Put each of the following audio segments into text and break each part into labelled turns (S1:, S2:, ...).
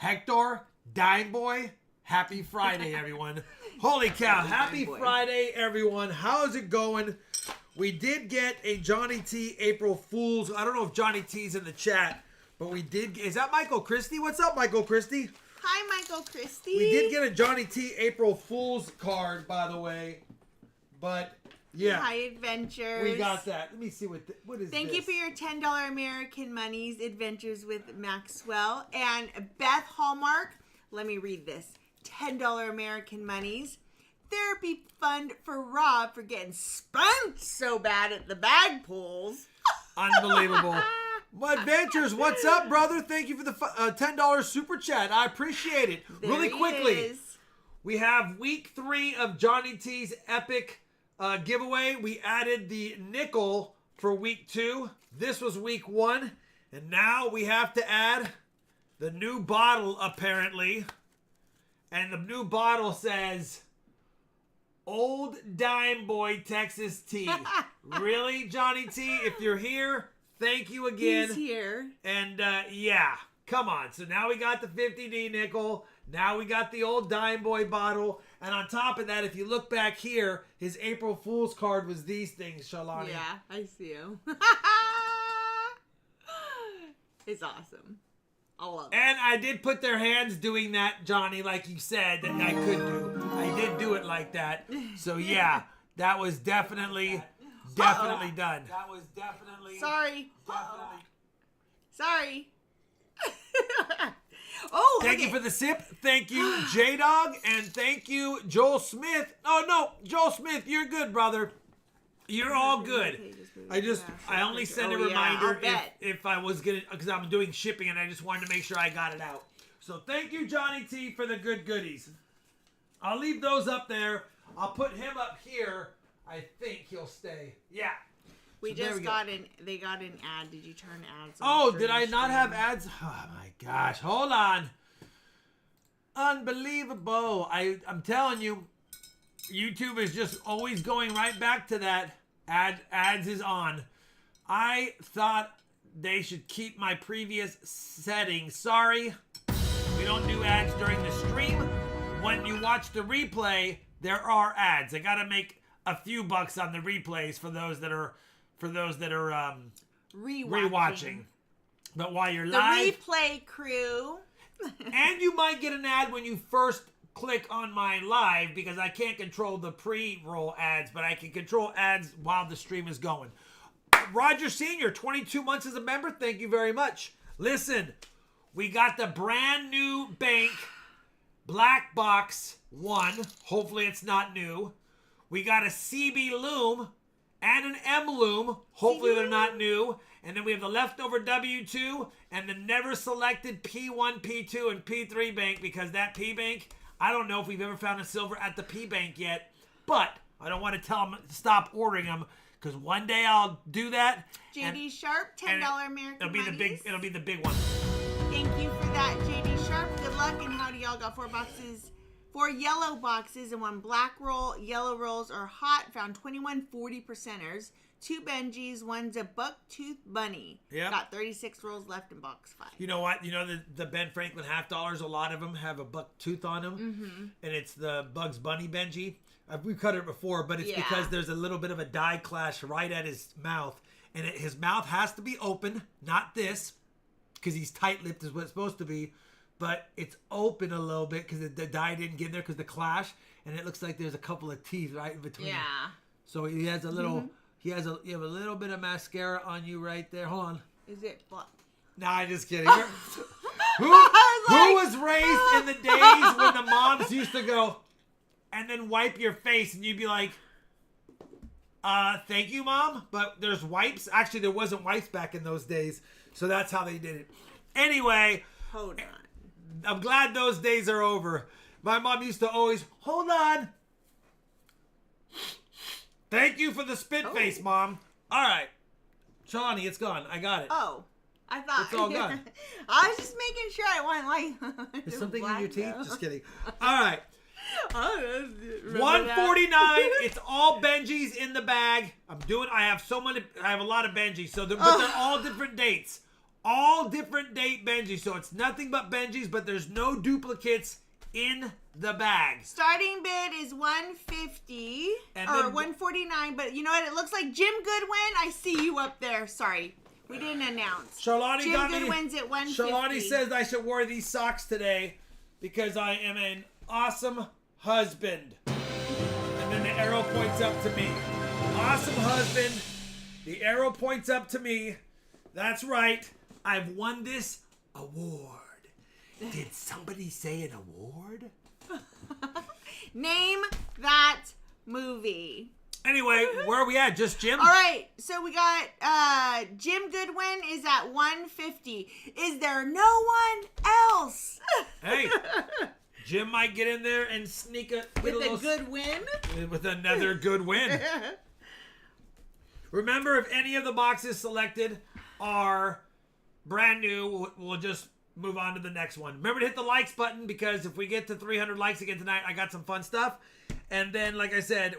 S1: Hector, Dime Boy, happy Friday, everyone. Holy cow, happy Friday, everyone. How's it going? We did get a Johnny T April Fool's. I don't know if Johnny T's in the chat, but we did. Is that Michael Christie? What's up, Michael Christie?
S2: Hi, Michael Christie.
S1: We did get a Johnny T April Fool's card, by the way. But, yeah.
S2: Hi, Adventures.
S1: We got that. Let me see what is
S2: Thank
S1: this?
S2: you for your $10 American Money's Adventures with Maxwell. And Beth Hallmark, let me read this. $10 American Money's. Therapy fund for Rob for getting spanked so bad at the bag pulls.
S1: Unbelievable. Well, Adventures, what's up, brother? Thank you for the $10 super chat. I appreciate it.
S2: There
S1: really quickly,
S2: is.
S1: We have week 3 of Johnny T's epic giveaway. We added the nickel for week 2. This was week 1. And now we have to add the new bottle, apparently. And the new bottle says, Old Dime Boy Texas Tea. Really, Johnny T? If you're here, thank you again.
S2: He's here.
S1: And, yeah, come on. So now we got the 50D nickel. Now we got the old Dime Boy bottle. And on top of that, if you look back here, his April Fool's card was these things, Shalani.
S2: Yeah, I see you. It's awesome. I love it.
S1: And I did put their hands doing that, Johnny, like you said, that I could do. I did do it like that. So, yeah, that was definitely done. That was definitely...
S2: Sorry.
S1: Definitely.
S2: Sorry.
S1: Thank you for the sip. Thank you, J-Dog. And thank you, Joel Smith. Oh, no, Joel Smith, you're good, brother. You're all good. I only sent a reminder if I was going to, because I'm doing shipping and I just wanted to make sure I got it out. So thank you, Johnny T, for the good goodies. I'll leave those up there. I'll put him up here. I think he'll stay. Yeah.
S2: They got an ad. Did you turn ads on?
S1: Oh, did I not have ads? Oh my gosh. Hold on. Unbelievable. I'm telling you, YouTube is just always going right back to that. Ads is on. I thought they should keep my previous settings. Sorry. We don't do ads during the stream. When you watch the replay, there are ads. I got to make a few bucks on the replays for those that are rewatching. But while you're live,
S2: the replay crew.
S1: And you might get an ad when you first click on my live, because I can't control the pre-roll ads, but I can control ads while the stream is going. Roger Sr., 22 months as a member. Thank you very much. Listen, we got the brand new bank Black Box 1. Hopefully it's not new. We got a CB Loom and an M Loom. Hopefully they're not new. And then we have the leftover W2 and the never selected P1, P2, and P3 bank, because that P bank, I don't know if we've ever found a silver at the P bank yet, but I don't want to tell them to stop ordering them, because one day I'll do that.
S2: JD Sharp, $10 American
S1: It'll be the big one.
S2: Thank you for that, JD Sharp. Good luck, and howdy, y'all. Got 4 yellow boxes and 1 black roll. Yellow rolls are hot. Found 21 40%ers. 2 Benjis. 1's a buck-tooth bunny.
S1: Yeah.
S2: Got 36 rolls left in box 5.
S1: You know what? You know the Ben Franklin half dollars, a lot of them have a buck tooth on them. Mm-hmm. And it's the Bugs Bunny Benji. We've cut it before, but it's because there's a little bit of a die clash right at his mouth. And his mouth has to be open, not this, because he's tight-lipped is what it's supposed to be. But it's open a little bit because the die didn't get in there because the clash. And it looks like there's a couple of teeth right in between.
S2: Yeah.
S1: So he has a little... Mm-hmm. You have a little bit of mascara on you right there. Hold on.
S2: Is it black?
S1: Nah, I'm just kidding. Who was raised in the days when the moms used to go and then wipe your face and you'd be like, thank you, Mom, but there's wipes. Actually, there wasn't wipes back in those days, so that's how they did it. Anyway,
S2: hold on.
S1: I'm glad those days are over. My mom used to always, hold on. Thank you for the spit face, Mom. All right. Shawnee, it's gone. I got it.
S2: Oh. I thought
S1: it's all gone.
S2: I was just making sure I wasn't like...
S1: Is something in your teeth? Just kidding. All right.
S2: Oh,
S1: $149. It's all Benjis in the bag. I have a lot of Benjis, but they're all different dates. All different date Benjis. So it's nothing but Benjis, but there's no duplicates in the bag.
S2: Starting bid is $150 or $149, but you know what? It looks like Jim Goodwin. I see you up there. Sorry, we didn't announce.
S1: Charlani
S2: Jim
S1: got
S2: Goodwin's at $150.
S1: Charlani says I should wear these socks today because I am an awesome husband. And then the arrow points up to me. Awesome husband. The arrow points up to me. That's right. I've won this award. Did somebody say an award?
S2: Name that movie.
S1: Anyway, where are we at? Just Jim?
S2: All right, so we got Jim Goodwin is at $150. Is there no one else?
S1: Hey, Jim might get in there and sneak a
S2: good win.
S1: With another good win. Remember, if any of the boxes selected are brand new, we'll just move on to the next one. Remember to hit the likes button, because if we get to 300 likes again tonight, I got some fun stuff. And then, like I said,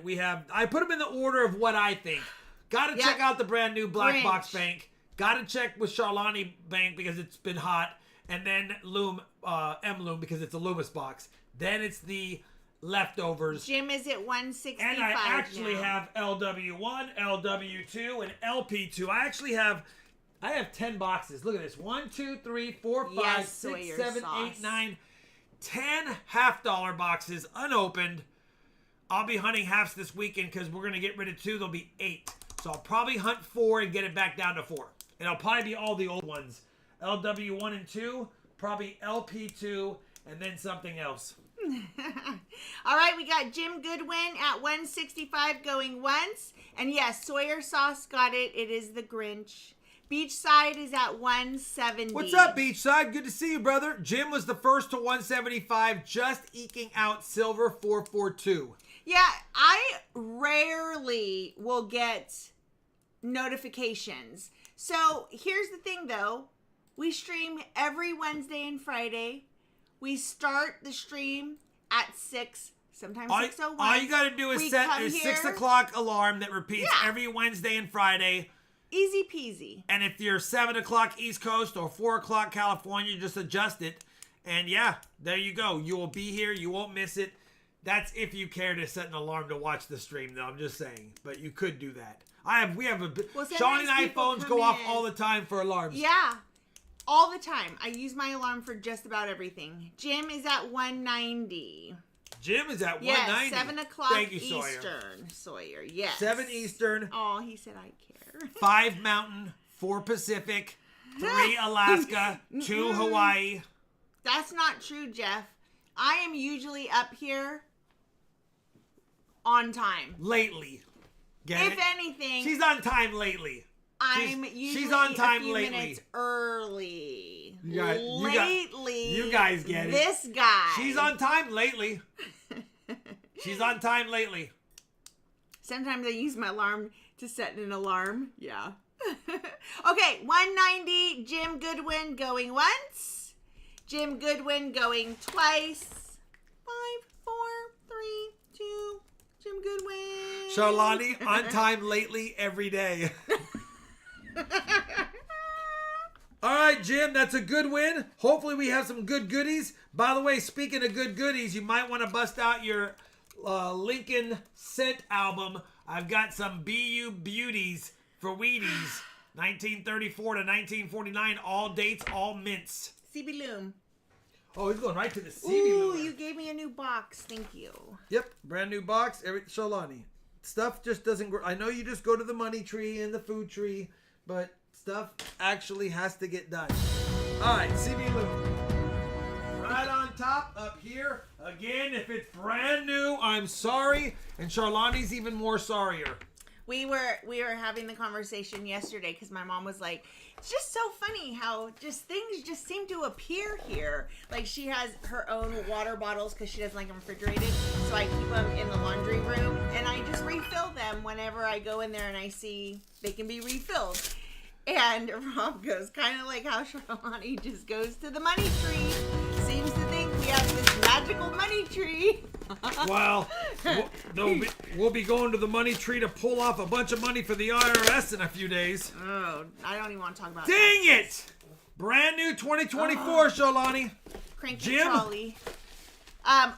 S1: I put them in the order of what I think. Got to check out the brand new Black Box Bank. Got to check with Charlani Bank because it's been hot. And then Loom, M-Loom, because it's a Loomis box. Then it's the leftovers.
S2: Jim is at $165
S1: And I actually have LW1, LW2, and LP2. I have 10 boxes. Look at this. 1, 2, 3, 4, 5, 6, 7, 8, 9, 10 $half boxes unopened. I'll be hunting halves this weekend because we're going to get rid of 2. There'll be 8. So I'll probably hunt 4 and get it back down to 4. And it'll probably be all the old ones. LW1 and 2, probably LP2, and then something else.
S2: All right, we got Jim Goodwin at $165 going once. And yes, Sawyer Sauce got it. It is the Grinch. Beachside is at $170.
S1: What's up, Beachside? Good to see you, brother. Jim was the first to $175, just eking out Silver 442.
S2: Yeah, I rarely will get notifications. So here's the thing, though. We stream every Wednesday and Friday. We start the stream at 6, sometimes 6:01.
S1: All you got to do is set a 6 o'clock alarm that repeats every Wednesday and Friday.
S2: Easy peasy.
S1: And if you're 7 o'clock East Coast or 4 o'clock California, just adjust it. And yeah, there you go. You will be here. You won't miss it. That's if you care to set an alarm to watch the stream, though. I'm just saying. But you could do that. Sean and I phones go off all the time for alarms.
S2: Yeah. All the time. I use my alarm for just about everything. Jim is at $190.
S1: Jim is at $190.
S2: Yes, 7 o'clock
S1: Thank you,
S2: Eastern. Sawyer, yes.
S1: 7 Eastern.
S2: Oh, he said I care.
S1: 5 Mountain, 4 Pacific, 3 Alaska, 2 Hawaii.
S2: That's not true, Jeff. I am usually up here on time.
S1: Lately.
S2: If anything.
S1: She's on time lately.
S2: She's
S1: on time
S2: a few
S1: lately.
S2: minutes early.
S1: You guys get it.
S2: This guy.
S1: She's on time lately. She's on time lately.
S2: Sometimes I use my alarm to set an alarm. Yeah. Okay, $190. Jim Goodwin going once. Jim Goodwin going twice. 5, 4, 3, 2. Jim Goodwin.
S1: Charlani, on time lately every day. All right, Jim, that's a good win. Hopefully we have some good goodies. By the way, speaking of good goodies, you might want to bust out your Lincoln Scent album. I've got some BU Beauties for Wheaties, 1934 to 1949, all dates, all mints.
S2: CB Loom.
S1: Oh, he's going right to the CB
S2: Ooh,
S1: Loom.
S2: you gave me a new box. Thank you.
S1: Yep, brand new box. Charlani. Stuff just doesn't grow. I know you just go to the money tree and the food tree, but stuff actually has to get done. All right, CB Loom. Right on top, up here. Again, if it's brand new, I'm sorry. And Charlani's even more sorrier.
S2: We were having the conversation yesterday because my mom was like, it's just so funny how just things just seem to appear here. Like she has her own water bottles because she doesn't like them refrigerated. So I keep them in the laundry room and I just refill them whenever I go in there and I see they can be refilled. And Rob goes, kind of like how Charlani just goes to the money tree. Seems to think we have this magical money tree.
S1: Well, we'll be going to the money tree to pull off a bunch of money for the IRS in a few days.
S2: Oh, I don't even want to talk about
S1: Dang it! Brand new 2024, Sholani.
S2: Cranky
S1: Jim?
S2: Trolley.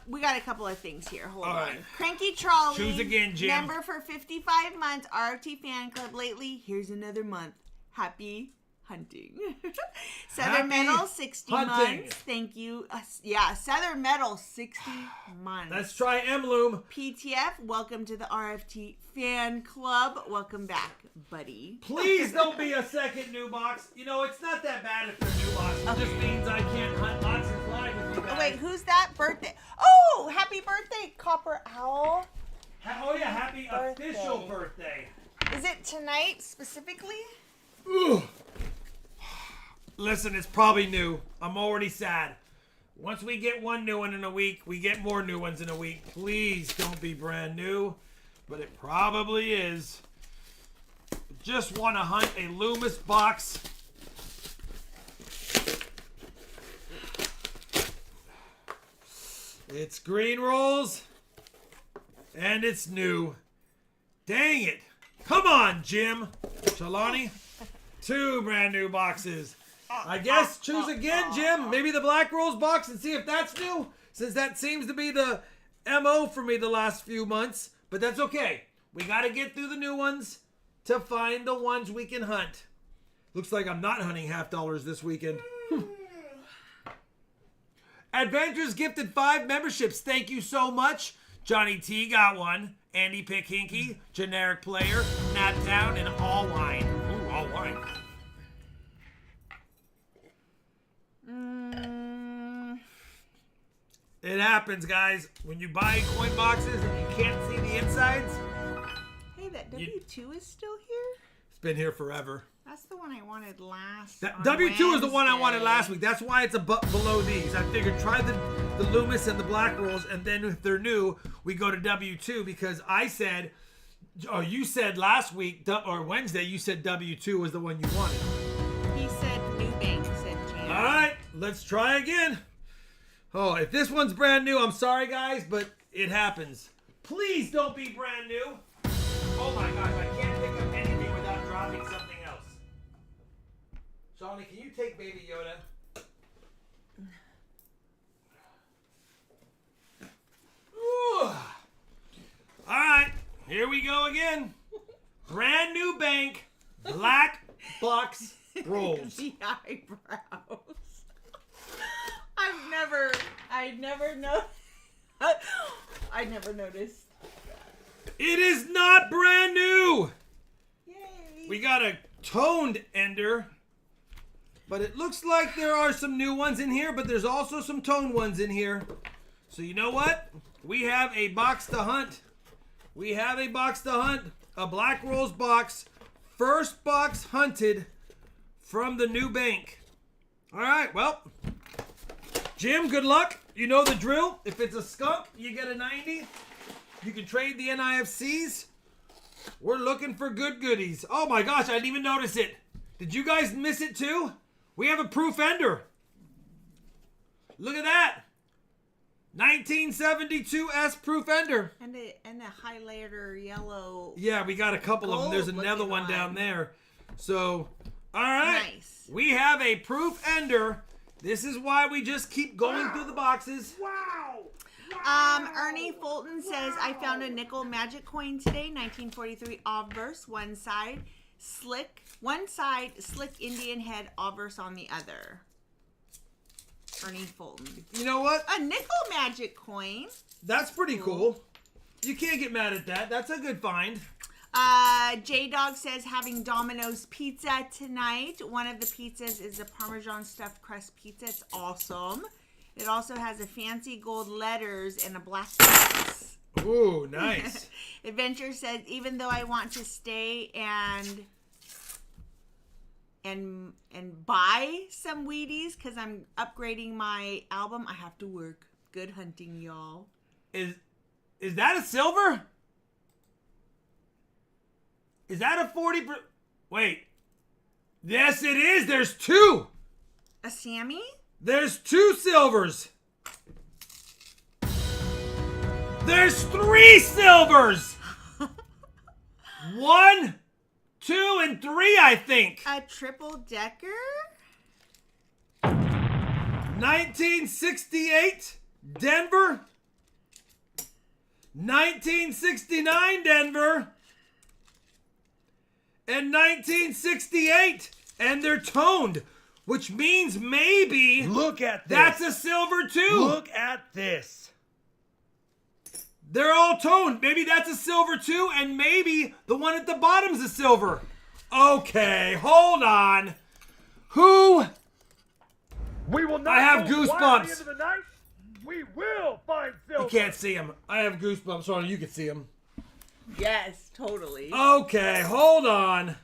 S2: We got a couple of things here. Hold on.
S1: right.
S2: Cranky Trolley.
S1: Choose again, Jim.
S2: Member for 55 months. RFT fan club lately. Here's another month. Happy hunting. Southern
S1: Happy
S2: Metal 60
S1: hunting.
S2: months. Thank you. Yeah, Southern Metal 60 months.
S1: Let's try Emloom.
S2: PTF, welcome to the RFT fan club. Welcome back, buddy.
S1: Please don't be a second new box. You know, it's not that bad if they're new box. It just means I can't hunt box and fly with you guys.
S2: Oh, wait, who's that? Birthday. Oh, happy birthday, Copper Owl.
S1: Oh, yeah, happy
S2: Birthday.
S1: official birthday.
S2: Is it tonight specifically?
S1: Ooh. Listen, it's probably new. I'm already sad. Once we get one new one in a week, we get more new ones in a week. Please don't be brand new, but it probably is. Just want to hunt a Loomis box. It's green rolls, and it's new. Dang it. Come on, Jim. Shalani. 2 brand new boxes. I guess choose again, Jim. Maybe the black rolls box and see if that's new, since that seems to be the MO for me the last few months. But that's okay. We got to get through the new ones to find the ones we can hunt. Looks like I'm not hunting $50 this weekend. Adventures gifted 5 memberships. Thank you so much. Johnny T got one. Andy Pick Hinky, Generic Player, Naptown, and All Wine. Ooh, All Wine. It happens, guys. When you buy coin boxes and you can't see the insides.
S2: Hey, that W2 is still here?
S1: It's been here forever.
S2: That's the one I wanted last.
S1: W2 is the one I wanted last week. That's why it's below these. I figured try the Loomis and the black rolls, and then if they're new, we go to W2 because I said, or you said last week, or Wednesday, you said W2 was the one you wanted.
S2: He said New Bank, said James.
S1: All right, let's try again. Oh, if this one's brand new, I'm sorry, guys, but it happens. Please don't be brand new. Oh my gosh, I can't pick up anything without dropping something else. Shawnee, can you take Baby Yoda? Ooh. All right, here we go again. Brand new bank, black box rolls.
S2: The eyebrows. I never noticed.
S1: It is not brand new.
S2: Yay.
S1: We got a toned ender, but it looks like there are some new ones in here, but there's also some toned ones in here. So you know what? We have a box to hunt. We have a box to hunt. A Black Rolls box. First box hunted from the new bank. All right, well, Jim, good luck. You know the drill. If it's a skunk, you get a 90. You can trade the NIFCs. We're looking for good goodies. Oh my gosh, I didn't even notice it. Did you guys miss it too? We have a proof ender. Look at that. 1972 S proof ender.
S2: And a highlighter yellow.
S1: Yeah, we got a couple of them. There's another one down there. So, all right.
S2: Nice.
S1: We have a proof ender. This is why we just keep going through the boxes.
S2: Wow. Ernie Fulton says, I found a nickel magic coin today, 1943 obverse, one side slick Indian head, obverse on the other. Ernie Fulton.
S1: You know what?
S2: A nickel magic coin.
S1: That's pretty cool. You can't get mad at that. That's a good find.
S2: J-Dog says, having Domino's pizza tonight. One of the pizzas is a Parmesan stuffed crust pizza. It's awesome. It also has a fancy gold letters and a black box.
S1: Ooh, nice.
S2: Adventure says, even though I want to stay and buy some Wheaties because I'm upgrading my album, I have to work. Good hunting, y'all.
S1: Is that a silver? Is that a 40? Wait. Yes, it is. There's two.
S2: A Sammy?
S1: There's two silvers. There's 3 silvers. 1, 2, and 3, I think.
S2: A triple decker?
S1: 1968, Denver. 1969, Denver. And 1968. And they're toned, which means maybe...
S3: Look at this.
S1: That's a silver too.
S3: Look at this.
S1: They're all toned. Maybe that's a silver too, and maybe the one at the bottom's a silver. Okay, hold on. Who?
S3: We will not.
S1: I have
S3: go
S1: goosebumps.
S3: quietly into the night. We will find silver.
S1: You can't see him. I have goosebumps. Hold on, you can see him.
S2: Yes, totally.
S1: Okay, hold on.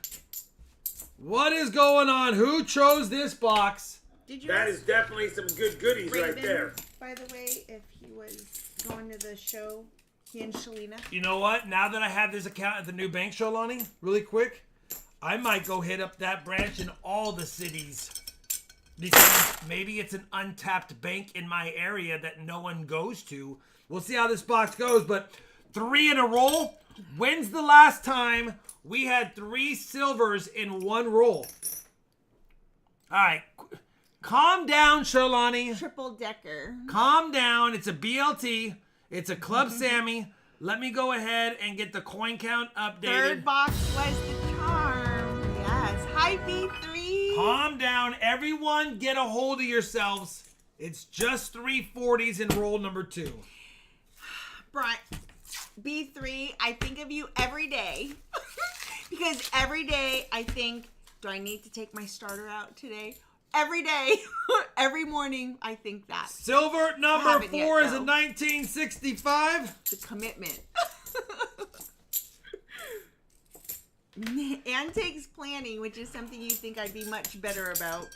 S1: What is going on? Who chose this box?
S2: Did you
S3: That
S2: ask
S3: is definitely some good goodies right
S2: Raven,
S3: there.
S2: by the way, if he was going to the show, he and Shalina?
S1: You know what? Now that I have this account at the new bank show, Lonnie, really quick, I might go hit up that branch in all the cities. Because maybe it's an untapped bank in my area that no one goes to. We'll see how this box goes, but 3 in a roll? When's the last time we had 3 silvers in one roll? All right. Calm down, Shalani.
S2: Triple decker.
S1: Calm down. It's a BLT. It's a Club Sammy. Let me go ahead and get the coin count updated.
S2: Third box was the charm. Yes. Hi, B3.
S1: Calm down. Everyone get a hold of yourselves. It's just 3 40s in roll number 2.
S2: Brian, B3, I think of you every day. Because every day I think, do I need to take my starter out today? Every day, every morning, I think that.
S1: Silver number
S2: Haven't
S1: 4
S2: yet,
S1: is a
S2: though.
S1: 1965.
S2: The commitment. Ann takes planning, which is something you think I'd be much better about.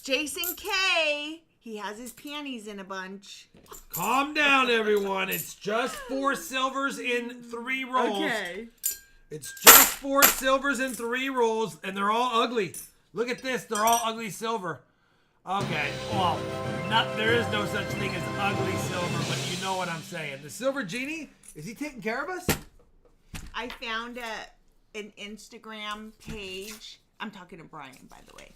S2: Jason K. He has his panties in a bunch.
S1: Calm down, everyone. It's just 4 silvers in 3 rolls.
S2: Okay.
S1: It's just 4 silvers in 3 rolls, and they're all ugly. Look at this. They're all ugly silver. Okay. Well, there is no such thing as ugly silver, but you know what I'm saying. The Silver Genie, is he taking care of us?
S2: I found an Instagram page. I'm talking to Brian, by the way.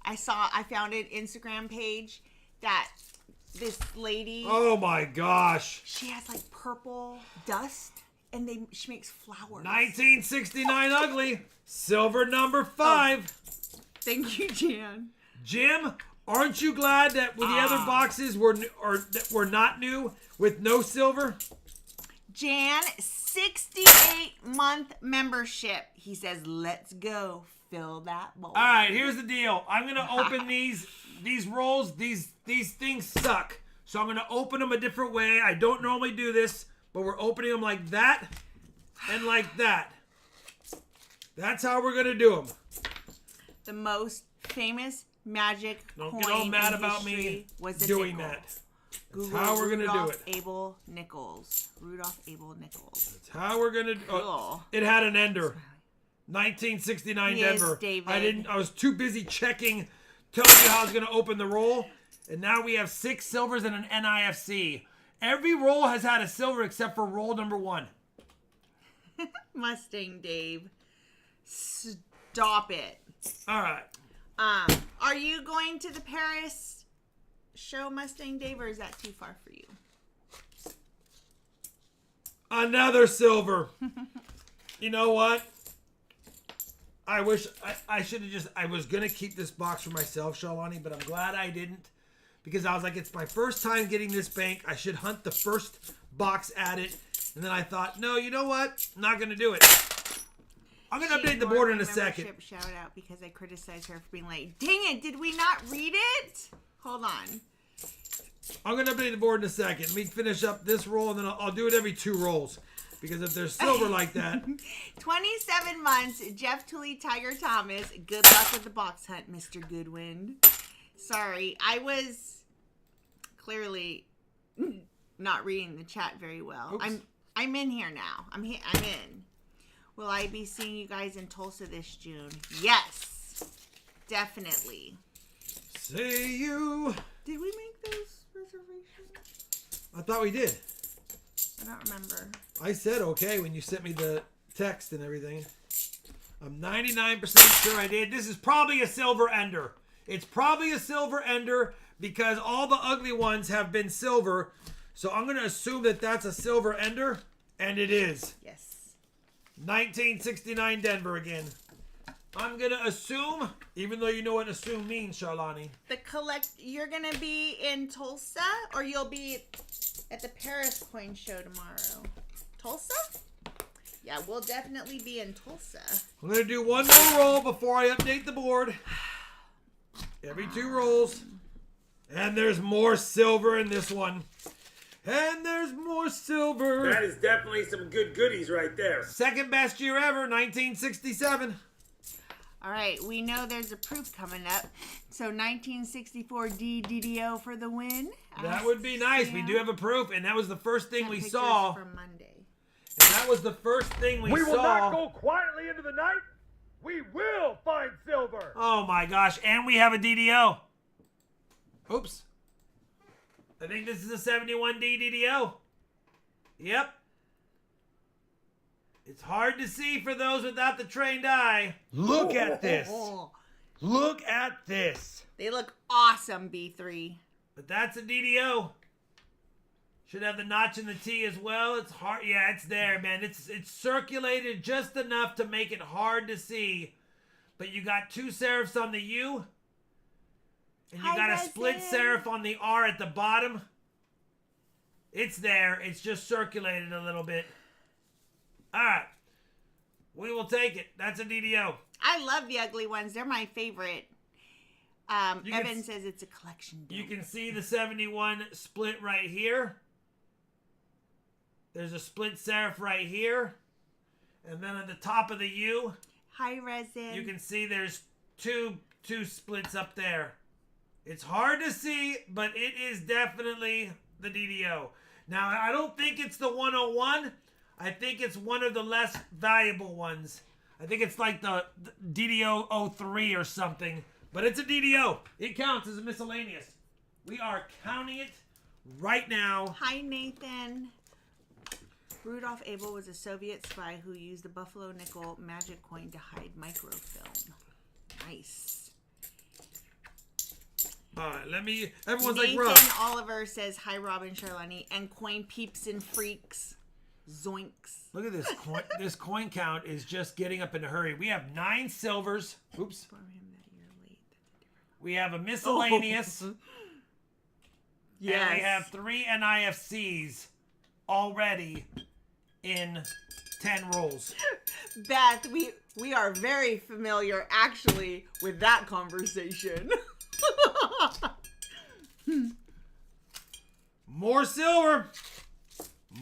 S2: I found an Instagram page that this lady,
S1: Oh my gosh.
S2: she has like purple dust and she makes flowers.
S1: 1969 ugly. Silver number 5.
S2: Thank you, Jan.
S1: Jim, aren't you glad that with the other boxes were that were not new with no silver?
S2: Jan, 68-month membership. He says, let's go. Fill that bowl.
S1: All right, here's the deal. I'm going to open these rolls. These things suck. So I'm going to open them a different way. I don't normally do this, but we're opening them like that and like that. That's how we're going to do them.
S2: The most famous magic
S1: Don't
S2: coin
S1: get all mad
S2: in
S1: about me
S2: history was a
S1: doing
S2: nickel.
S1: that.
S2: Google
S1: how we're gonna do
S2: Rudolph
S1: it.
S2: Abel Nichols. Rudolph Abel Nichols.
S1: That's how we're going to do it.
S2: Cool.
S1: It had an ender. 1969
S2: Yes,
S1: Denver.
S2: David.
S1: I was too busy checking, telling you how I was going to open the roll. And now we have 6 silvers and an NIFC. Every roll has had a silver except for roll number 1.
S2: Mustang Dave. Stop it.
S1: All right.
S2: Are you going to the Paris show, Mustang Dave, or is that too far for you?
S1: Another silver. You know what? I wish I should have I was going to keep this box for myself, Shalani, but I'm glad I didn't. Because I was like, it's my first time getting this bank. I should hunt the first box at it. And then I thought, no, you know what? I'm not going to do it. I'm going to update the board in a second.
S2: Shout out because I criticized her for being late. Dang it, did we not read it? Hold on.
S1: I'm going to update the board in a second. Let me finish up this roll, and then I'll do it every 2 rolls. Because if there's silver like that.
S2: 27 months, Jeff Tully, Tiger Thomas. Good luck with the box hunt, Mr. Goodwin. Sorry, I was clearly not reading the chat very well.
S1: Oops.
S2: I'm in here now. I'm in. Will I be seeing you guys in Tulsa this June? Yes, definitely.
S1: Say you.
S2: Did we make those reservations?
S1: I thought we did.
S2: I don't remember.
S1: I said okay when you sent me the text and everything. I'm 99% sure I did. This is probably a silver ender. It's probably a silver ender because all the ugly ones have been silver. So I'm going to assume that that's a silver ender, and it is.
S2: Yes.
S1: 1969 Denver again. I'm going to assume, even though you know what assume means, Charlani.
S2: You're going to be in Tulsa, or you'll be at the Paris Coin Show tomorrow? Tulsa? Yeah, we'll definitely be in Tulsa.
S1: I'm going to do one more roll before I update the board. Every 2 rolls. And there's more silver in this one. And there's more silver.
S3: That is definitely some good goodies right there.
S1: Second best year ever, 1967.
S2: All right, we know there's a proof coming up. So 1964 DDO for the win.
S1: That would be nice. We do have a proof, and that was the first thing we saw.
S2: From Monday.
S1: And that was the first thing we saw.
S3: We will not go quietly into the night. We will find silver.
S1: Oh my gosh, and we have a DDO. Oops. I think this is a 71D DDO. Yep. It's hard to see for those without the trained eye.
S3: Look at this. Look at this.
S2: They look awesome, B3.
S1: But that's a DDO. Should have the notch in the T as well. It's hard. Yeah, it's there, man. It's circulated just enough to make it hard to see. But you got 2 serifs on the U. And you got a split serif on the R at the bottom. It's there. It's just circulated a little bit. All right. We will take it. That's a DDO.
S2: I love the ugly ones. They're my favorite. Evan says it's a collection.
S1: You can see the 71 split right here. There's a split serif right here. And then at the top of the U,
S2: hi, Resin.
S1: you can see there's two splits up there. It's hard to see, but it is definitely the DDO. Now, I don't think it's the 101. I think it's one of the less valuable ones. I think it's like the DDO 03 or something. But it's a DDO. It counts as a miscellaneous. We are counting it right now.
S2: Hi, Nathan. Rudolph Abel was a Soviet spy who used the Buffalo nickel magic coin to hide microfilm. Nice.
S1: All right, everyone's
S2: Nathan
S1: like, Rob.
S2: Oliver says, hi, Robin Charlani. And coin peeps and freaks. Zoinks.
S1: Look at this coin. This coin count is just getting up in a hurry. We have 9 silvers. Oops. We have a miscellaneous.
S2: Yes.
S1: And we have 3 NIFCs already in 10 rolls.
S2: Beth, we are very familiar, actually, with that conversation.
S1: More silver.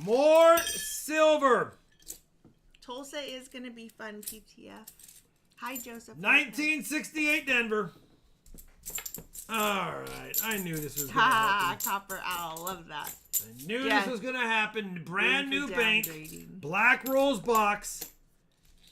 S1: More silver.
S2: Tulsa is going to be fun, PTF. Hi, Joseph.
S1: 1968 Denver. All right. I knew this was going to
S2: Ha,
S1: happen.
S2: Copper Owl. Love that.
S1: I knew this was going to happen. Brand new bank.
S2: Downgrading.
S1: Black Rolls box.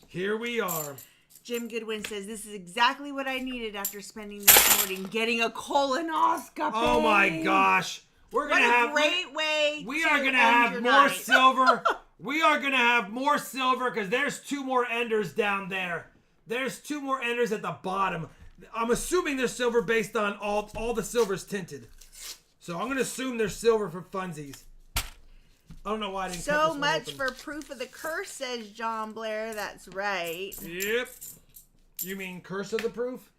S1: Here we are.
S2: Jim Goodwin says, this is exactly what I needed after spending this morning getting a colonoscopy.
S1: Oh my gosh. We're going to have
S2: great way
S1: We
S2: to
S1: are going to
S2: end
S1: have
S2: your
S1: more
S2: night.
S1: silver. We are going to have more silver because there's 2 more enders down there. There's 2 more enders at the bottom. I'm assuming they're silver based on all the silver's tinted. So I'm going to assume they're silver for funsies. I don't know why I didn't cut
S2: So
S1: this one
S2: much
S1: open.
S2: for proof of the curse, says John Blair. That's right.
S1: Yep. You mean curse of the proof?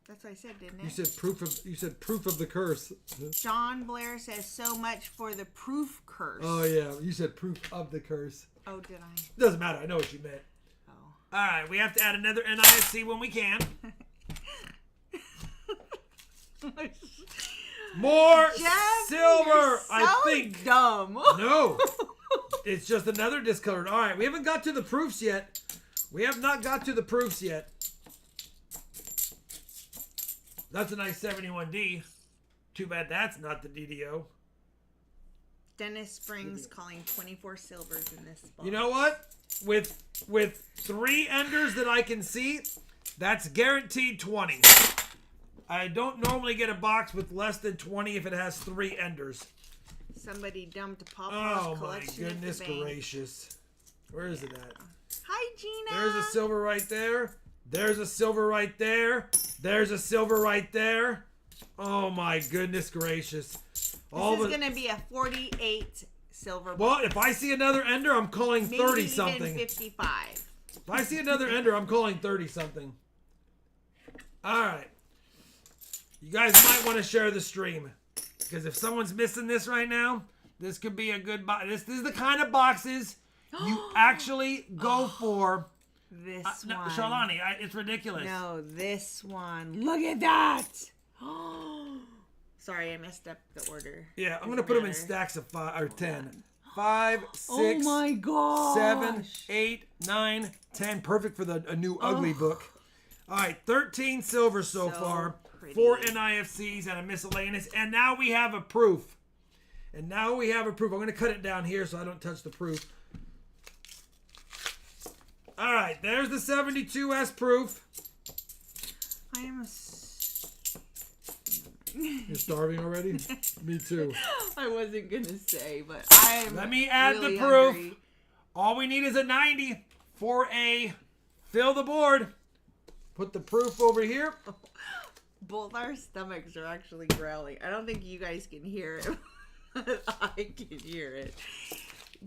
S2: That's what I said, didn't it?
S1: You said proof of the curse.
S2: John Blair says so much for the proof curse.
S1: Oh yeah, you said proof of the curse.
S2: Oh, did I?
S1: Doesn't matter. I know what you meant.
S2: Oh.
S1: All right, we have to add another NISC when we can. More
S2: Jeff,
S1: silver.
S2: you're so
S1: I think.
S2: dumb.
S1: No, it's just another discolored. All right, we haven't got to the proofs yet. We have not got to the proofs yet. That's a nice 71D. Too bad that's not the DDO.
S2: Dennis Springs calling 24 silvers in this spot.
S1: You know what? With 3 enders that I can see, that's guaranteed 20. I don't normally get a box with less than 20 if it has 3 enders.
S2: Somebody dumped Pawpaw's
S1: Oh my
S2: collection at the
S1: goodness
S2: bank.
S1: gracious. Where is it at?
S2: Hi, Gina.
S1: There's a silver right there. There's a silver right there. There's a silver right there. Oh my goodness gracious.
S2: This is going to be a 48 silver.
S1: Well, if I see another ender, I'm calling
S2: maybe
S1: 30
S2: even
S1: something.
S2: 55.
S1: If I see another ender, I'm calling 30 something. All right. You guys might want to share the stream. Because if someone's missing this right now, this could be a good box. This is the kind of boxes you actually go for.
S2: This
S1: No,
S2: one.
S1: Shalani, it's ridiculous.
S2: No, this one. Look at that. Sorry, I messed up the order.
S1: Yeah, I'm going to
S2: Doesn't
S1: put them in
S2: matter.
S1: stacks of 5 or 10. 5, 6,
S2: Oh my gosh.
S1: 7, 8, 9, 10. Perfect for a new ugly book. All right, 13 silver so far.
S2: pretty.
S1: 4 NIFCs and a miscellaneous. And now we have a proof. I'm going to cut it down here so I don't touch the proof. All right, there's the 72S proof.
S2: I am
S1: You're starving already? Me too.
S2: I wasn't going to say, but I'm
S1: Let me add
S2: really
S1: the proof.
S2: hungry.
S1: All we need is a 90 for a fill the board. Put the proof over here.
S2: Both our stomachs are actually growling. I don't think you guys can hear it, but I can hear it.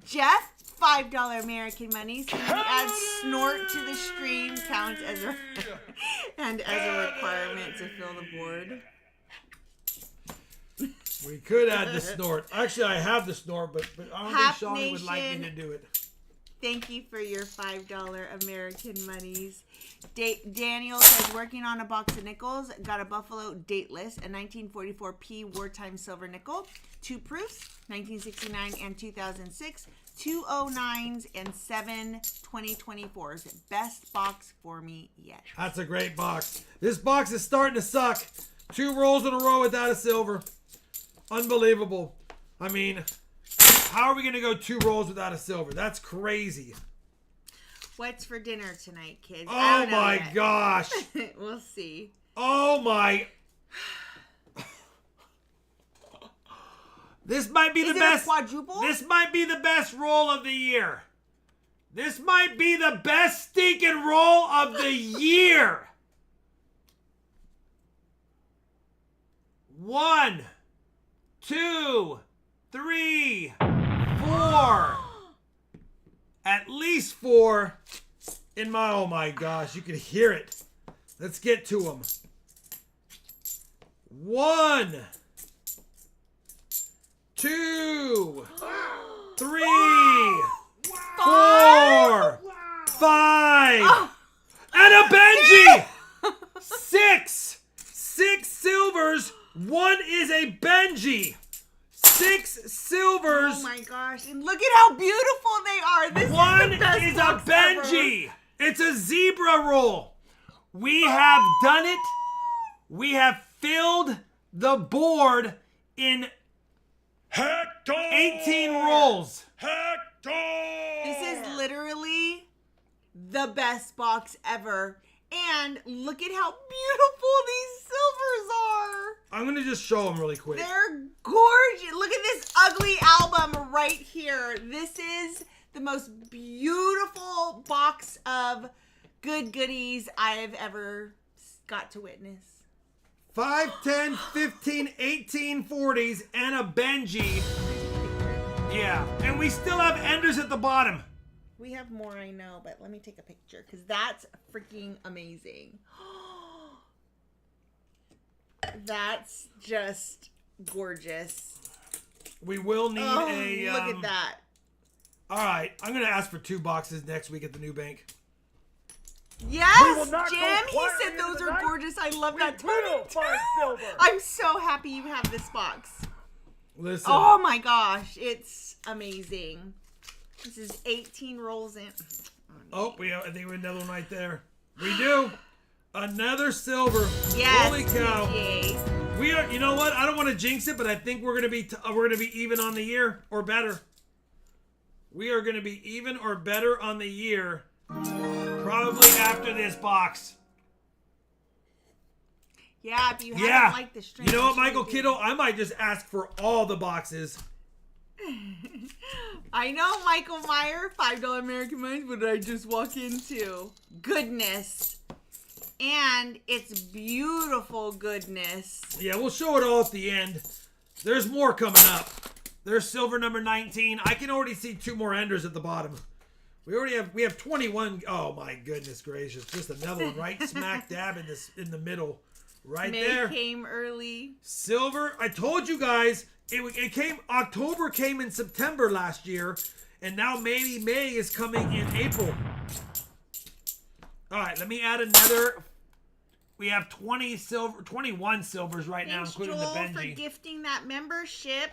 S2: Jeff, $5 American money. So you add snort to the stream counts as a and as a requirement to fill the board.
S1: We could add the snort. Actually, I have the snort, but I don't
S2: Half
S1: think Shawnee would like me to
S2: Nation.
S1: do it.
S2: Thank you for your $5 American monies. Daniel says, working on a box of nickels. Got a Buffalo dateless, a 1944p wartime silver nickel. 2 proofs, 1969 and 2006. 209s and 7 2024s. Best box for me yet.
S1: That's a great box. This box is starting to suck. 2 rolls in a row without a silver. Unbelievable. I mean, how are we going to go 2 rolls without a silver? That's crazy.
S2: What's for dinner tonight, kids? I
S1: Oh
S2: don't know
S1: my
S2: yet.
S1: gosh.
S2: We'll see.
S1: Oh my. This might be
S2: Is
S1: the
S2: it
S1: best.
S2: a quadruple?
S1: This might be the best roll of the year. This might be the best stinking roll of the year. 1, 2, 3, 4. At least 4 in my, oh my gosh, you can hear it. Let's get to them. 1, 2, 3, 4, 5, and a Benji. 6 silvers. 1 is a Benji. 6 silvers.
S2: Oh my gosh. And look at how beautiful they are. This
S1: One
S2: is the best
S1: is a
S2: box
S1: Benji. It's a zebra roll. We have done it. We have filled the board in
S3: Hector!
S1: 18 rolls.
S3: Hector!
S2: This is literally the best box ever. And look at how beautiful these silvers are.
S1: I'm going to just show them really quick.
S2: They're gorgeous. Look at this ugly album right here. This is the most beautiful box of good goodies I have ever got to witness.
S1: 5, 10, 15, 18 40s and a Benji. Yeah. And we still have enders at the bottom.
S2: We have more, I know, but let me take a picture because that's freaking amazing. That's just gorgeous.
S1: We will need a...
S2: look at that.
S1: All right. I'm going to ask for 2 boxes next week at the new bank.
S2: Yes,
S3: will not go
S2: Jim. He
S3: quietly
S2: said those
S3: into the
S2: are
S3: night.
S2: gorgeous. I love
S3: We
S2: that
S3: will
S2: too.
S3: find silver.
S2: I'm so happy you have this box.
S1: Listen.
S2: Oh my gosh, it's amazing. This is 18 rolls in.
S1: Oh, I think we have another one right there. We do. Another silver.
S2: Yes,
S1: Holy cow.
S2: TJ.
S1: We are. You know what? I don't want to jinx it, but I think we're gonna be even on the year or better. We are gonna be even or better on the year, probably after this box.
S2: Yeah, if you
S1: Yeah.
S2: haven't liked the string.
S1: You know what,
S2: I'm sure
S1: Michael
S2: do.
S1: Kittle? I might just ask for all the boxes
S2: I know, Michael Meyer, $5 American Money. What did I just walk into? Goodness. And it's beautiful goodness.
S1: Yeah, we'll show it all at the end. There's more coming up. There's silver number 19. I can already see 2 more enders at the bottom. We have 21. Oh my goodness gracious. Just another one right smack dab in the middle. Right there.
S2: May came early.
S1: Silver. I told you guys it came October came in September last year, and now maybe May is coming in April. All right, let me add another. We have 21 silvers right now, including
S2: Joel
S1: the Benji.
S2: for gifting that membership.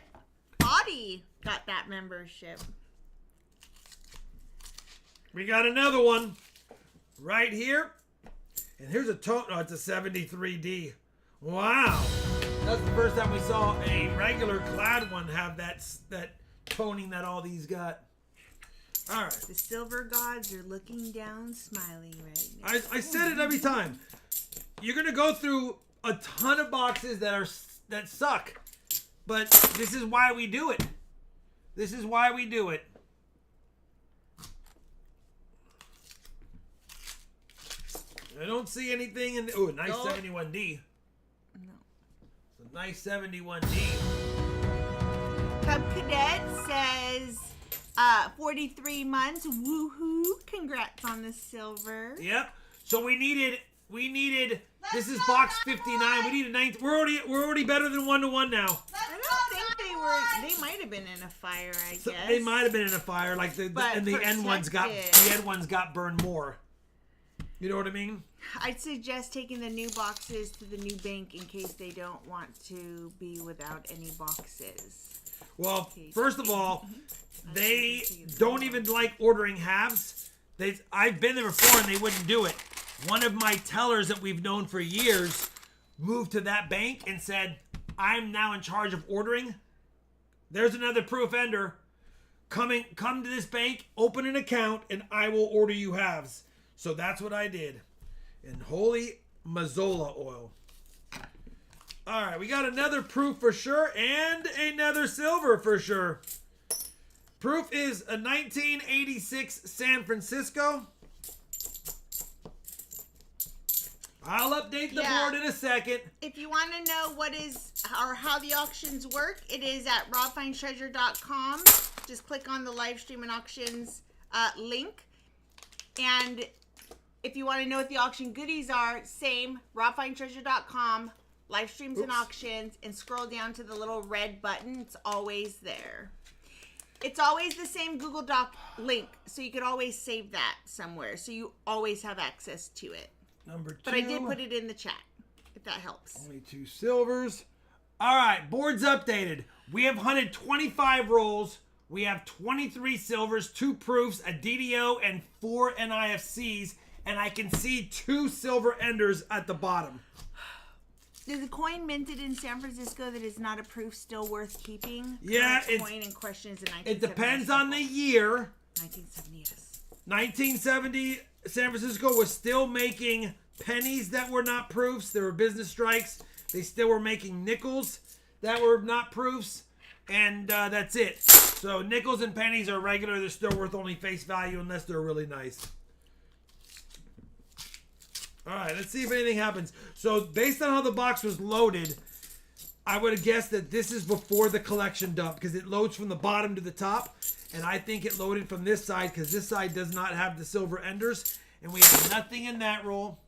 S2: Audie got that membership.
S1: We got another one right here. And here's a total. Oh, it's a 73D. Wow. That's the first time we saw a regular clad one have that toning that all these got. All right.
S2: The silver gods are looking down, smiling right now.
S1: I said it every time. You're going to go through a ton of boxes that suck. But this is why we do it. This is why we do it. I don't see anything in... Oh, nice 71D.
S2: No.
S1: It's a nice 71D.
S2: Cub Cadet says 43 months. Woohoo. Congrats on the silver.
S1: Yep. So we needed this is box 59. We needed 9. We're already better than 1-to-1 now.
S2: I don't think they were. They might have been in a fire, I guess.
S1: So they might have been in a fire, like the end ones got burned more. You know what I mean?
S2: I'd suggest taking the new boxes to the new bank in case they don't want to be without any boxes.
S1: Well, first of all, they don't even like ordering halves. I've been there before and they wouldn't do it. One of my tellers that we've known for years moved to that bank and said, I'm now in charge of ordering. There's another proof ender. Come to this bank, open an account, and I will order you halves. So that's what I did. And holy Mazola oil. All right, we got another proof for sure and another silver for sure. Proof is a 1986 San Francisco. I'll update the board in a second.
S2: If you want to know what is or how the auctions work, it is at RobFindsTreasure.com. Just click on the live stream and auctions link. And if you want to know what the auction goodies are, same, RobFindsTreasure.com, live streams and auctions, and scroll down to the little red button. It's always there. It's always the same Google Doc link, so you could always save that somewhere, so you always have access to it.
S1: Number 2.
S2: But I did put it in the chat, if that helps.
S1: Only 2 silvers. All right, board's updated. We have hunted 25 rolls. We have 23 silvers, 2 proofs, a DDO, and 4 NIFCs. And I can see 2 silver enders at the bottom.
S2: Is a coin minted in San Francisco that is not a proof still worth keeping?
S1: Yeah,
S2: the coin in question is a 1970.
S1: It depends on the year.
S2: 1970, yes.
S1: 1970, San Francisco was still making pennies that were not proofs. There were business strikes. They still were making nickels that were not proofs. And that's it. So nickels and pennies are regular. They're still worth only face value unless they're really nice. All right, let's see if anything happens. So based on how the box was loaded, I would have guessed that this is before the collection dump because it loads from the bottom to the top. And I think it loaded from this side because this side does not have the silver enders. And we have nothing in that roll.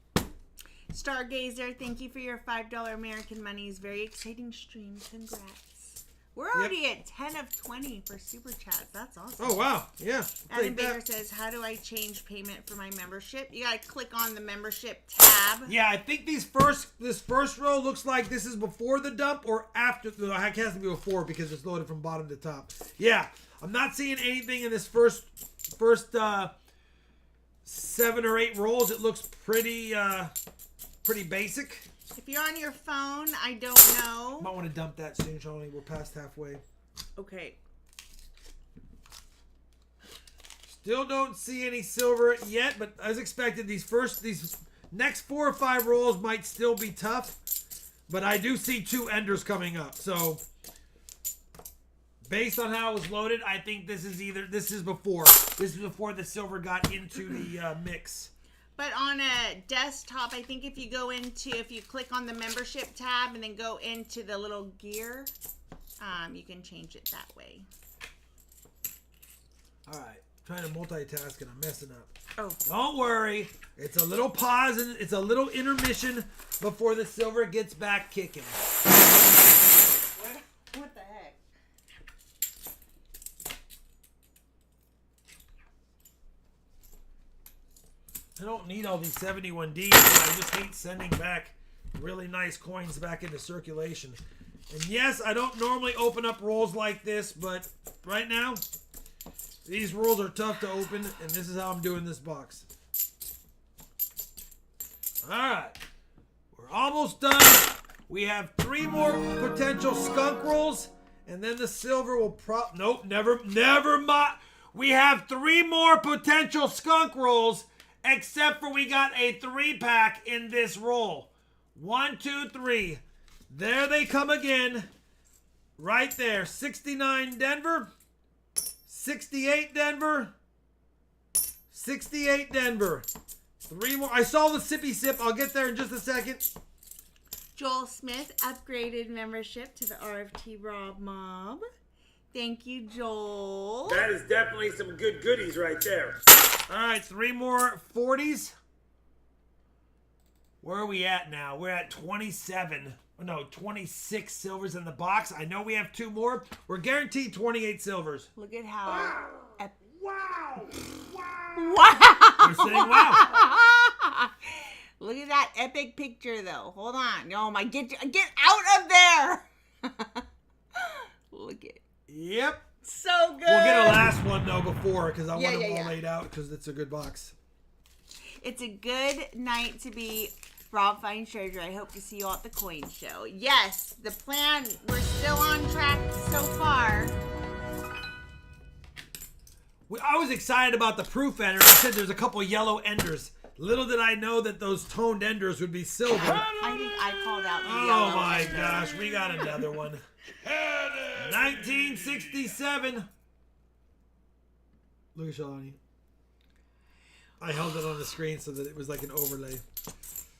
S2: Stargazer, thank you for your $5 American Money's very exciting stream. Congrats. We're already at 10 of 20 for Super Chats. That's awesome.
S1: Oh, wow. Yeah.
S2: Adam Baker says, how do I change payment for my membership? You got to click on the membership tab.
S1: Yeah, I think this first row looks like this is before the dump or after. No, it has to be before because it's loaded from bottom to top. Yeah, I'm not seeing anything in this first 7 or 8 rolls. It looks pretty basic.
S2: If you're on your phone, I don't know.
S1: Might want to dump that soon, Shawnee. We're past halfway.
S2: Okay.
S1: Still don't see any silver yet, but as expected, these next 4 or 5 rolls might still be tough. But I do see 2 enders coming up. So Based on how it was loaded, I think this is before the silver got into the mix.
S2: But on a desktop, I think if you click on the membership tab and then go into the little gear, you can change it that way.
S1: All right, trying to multitask and I'm messing up.
S2: Oh.
S1: Don't worry. It's a little pause and it's a little intermission before the silver gets back kicking.
S2: What the heck?
S1: I don't need all these 71Ds, but I just hate sending back really nice coins back into circulation. And yes, I don't normally open up rolls like this, but right now, these rolls are tough to open, and this is how I'm doing this box. Alright, we're almost done. We have 3 more potential skunk rolls, and then the silver will nope, never mind. We have 3 more potential skunk rolls, except for we got a 3-pack in this roll. 1, 2, 3. There they come again. Right there. 69 Denver. 68 Denver. 68 Denver. 3 more. I saw the sippy sip. I'll get there in just a second.
S2: Joel Smith upgraded membership to the RFT Rob Mob. Thank you, Joel.
S3: That is definitely some good goodies right there.
S1: All right, 3 more 40s. Where are we at now? We're at 27. No, 26 silvers in the box. I know we have 2 more. We're guaranteed 28 silvers.
S2: Look at how...
S3: Wow!
S1: We're saying wow.
S2: Look at that epic picture, though. Hold on. Oh, my... Get out of there! Look at...
S1: Yep.
S2: So good.
S1: We'll get a last one, though, before, because I want them all
S2: yeah.
S1: laid out, because it's a good box.
S2: It's a good night to be RobFindsTreasure. I hope to see you all at the coin show. Yes, the plan, we're still on track so far.
S1: I was excited about the proof ender. I said there's a couple yellow enders. Little did I know that those toned enders would be silver.
S2: I think I called out the
S1: Oh
S2: yellow
S1: my
S2: ender.
S1: gosh, we got another one. 1967. Look at Shalani. I held it on the screen so that it was like an overlay.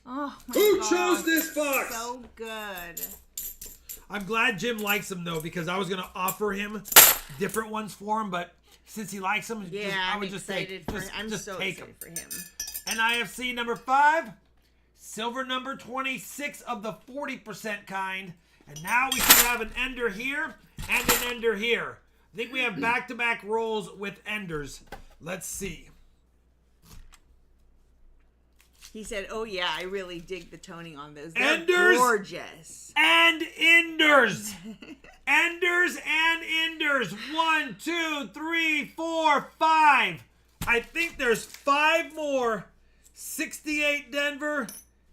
S2: Oh my
S1: Who
S2: gosh.
S1: chose this box?
S2: So good.
S1: I'm glad Jim likes them though, because I was gonna offer him different ones for him, but since he likes them, I would just take them.
S2: I'm so excited for him.
S1: And IFC number 5, silver number 26 of the 40% kind. And now we should have an ender here and an ender here. I think we have back-to-back rolls with enders. Let's see.
S2: He said, oh yeah, I really dig the toning on those. They're
S1: Enders
S2: gorgeous.
S1: And enders. Enders and enders. 1, 2, 3, 4, 5. I think there's 5 more. 68 Denver,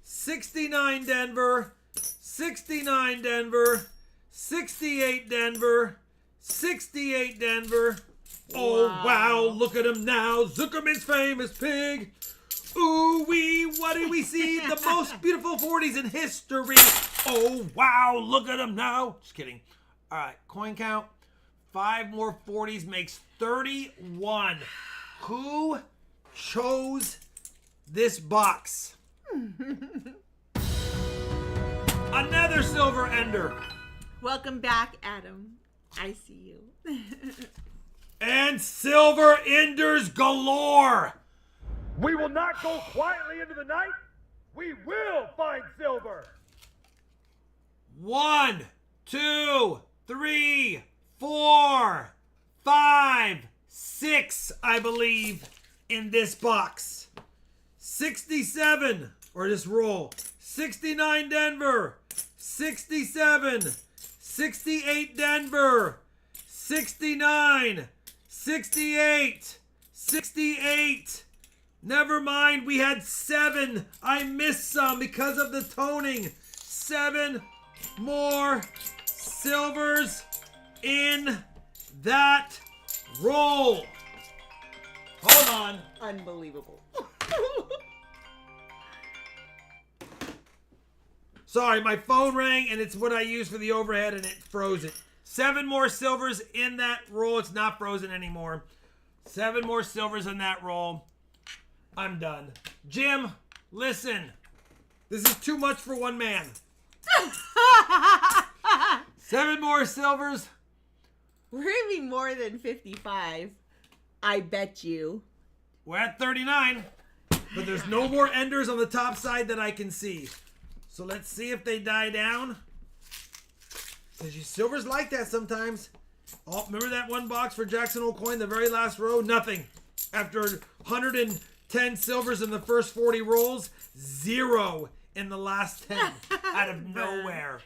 S1: 69 Denver, 69 Denver, 68 Denver, 68 Denver. Oh, wow, look at him now. Zuckerman's famous pig. Ooh, what do we see? The most beautiful 40s in history. Oh, wow, look at him now. Just kidding. All right, coin count. 5 more 40s makes 31. Who chose this box? Another silver ender.
S2: Welcome back, Adam. I see you.
S1: And silver enders galore.
S3: We will not go quietly into the night. We will find silver.
S1: 1, 2, 3, 4, 5, 6, I believe, in this box. 67, or this roll. 69 Denver, 67, 68 Denver, 69, 68, 68. Never mind, we had 7. I missed some because of the toning. 7 more silvers in that roll. Hold on.
S2: Unbelievable.
S1: Sorry, my phone rang and it's what I use for the overhead and it froze it. 7 more silvers in that roll. It's not frozen anymore. 7 more silvers in that roll. I'm done. Jim, listen. This is too much for one man. 7 more silvers.
S2: We're going to be more than 55. I bet you.
S1: We're at 39. But there's no more enders on the top side that I can see. So let's see if they die down. Because you silvers like that sometimes. Oh, remember that one box for Jackson Hole coin, the very last row? Nothing. After 110 silvers in the first 40 rolls, 0 in the last 10 out of nowhere.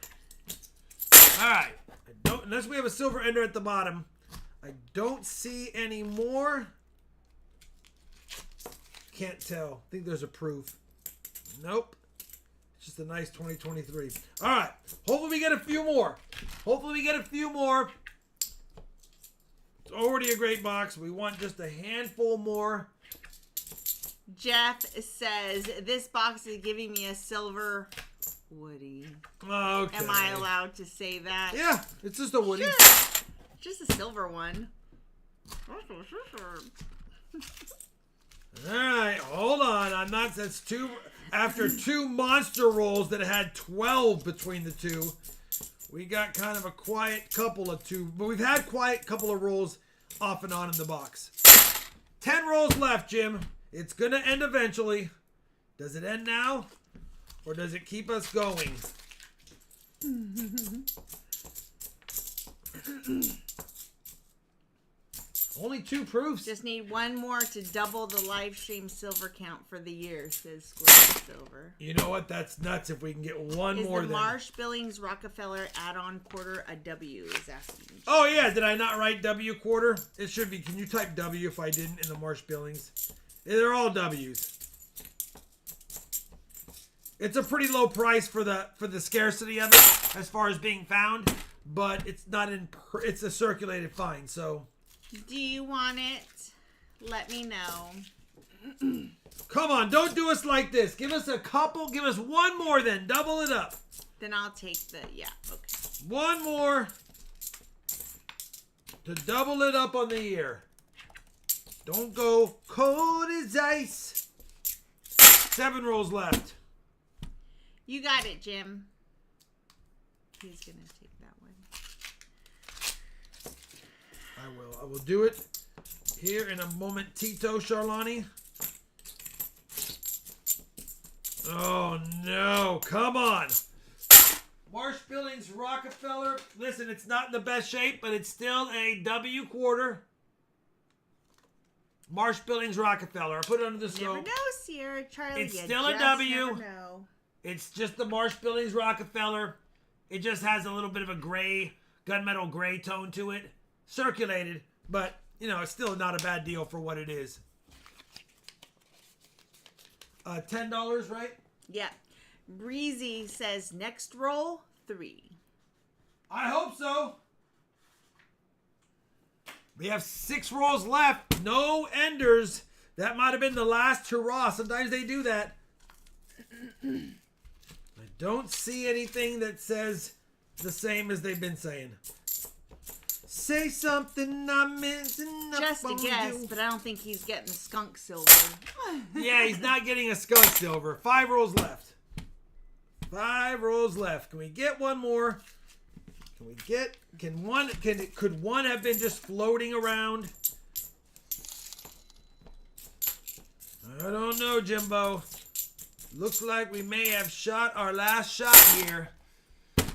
S1: All right. Unless we have a silver ender at the bottom. I don't see any more. Can't tell. I think there's a proof. Nope. It's just a nice 2023. All right. Hopefully we get a few more. It's already a great box. We want just a handful more.
S2: Jeff says, this box is giving me a silver Woody.
S1: Okay.
S2: Am I allowed to say that?
S1: Yeah. It's just a Woody.
S2: Sure. Just a silver one.
S1: All right, hold on. That's 2 after 2 monster rolls that had 12 between the two. We got kind of a quiet couple of 2, but we've had quiet couple of rolls off and on in the box. 10 rolls left, Jim. It's gonna end eventually. Does it end now, or does it keep us going? Only 2 proofs.
S2: Just need one more to double the live stream silver count for the year, says Square Silver.
S1: You know what? That's nuts if we can get one
S2: Is
S1: more
S2: the
S1: than.
S2: Marsh Billings Rockefeller add-on quarter a W? Is asking.
S1: Oh, yeah. Did I not write W quarter? It should be. Can you type W if I didn't in the Marsh Billings? Yeah, they're all W's. It's a pretty low price for the scarcity of it as far as being found, but it's not in. It's a circulated find, so.
S2: Do you want it? Let me know.
S1: Come on, don't do us like this. Give us a couple. Give us one more then. Double it up.
S2: Then I'll take the, yeah, okay.
S1: One more to double it up on the year. Don't go cold as ice. 7 rolls left.
S2: You got it, Jim. He's going to take that one.
S1: I will do it here in a momentito, Charlani. Oh, no. Come on. Marsh Billings Rockefeller. Listen, it's not in the best shape, but it's still a W quarter. Marsh Billings Rockefeller. I put it under the scope.
S2: Never know, Sierra Charlie.
S1: It's
S2: you
S1: still a
S2: just
S1: W.
S2: never know.
S1: It's just the Marsh Billings Rockefeller. It just has a little bit of a gray, gunmetal gray tone to it. Circulated, but, you know, it's still not a bad deal for what it is. $10, right?
S2: Yeah. Breezy says next roll 3.
S1: I hope so. We have 6 rolls left. No enders. That might have been the last hurrah. Sometimes they do that. I don't see anything that says the same as they've been saying. Say something I'm missing up
S2: Just a
S1: on
S2: guess,
S1: you.
S2: but I don't think he's getting the skunk silver.
S1: Yeah, he's not getting a skunk silver. 5 rolls left. 5 rolls left. Can we get one more? Could one have been just floating around? I don't know, Jimbo. Looks like we may have shot our last shot here.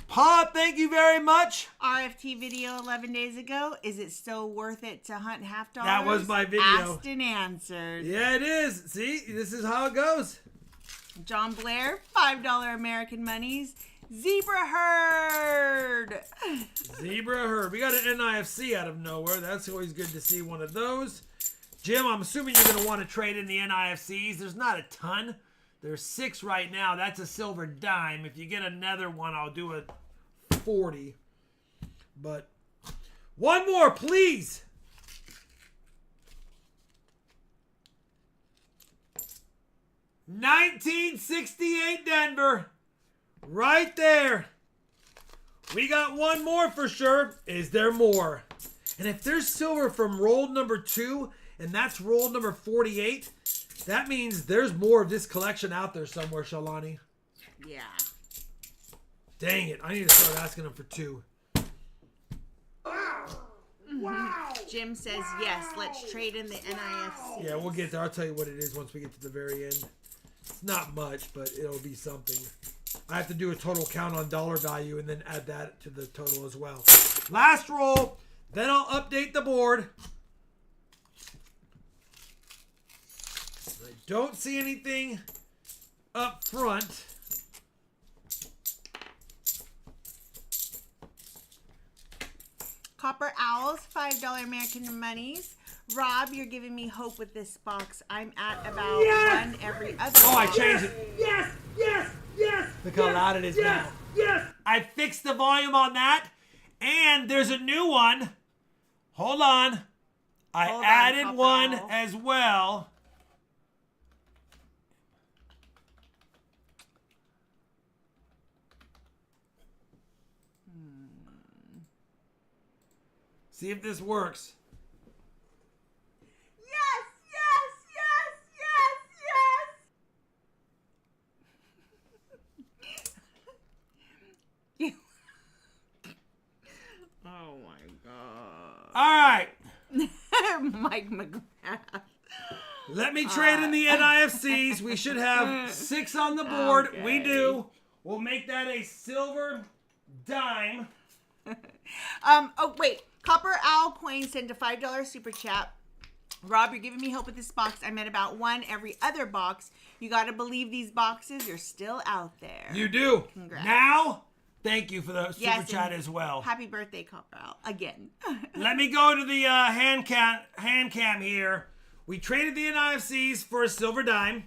S1: Pa, thank you very much.
S2: RFT video 11 days ago. Is it still worth it to hunt $50?
S1: That was my video.
S2: Asked and answered.
S1: Yeah, it is. See, this is how it goes.
S2: John Blair, $5 American monies. Zebra herd.
S1: Zebra herd. We got an NIFC out of nowhere. That's always good to see one of those. Jim, I'm assuming you're going to want to trade in the NIFCs. There's not a ton. There's 6 right now. That's a silver dime. If you get another one, I'll do a 40. But one more, please. $1968 Denver. Right there. We got one more for sure. Is there more? And if there's silver from roll number 2, and that's roll number 48, that means there's more of this collection out there somewhere, Shalani.
S2: Yeah.
S1: Dang it. I need to start asking them for 2.
S3: Wow!
S2: Jim says yes. Let's trade in the NIFC.
S1: Yeah, we'll get there. I'll tell you what it is once we get to the very end. It's not much, but it'll be something. I have to do a total count on dollar value and then add that to the total as well. Last roll. Then I'll update the board. I don't see anything up front.
S2: Copper Owls, $5 American monies. Rob, you're giving me hope with this box. I'm at about one every other
S1: Oh, I
S2: box.
S1: changed it.
S3: Yes! Yes! Yes!
S1: Look how loud it is now.
S3: Yes!
S1: I fixed the volume on that. And there's a new one. Hold on. I
S2: Hold on,
S1: added
S2: Copper
S1: one
S2: Owl.
S1: as well. See if this works.
S2: Yes, yes, yes, yes, yes. Oh my God.
S1: All right.
S2: Mike McGrath.
S1: Let me trade in the NIFCs. We should have 6 on the board.
S2: Okay.
S1: We do. We'll make that a silver dime.
S2: Oh, wait. Copper Owl Coin sent a $5 super chat. Rob, you're giving me hope with this box. I'm at about one every other box. You got to believe these boxes are still out there.
S1: You do.
S2: Congrats.
S1: Now, thank you for the super
S2: Yes,
S1: chat
S2: and
S1: as well.
S2: Happy birthday, Copper Owl. Again.
S1: Let me go to the hand cam here. We traded the NIFCs for a silver dime.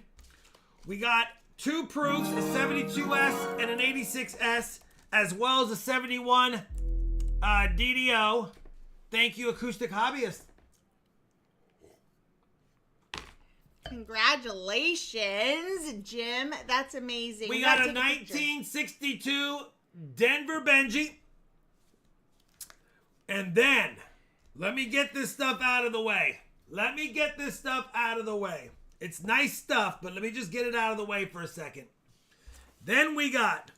S1: We got 2 proofs, a 72S and an 86S, as well as a 71 DDO. Thank you, Acoustic Hobbyist.
S2: Congratulations, Jim. That's amazing.
S1: We got a
S2: gotta take picture.
S1: 1962 Denver Benji. And then, let me get this stuff out of the way. It's nice stuff, but let me just get it out of the way for a second. Then we got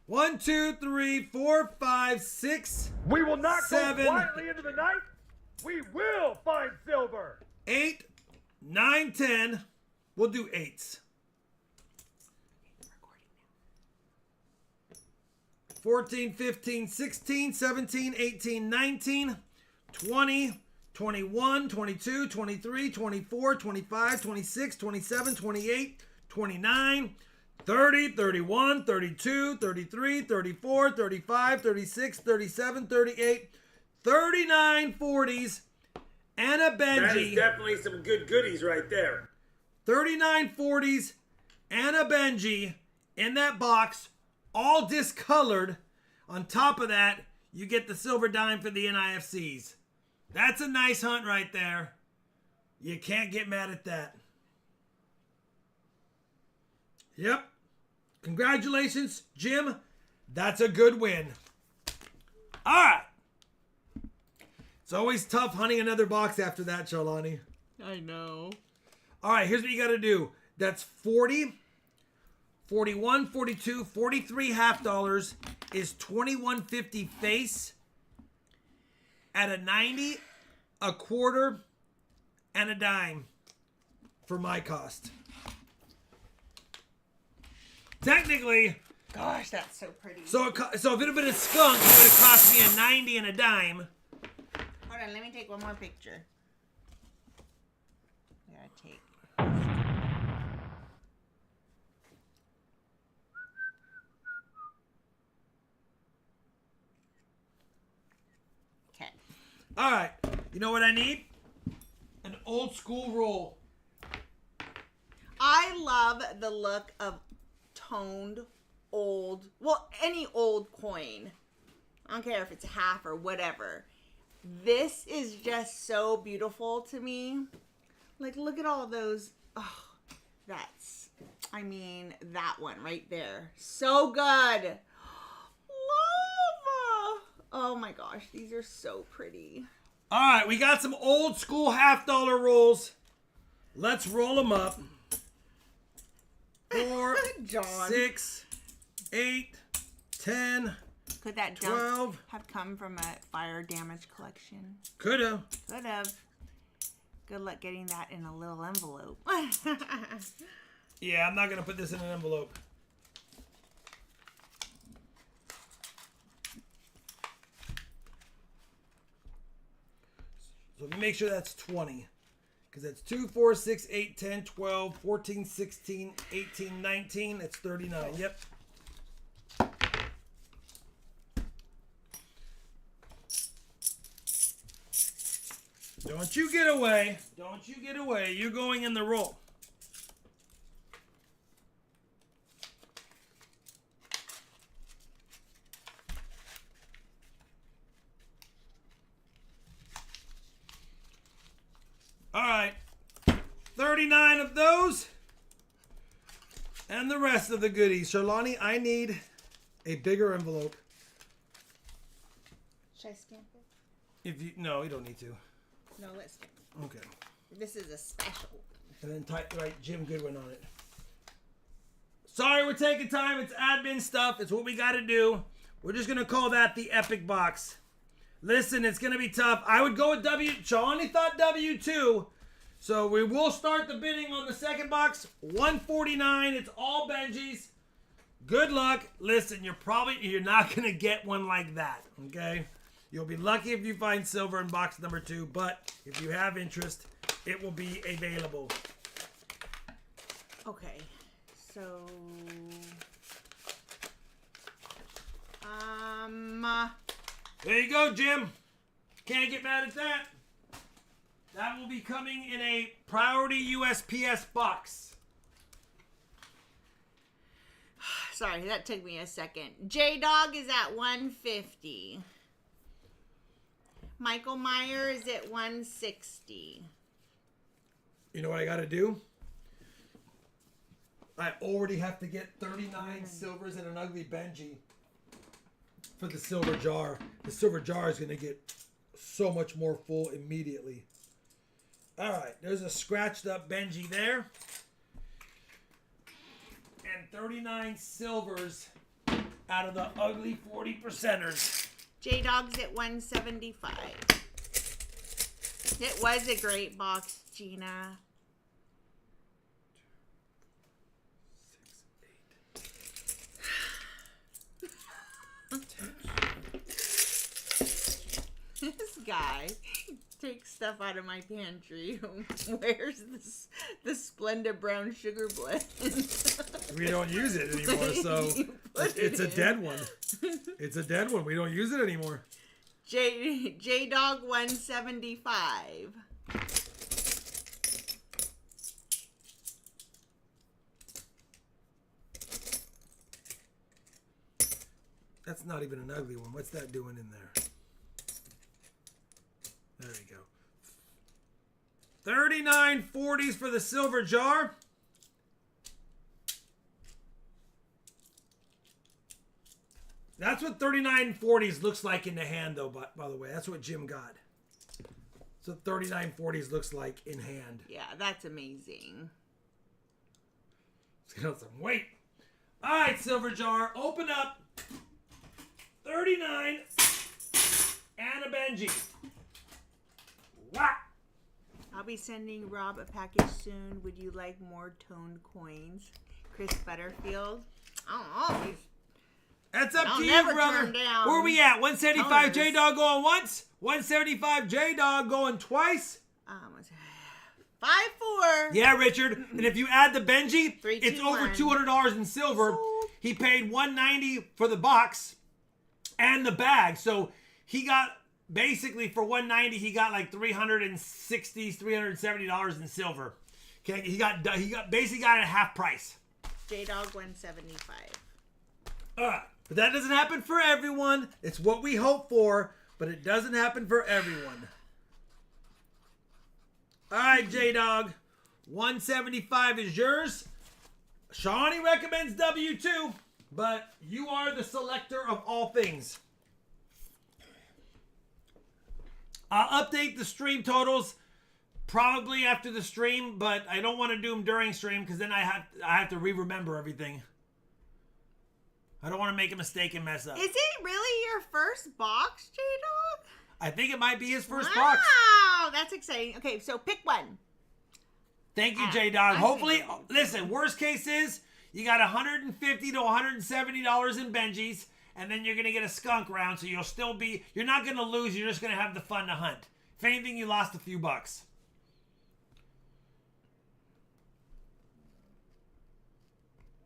S1: 1, 2, 3, 4, 5, 6,
S3: We will not
S1: 7,
S3: go quietly into the night. We will find silver.
S1: 8, 9, 10. We'll do 8s. 14, 15, 16, 17, 18, 19, 20, 21, 22, 23, 24, 25, 26, 27, 28, 29, 30, 31, 32, 33, 34, 35, 36, 37, 38, 39 40s, and a
S4: That is
S1: Benji.
S4: definitely some good goodies right there.
S1: 39 40s and a Benji in that box, all discolored. On top of that, you get the silver dime for the NIFCs. That's a nice hunt right there. You can't get mad at that. Yep. Congratulations, Jim. That's a good win. All right. It's always tough hunting another box after that, Shalani.
S2: I know.
S1: All right, here's what you got to do. That's 40, 41, 42, 43 half dollars is $21.50 face at a 90, a quarter, and a dime for my cost. Technically,
S2: Gosh, that's so pretty.
S1: so if it had been a skunk, it would have cost me a 90 and a dime.
S2: Hold on, let me take one more picture. I gotta take. Okay.
S1: All right, you know what I need? An old school roll.
S2: I love the look of toned old, well, any old coin. I don't care if it's half or whatever. This is just so beautiful to me. Like, look at all those. Oh, that's, I mean, that one right there. So good. Love Oh my gosh, these are so pretty.
S1: All right, we got some old school $half rolls. Let's roll them up. 4,
S2: John.
S1: 6, 8, 10.
S2: Could that
S1: 12.
S2: have come from a fire damage collection?
S1: Coulda.
S2: Could have. Good luck getting that in a little envelope.
S1: Yeah, I'm not going to put this in an envelope. So let me make sure that's 20. Because that's 2, 4, 6, 8, 10, 12, 14, 16, 18, 19. That's 39. Yep. Don't you get away. Don't you get away. You're going in the roll. All right. 39 of those. And the rest of the goodies. Charlani, I need a bigger envelope.
S2: Should I stamp it?
S1: If you no, you don't need to.
S2: No, let's stamp it.
S1: Okay.
S2: This is a special.
S1: And then write Jim Goodwin on it. Sorry, we're taking time. It's admin stuff. It's what we got to do. We're just going to call that the Epic Box. Listen, it's going to be tough. I would go with W. Shawnee thought W2. So we will start the bidding on the second box. $149. It's all Benjis. Good luck. Listen, you're not going to get one like that. Okay? You'll be lucky if you find silver in box number 2. But if you have interest, it will be available.
S2: Okay. So...
S1: There you go, Jim. Can't get mad at that. That will be coming in a priority USPS box.
S2: Sorry, that took me a second. J-Dog is at 150. Michael Meyer is at 160.
S1: You know what I got to do? I already have to get 39 silvers and an ugly Benji for the silver jar. The silver jar is going to get so much more full immediately. All right, there's a scratched up Benji there. And 39 silvers out of the ugly 40%ers.
S2: J-Dog's at 175. It was a great box, Gina.
S1: 6, 8, 10.
S2: This guy takes stuff out of my pantry. Where's the Splenda brown sugar blend?
S1: We don't use it anymore, so it's a dead one. It's a dead one. We don't use it anymore.
S2: J-Dog 175.
S1: That's not even an ugly one. What's that doing in there? There you go. 39 40s for the silver jar. That's what 39 40s looks like in the hand, though, by the way. That's what Jim got. That's what 39 40s looks like in hand.
S2: Yeah, that's amazing.
S1: Let's get out some weight. All right, silver jar. Open up. 39 and a Benji. Wow.
S2: I'll be sending Rob a package soon. Would you like more toned coins? Chris Butterfield. I don't know.
S1: That's up
S2: I'll
S1: to you,
S2: never
S1: brother.
S2: turn down
S1: Where are we at? 175
S2: owners.
S1: J-Dog going once. 175 J-Dog going twice.
S2: 5-4.
S1: Yeah, Richard. And if you add the Benji,
S2: 3,
S1: it's
S2: 2,
S1: over
S2: 1.
S1: $200 in silver.
S2: Sold.
S1: He paid $190 for the box and the bag. So he got, basically for $190, he got like $360, $370 in silver. Okay, he basically got it at half price.
S2: J-Dog 175.
S1: All right. But that doesn't happen for everyone. It's what we hope for, but it doesn't happen for everyone. All right, J-Dog. 175 is yours. Shawnee recommends W2, but you are the selector of all things. I'll update the stream totals probably after the stream, but I don't want to do them during stream because then I have to remember everything. I don't want to make a mistake and mess up.
S2: Is it really your first box, J-Dog?
S1: I think it might be his first box.
S2: Wow, that's exciting. Okay, so pick one.
S1: Thank you, J-Dog.
S2: I
S1: Hopefully,
S2: see.
S1: listen, worst case is you got $150 to $170 in Benjis, and then you're going to get a skunk round, so you're not going to lose, you're just going to have the fun to hunt. If anything, you lost a few bucks.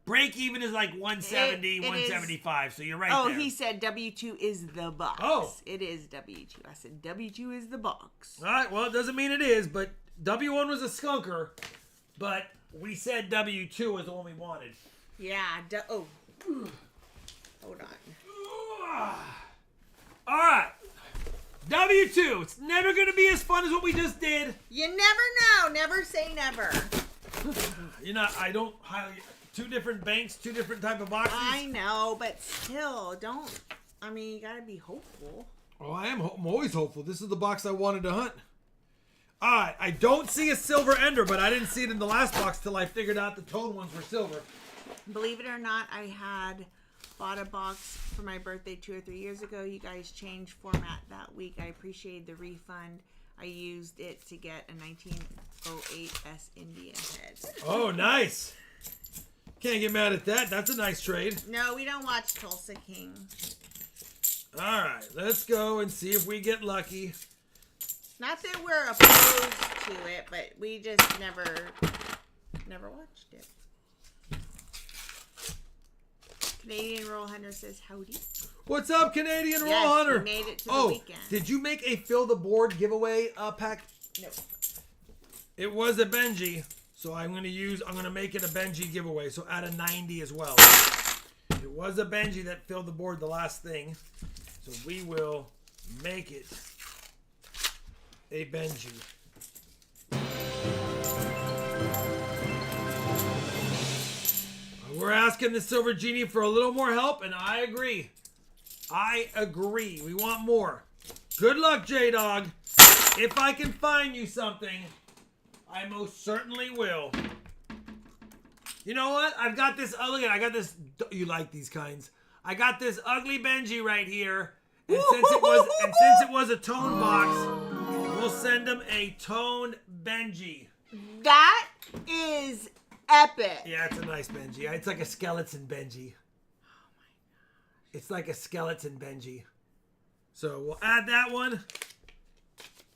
S1: Break even is like 170, 175, so you're right there.
S2: Oh, he said W2 is the box.
S1: Oh.
S2: It is W2. I said W2 is the box.
S1: All right, well, it doesn't mean it is, but W1 was a skunker, but we said W2 was the one we wanted.
S2: Yeah. Hold on.
S1: All right. W2. It's never going to be as fun as what we just did.
S2: You never know. Never say never.
S1: I don't highly... Two different banks, two different type of boxes.
S2: I know, but still, you gotta be hopeful.
S1: Oh, I'm always hopeful. This is the box I wanted to hunt. All right, I don't see a silver ender, but I didn't see it in the last box till I figured out the tone ones were silver.
S2: Believe it or not, I had bought a box for my birthday 2 or 3 years ago. You guys changed format that week. I appreciated the refund. I used it to get a 1908 S Indian head.
S1: Oh, nice. Can't get mad at that. That's a nice trade.
S2: No, we don't watch Tulsa King.
S1: All right, let's go and see if we get lucky.
S2: Not that we're opposed to it, but we just never watched it. Canadian Roll Hunter says howdy.
S1: What's up, Canadian Roll
S2: Yes,
S1: Hunter?
S2: we made it to the weekend.
S1: Did you make a fill the board giveaway pack?
S2: No.
S1: It was a Benji, so I'm gonna make it a Benji giveaway. So add a 90 as well. It was a Benji that filled the board the last thing, so we will make it a Benji. We're asking the Silver Genie for a little more help, and I agree. We want more. Good luck, J-Dog. If I can find you something, I most certainly will. You know what? I've got this. Oh, look at it. I got this. You like these kinds? I got this ugly Benji right here. And since it was a tone box, we'll send him a tone Benji.
S2: That is epic.
S1: Yeah, it's a nice Benji. It's like a skeleton Benji. Oh my gosh. It's like a skeleton Benji. So we'll add that one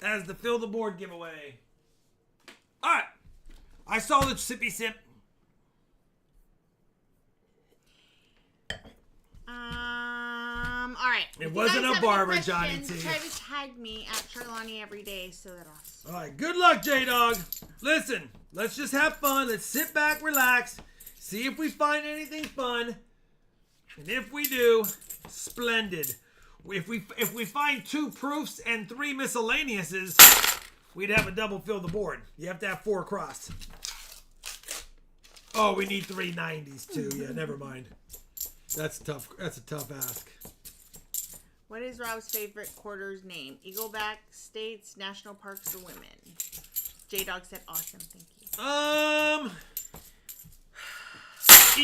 S1: as the fill the board giveaway. All right. I saw the sippy sip.
S2: All right.
S1: It wasn't a barber, Johnny
S2: T.
S1: T.
S2: Try to tag me at Charlani every day so that I'll...
S1: All right. Good luck, J-Dog. Listen, let's just have fun. Let's sit back, relax, see if we find anything fun. And if we do, splendid. If we find 2 proofs and 3 miscellaneouses, we'd have a double fill the board. You have to have 4 across. Oh, we need 3 90s too. Yeah, never mind. That's tough. That's a tough ask.
S2: What is Rob's favorite quarter's name? Eagleback, States, National Parks, or Women? J-Dog said awesome. Thank you.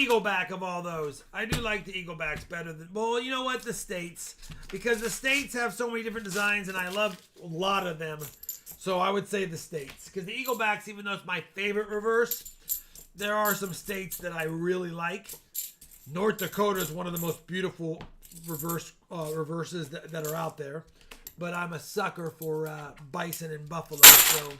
S1: Eagleback of all those. I do like the Eaglebacks better than... Well, you know what? The States. Because the States have so many different designs, and I love a lot of them. So I would say the States. Because the Eaglebacks, even though it's my favorite reverse, there are some states that I really like. North Dakota is one of the most beautiful reverses that are out there. But I'm a sucker for bison and buffalo, so...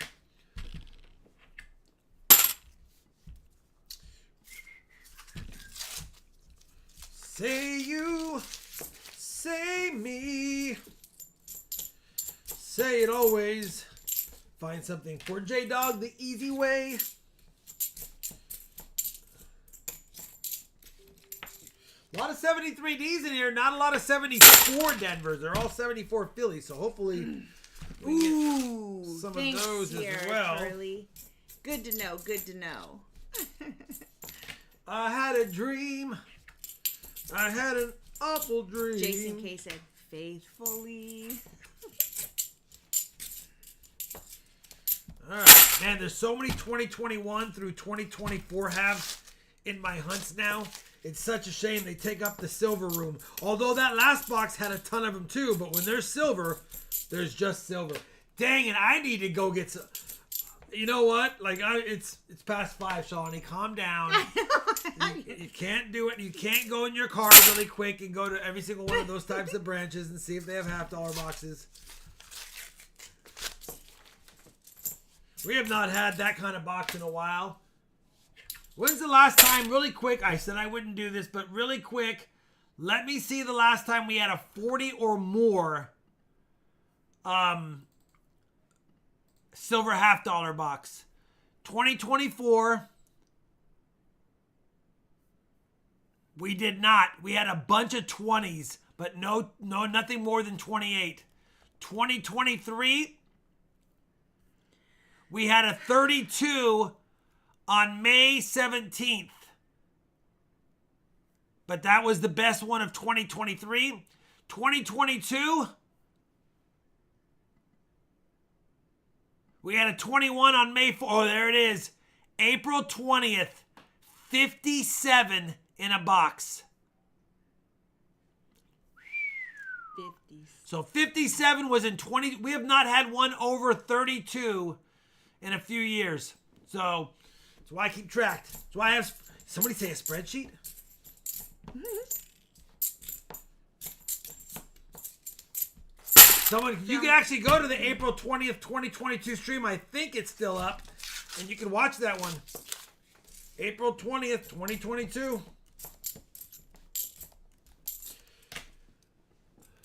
S1: Say you, say me, say it always. Find something for J-Dog the easy way. A lot of 73Ds in here, not a lot of 74 Denvers. They're all 74 Phillies, so hopefully we get some of those as well.
S2: Charlie. Good to know, good to know.
S1: I had a dream. I had an awful dream.
S2: Jason K said, faithfully.
S1: All right, man, there's so many 2021 through 2024 halves in my hunts now. It's such a shame they take up the silver room. Although that last box had a ton of them too, but when there's silver, there's just silver. Dang it, I need to go get some. You know what? Like, it's past 5, Shawnee. Calm down. You can't do it. You can't go in your car really quick and go to every single one of those types of branches and see if they have $50 boxes. We have not had that kind of box in a while. When's the last time, really quick, I said I wouldn't do this, but really quick, let me see the last time we had a 40 or more silver $50 box. 2024, we did not. We had a bunch of 20s, but nothing more than 28. 2023, we had a 32 on May 17th. But that was the best one of 2023. 2022, we had a 21 on May 4th. Oh, there it is. April 20th, 57 in a box.
S2: 50s.
S1: So 57 was in 20. We have not had one over 32 in a few years. So that's why I keep track. That's why I have. Somebody say a spreadsheet? You can actually go to the April 20th, 2022 stream. I think it's still up. And you can watch that one. April 20th, 2022.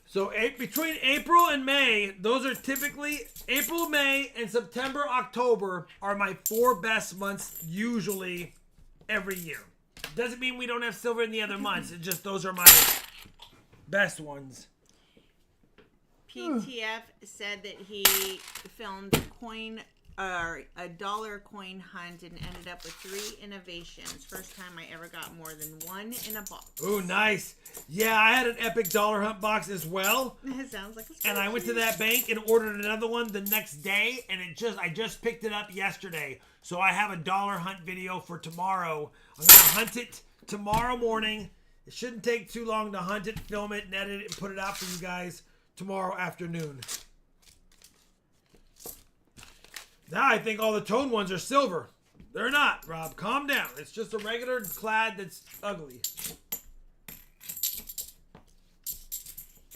S1: So between April and May, those are typically April, May, and September, October are my 4 best months usually every year. Doesn't mean we don't have silver in the other months. It's just those are my best ones.
S2: PTF said that he filmed a dollar coin hunt and ended up with 3 innovations. First time I ever got more than 1 in a box.
S1: Ooh, nice. Yeah, I had an epic dollar hunt box as well.
S2: It sounds like a
S1: And I went to that bank and ordered another one the next day, and I just picked it up yesterday. So I have a dollar hunt video for tomorrow. I'm going to hunt it tomorrow morning. It shouldn't take too long to hunt it, film it, and edit it, and put it out for you guys tomorrow afternoon. Now I think all the tone ones are silver. They're not, Rob. Calm down. It's just a regular clad that's ugly.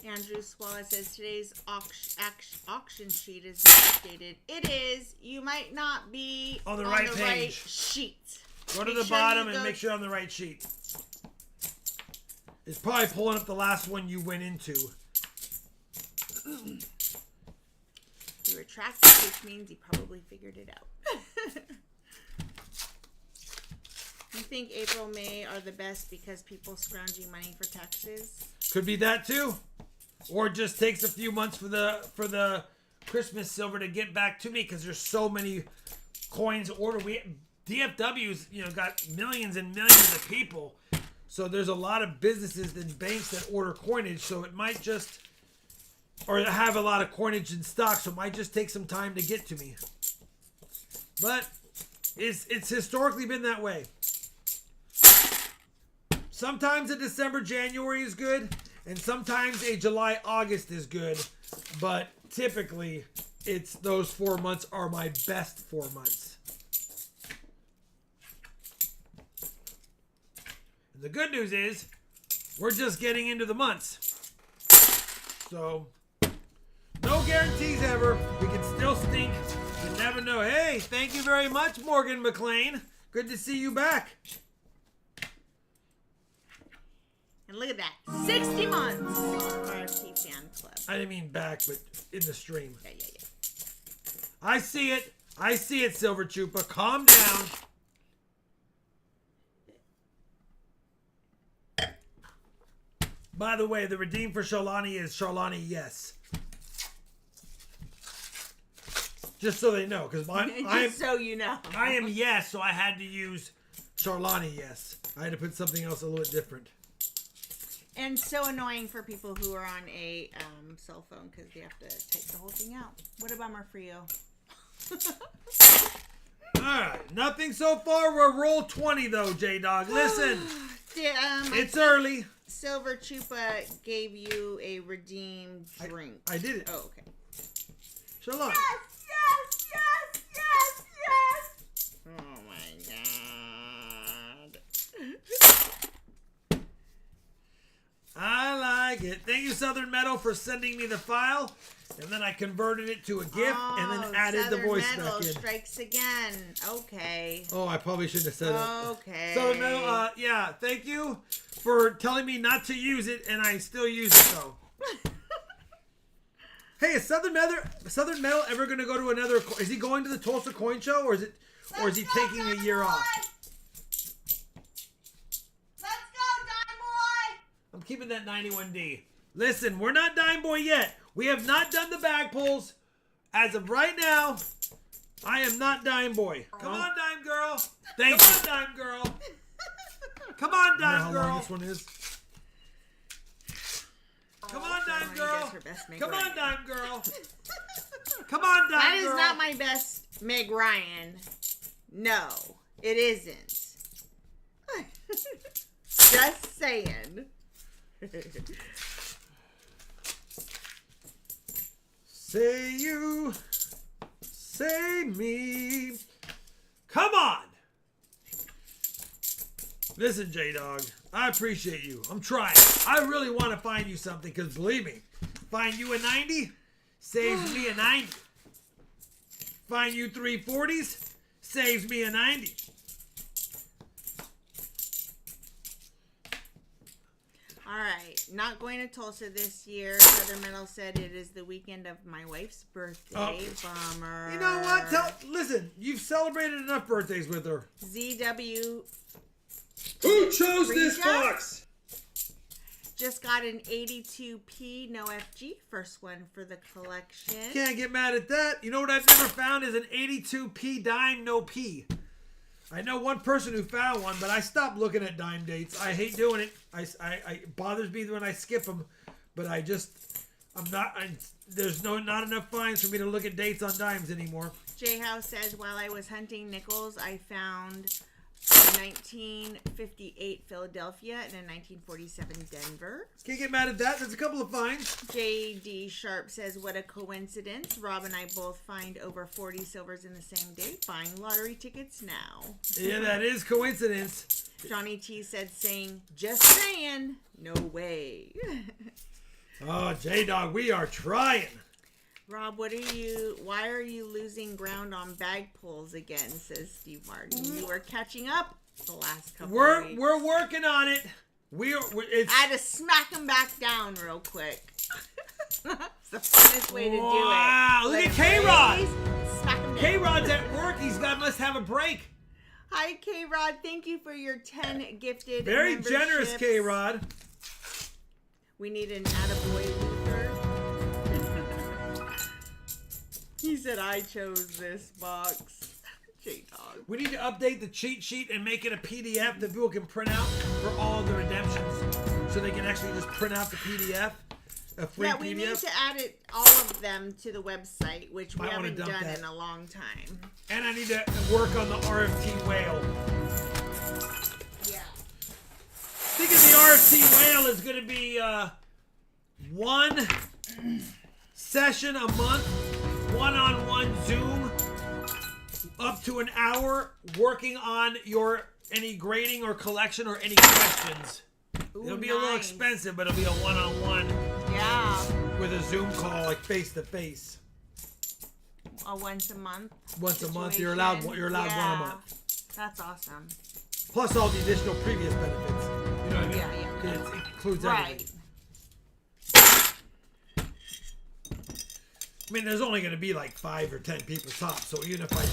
S2: Andrew Swallow says today's auction sheet is not updated. It is. You might not be
S1: on the right page.
S2: Sheet.
S1: Go to the bottom and make sure you're on the right sheet. It's probably pulling up the last one you went into.
S2: You retracted, which means you probably figured it out. You think April, May are the best because people scrounging money for taxes?
S1: Could be that too. Or it just takes a few months for the Christmas silver to get back to me because there's so many coins ordered. DFW's got millions and millions of people. So there's a lot of businesses and banks that order coinage, so it might just or have a lot of coinage in stock, so it might just take some time to get to me. But it's historically been that way. Sometimes a December, January is good, and sometimes a July, August is good, but typically it's those 4 months are my best 4 months. And the good news is we're just getting into the months. So no guarantees ever. We can still stink. You never know. Hey, thank you very much, Morgan McLean. Good to see you back.
S2: And look at that. 60 months. RFT fan club.
S1: I didn't mean back, but in the stream.
S2: Yeah.
S1: I see it. I see it, Silver Chupa. Calm down. By the way, the redeem for Sharlani is Sharlani yes. Just so they know, because
S2: so you know.
S1: I am yes, so I had to use Sharlani yes. I had to put something else a little bit different.
S2: And so annoying for people who are on a cell phone because they have to type the whole thing out. What a bummer for you.
S1: All right, nothing so far. We're roll 20 though, J-Dog. Listen, it's early.
S2: Silver Chupa gave you a redeemed drink.
S1: I did it.
S2: Oh, okay.
S1: Shalom.
S2: Yes. Oh my God.
S1: I like it. Thank you, Southern Meadow, for sending me the file. And then I converted it to a GIF and then added the voice
S2: Metal
S1: back in.
S2: strikes again. Okay.
S1: Oh, I probably shouldn't have said it.
S2: Okay.
S1: Southern Meadow, yeah, thank you for telling me not to use it, and I still use it, though. Hey, is Southern Metal ever going to go to another... Is he going to the Tulsa Coin Show, or is he taking a year off?
S2: Let's go, Dime Boy!
S1: I'm keeping that 91D. Listen, we're not Dime Boy yet. We have not done the bag pulls. As of right now, I am not Dime Boy. Come on, Dime Girl. Come on, Dime Girl. Come on, Dime Girl. How long this one is? Come on, Dime Girl. Come on, Dime Girl. Come on, Dime Girl.
S2: That is not my best Meg Ryan. No, it isn't. Just saying.
S1: Say you, say me. Come on. Listen, J-Dog, I appreciate you. I'm trying. I really want to find you something because believe me, find you a 90 saves me a 90. Find you 340s saves me a 90.
S2: All right, not going to Tulsa this year. Southern Metal said it is the weekend of my wife's birthday. Bummer.
S1: You know what? Listen, you've celebrated enough birthdays with her.
S2: ZW.
S4: Who chose this box?
S2: Just got an 82p, no FG. First one for the collection.
S1: Can't get mad at that. You know what I've never found is an 82p dime, no P. I know one person who found one, but I stopped looking at dime dates. I hate doing it. It bothers me when I skip them, but there's not enough finds for me to look at dates on dimes anymore.
S2: J House says, while I was hunting nickels, I found a 1958 Philadelphia and a 1947 Denver.
S1: Can't get mad at that. There's a couple of finds.
S2: JD Sharp says, what a coincidence. Rob and I both find over 40 silvers in the same day. Buying lottery tickets now.
S1: Yeah, that is coincidence.
S2: Johnny T said, just saying, no way.
S1: Oh, J-Dog, we are trying.
S2: Rob, why are you losing ground on bag pulls again, says Steve Martin. You were catching up the last couple of weeks.
S1: We're working on it.
S2: I had to smack him back down real quick. It's the funnest way to do it.
S1: Wow, look at K-Rod.
S2: Smack him down.
S1: K-Rod's at work. Must have a break.
S2: Hi, K-Rod. Thank you for your 10 gifted
S1: Very generous, K-Rod.
S2: We need an attaboy Luther. He said I chose this box. J-Dog.
S1: We need to update the cheat sheet and make it a PDF that people can print out for all the redemptions. So they can actually just print out the PDF. A free PDF.
S2: We need to add all of them to the website, which we haven't done in a long time.
S1: And I need to work on the RFT whale.
S2: Yeah.
S1: I think the RFT whale is going to be one session a month, one-on-one Zoom, up to an hour, working on any grading or collection or any questions.
S2: Ooh,
S1: it'll be a little expensive, but it'll be a one-on-one.
S2: Yeah.
S1: With a Zoom call, like face-to-face.
S2: Once a month.
S1: Once a month, you're allowed one a month.
S2: That's awesome.
S1: Plus all the additional previous benefits. You know what I mean?
S2: Yeah.
S1: It includes everything. I mean, there's only going to be like 5 or 10 people top. So even if I do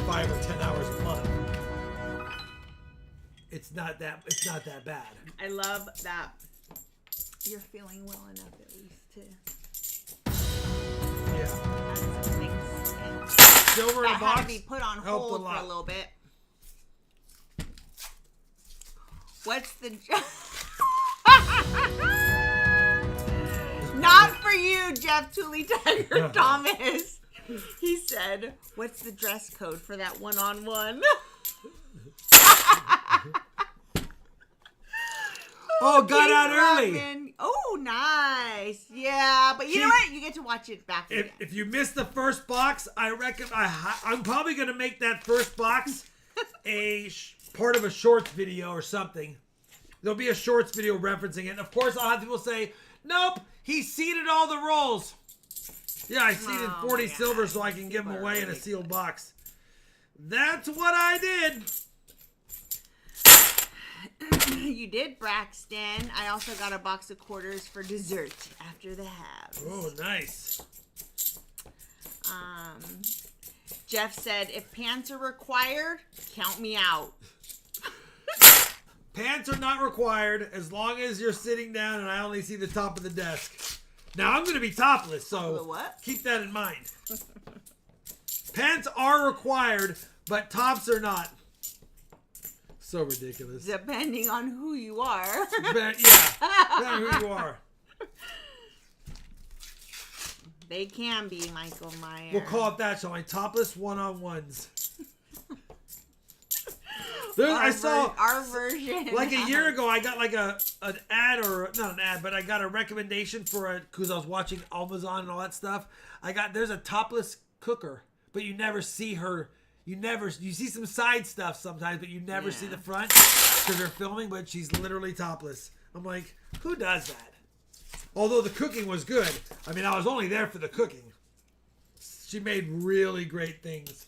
S1: 5 or 10 hours a month, it's not that bad.
S2: I love that you're feeling well enough at least to add some things in.
S1: Silver in a box
S2: had to be put on hold for a little bit. What's the not for you, Jeff Tooley Tiger Thomas. He said, "What's the dress code for that one-on-one?"
S1: Oh, got out early.
S2: Robin. Oh, nice. Yeah, but you know what? You get to watch it back again.
S1: If you missed the first box, I reckon I'm probably gonna make that first box a part of a shorts video or something. There'll be a shorts video referencing it. And of course, I'll have people say, "Nope, he seeded all the rolls." Yeah, I seeded 40 silver so I can give them away in a sealed box. That's what I did.
S2: You did, Braxton. I also got a box of quarters for dessert after the halves.
S1: Oh, nice.
S2: Jeff said, "If pants are required, count me out."
S1: Pants are not required as long as you're sitting down and I only see the top of the desk. Now, I'm going to be topless, so
S2: what?
S1: keep that in mind. Pants are required, but tops are not. So ridiculous.
S2: Depending on who you are.
S1: Yeah, depending on who you are.
S2: They can be, Michael Myers.
S1: We'll call it that, shall we? Topless one-on-ones. I saw
S2: our version.
S1: like a year ago. I got like an ad, or not an ad, but I got a recommendation for because I was watching Amazon and all that stuff. There's a topless cooker, but you never see her. You see some side stuff sometimes, but you never see the front because they're filming. But she's literally topless. I'm like, who does that? Although the cooking was good. I mean, I was only there for the cooking. She made really great things.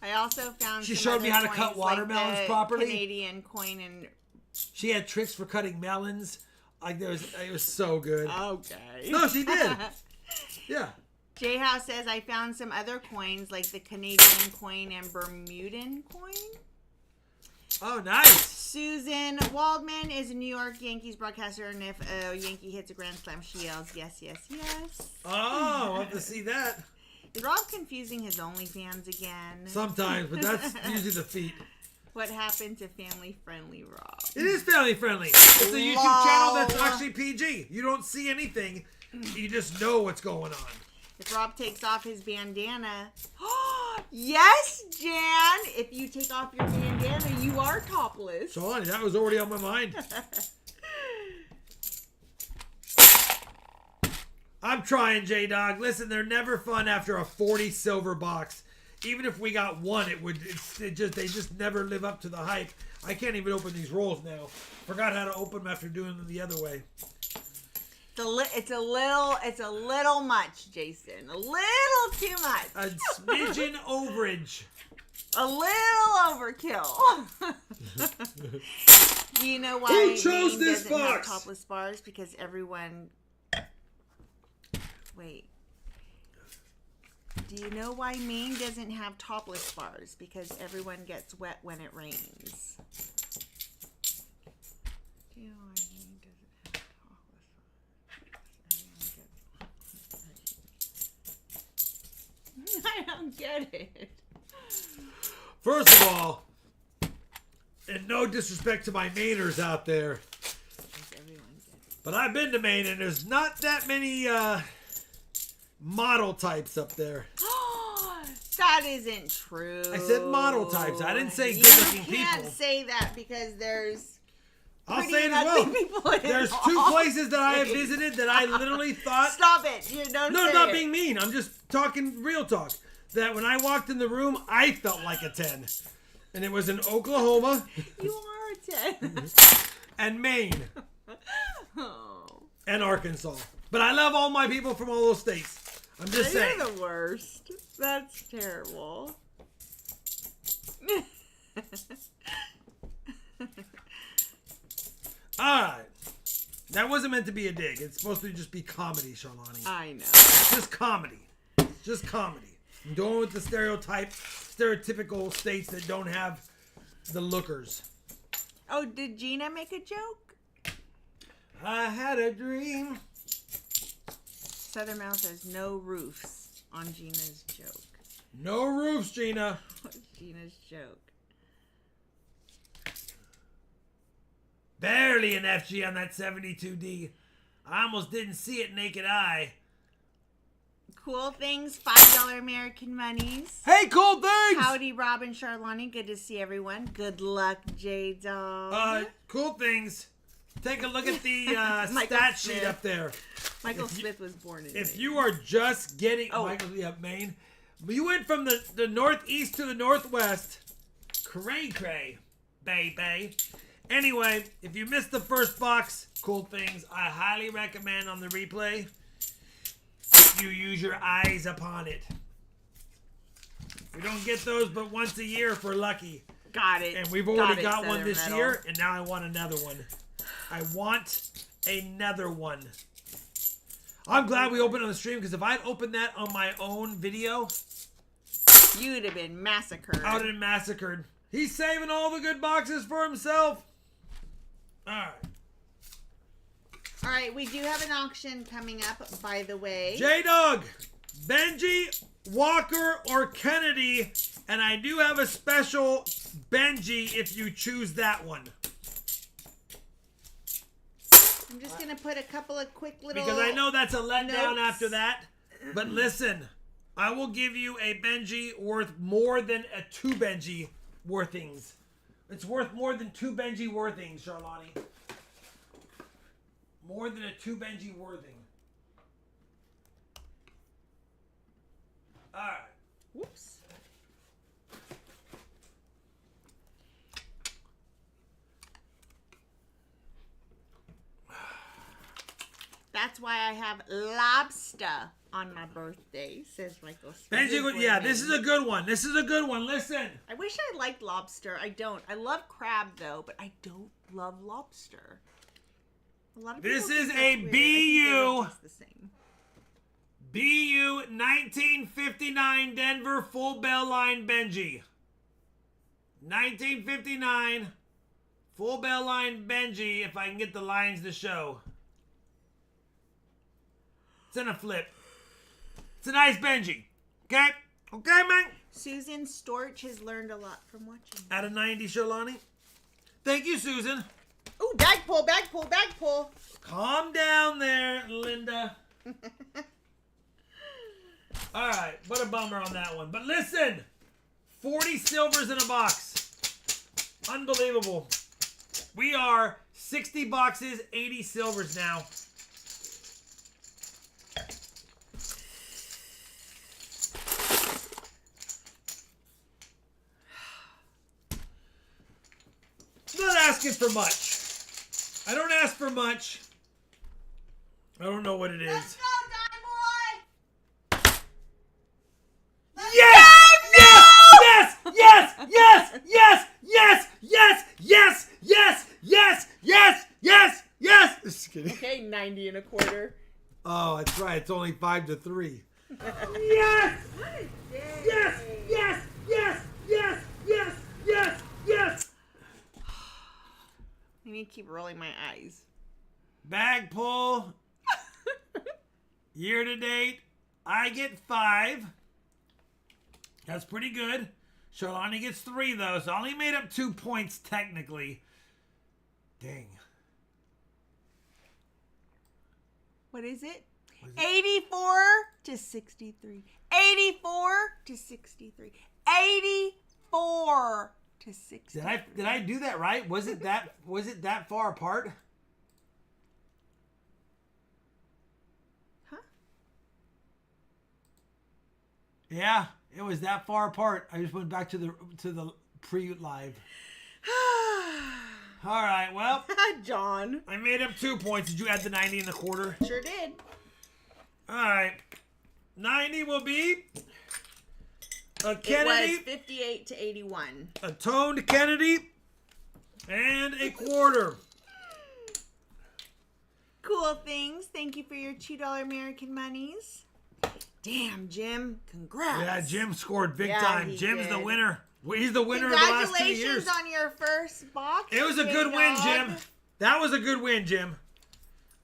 S2: I also found
S1: she showed me how to cut watermelons
S2: like the
S1: properly.
S2: Canadian coin and
S1: she had tricks for cutting melons. Like it was so good.
S2: Okay.
S1: No, she did. Yeah.
S2: J House says I found some other coins like the Canadian coin and Bermudan coin.
S1: Oh, nice.
S2: Susan Waldman is a New York Yankees broadcaster, and if a Yankee hits a grand slam, she yells, "Yes, yes, yes."
S1: Oh, I'll have to see that.
S2: Is Rob confusing his OnlyFans again?
S1: Sometimes, but that's usually the feet.
S2: What happened to Family Friendly Rob?
S1: It is family friendly. It's a YouTube channel that's actually PG. You don't see anything. You just know what's going on.
S2: If Rob takes off his bandana... Yes, Jan! If you take off your bandana, you are topless.
S1: Shawnee, that was already on my mind. I'm trying, J-Dog. Listen, they're never fun after a 40 silver box. Even if we got one, they just never live up to the hype. I can't even open these rolls now. Forgot how to open them after doing them the other way.
S2: It's a little much, Jason. A little too much.
S1: A smidgen overage.
S2: A little overkill. Do you know why
S4: Who chose
S2: Maine
S4: this
S2: doesn't have
S4: box?
S2: topless bars? Because everyone... Wait. Do you know why Maine doesn't have topless bars? Because everyone gets wet when it rains. Do you know why Maine doesn't have topless bars? I don't get it.
S1: First of all, and no disrespect to my Mainers out there, but I've been to Maine and there's not that many model types up there.
S2: That isn't true.
S1: I said model types. I didn't say good-looking people.
S2: You can't say that because there's
S1: I'll
S2: pretty
S1: say it
S2: and
S1: as
S2: ugly
S1: well.
S2: people in
S1: There's
S2: all
S1: two places that I have visited that I literally thought...
S2: Stop it. You don't
S1: No,
S2: say
S1: not
S2: it.
S1: being mean. I'm just talking real talk. That when I walked in the room, I felt like a 10. And it was in Oklahoma.
S2: You are a 10.
S1: And Maine.
S2: Oh.
S1: And Arkansas. But I love all my people from all those states. I'm just saying.
S2: You're the worst. That's terrible.
S1: Alright. That wasn't meant to be a dig. It's supposed to just be comedy, Shalani.
S2: I know.
S1: It's just comedy. Just comedy. I'm going with the stereotypical states that don't have the lookers.
S2: Oh, did Gina make a joke?
S1: I had a dream.
S2: Southern Mouse has no roofs on Gina's joke.
S1: No roofs, Gina.
S2: What's Gina's joke?
S1: Barely an FG on that 72D. I almost didn't see it naked eye.
S2: Cool Things, $5 American monies.
S1: Hey, Cool Things!
S2: Howdy, Rob and Charlani. Good to see everyone. Good luck, J-Dog.
S1: Cool Things. Take a look at the
S2: Michael
S1: stat
S2: Smith.
S1: sheet up there.
S2: Michael Smith was born in
S1: If
S2: Maine.
S1: you are just getting...
S2: Oh.
S1: Maine. You went from the northeast to the northwest. Cray, baby. Anyway, if you missed the first box, Cool Things, I highly recommend on the replay you use your eyes upon it. We don't get those but once a year if we're lucky.
S2: Got it.
S1: And we've already got one
S2: Southern
S1: this
S2: Metal.
S1: year, and now I want another one. I want another one. I'm glad we opened on the stream, because if I'd opened that on my own video,
S2: You'd have been massacred.
S1: I would have been massacred. He's saving all the good boxes for himself. All right.
S2: All right, we do have an auction coming up, by the way.
S1: J-Dog, Benji, Walker, or Kennedy. And I do have a special Benji if you choose that one.
S2: I'm just going to put a couple of quick little...
S1: Because I know that's a letdown
S2: notes.
S1: after that. But listen, I will give you a Benji worth more than a 2 Benji worthings. It's worth more than 2 Benji worthings, Charlani. More than a 2 Benji worthing. All right.
S2: Whoops. That's why I have lobster on my birthday, says Michael Smith.
S1: Benji, yeah, this is a good one. This is a good one. Listen.
S2: I wish I liked lobster. I don't. I love crab, though, but I don't love lobster. A lot of
S1: This
S2: people
S1: is
S2: think
S1: a
S2: that's weird. I think they
S1: BU.
S2: don't taste the same.
S1: BU 1959 Denver full bell line Benji. 1959 full bell line Benji, if I can get the lines to show. It's in a flip. It's a nice Benji. Okay? Okay, man?
S2: Susan Storch has learned a lot from watching.
S1: Out of 90, Shalani. Thank you, Susan.
S2: Ooh, bag pull, bag pull, bag pull.
S1: Calm down there, Linda. All right, what a bummer on that one. But listen, 40 silvers in a box. Unbelievable. We are 60 boxes, 80 silvers now. I'm not asking for much. I don't ask for much. I don't know what it is.
S2: Let's go, Die Boy!
S1: Yes! Yes! Yes! Yes! Yes! Yes! Yes! Yes! Yes! Yes! Yes! Yes! Yes! Just kidding.
S2: Okay, 90 and a quarter.
S1: Oh, that's right. It's only 5-3. Yes!
S2: What a day.
S1: Yes! Yes! Yes! Yes! Yes! Yes! Yes!
S2: I need to keep rolling my eyes.
S1: Bag pull. Year to date, I get 5. That's pretty good. Charlani gets 3 though, so I only made up 2 points technically. Dang.
S2: What is it? 84 to 63. 84 to 63. 84 to 63.
S1: Did I do that right? Was it that far apart?
S2: Huh?
S1: Yeah, it was that far apart. I just went back to the pre-live. All right, well,
S2: John.
S1: I made up 2 points. Did you add the 90 and a quarter?
S2: Sure did.
S1: All right. 90 will be a
S2: It
S1: Kennedy,
S2: was 58 to 81.
S1: a toned Kennedy, and a quarter.
S2: Cool Things. Thank you for your $2 American monies. Damn, Jim. Congrats.
S1: Yeah, Jim scored big
S2: Yeah,
S1: time.
S2: he
S1: Jim's the
S2: did.
S1: winner. He's the winner of the last 2 years.
S2: Congratulations on your first box.
S1: It was a good win, Jim. That was a good win, Jim.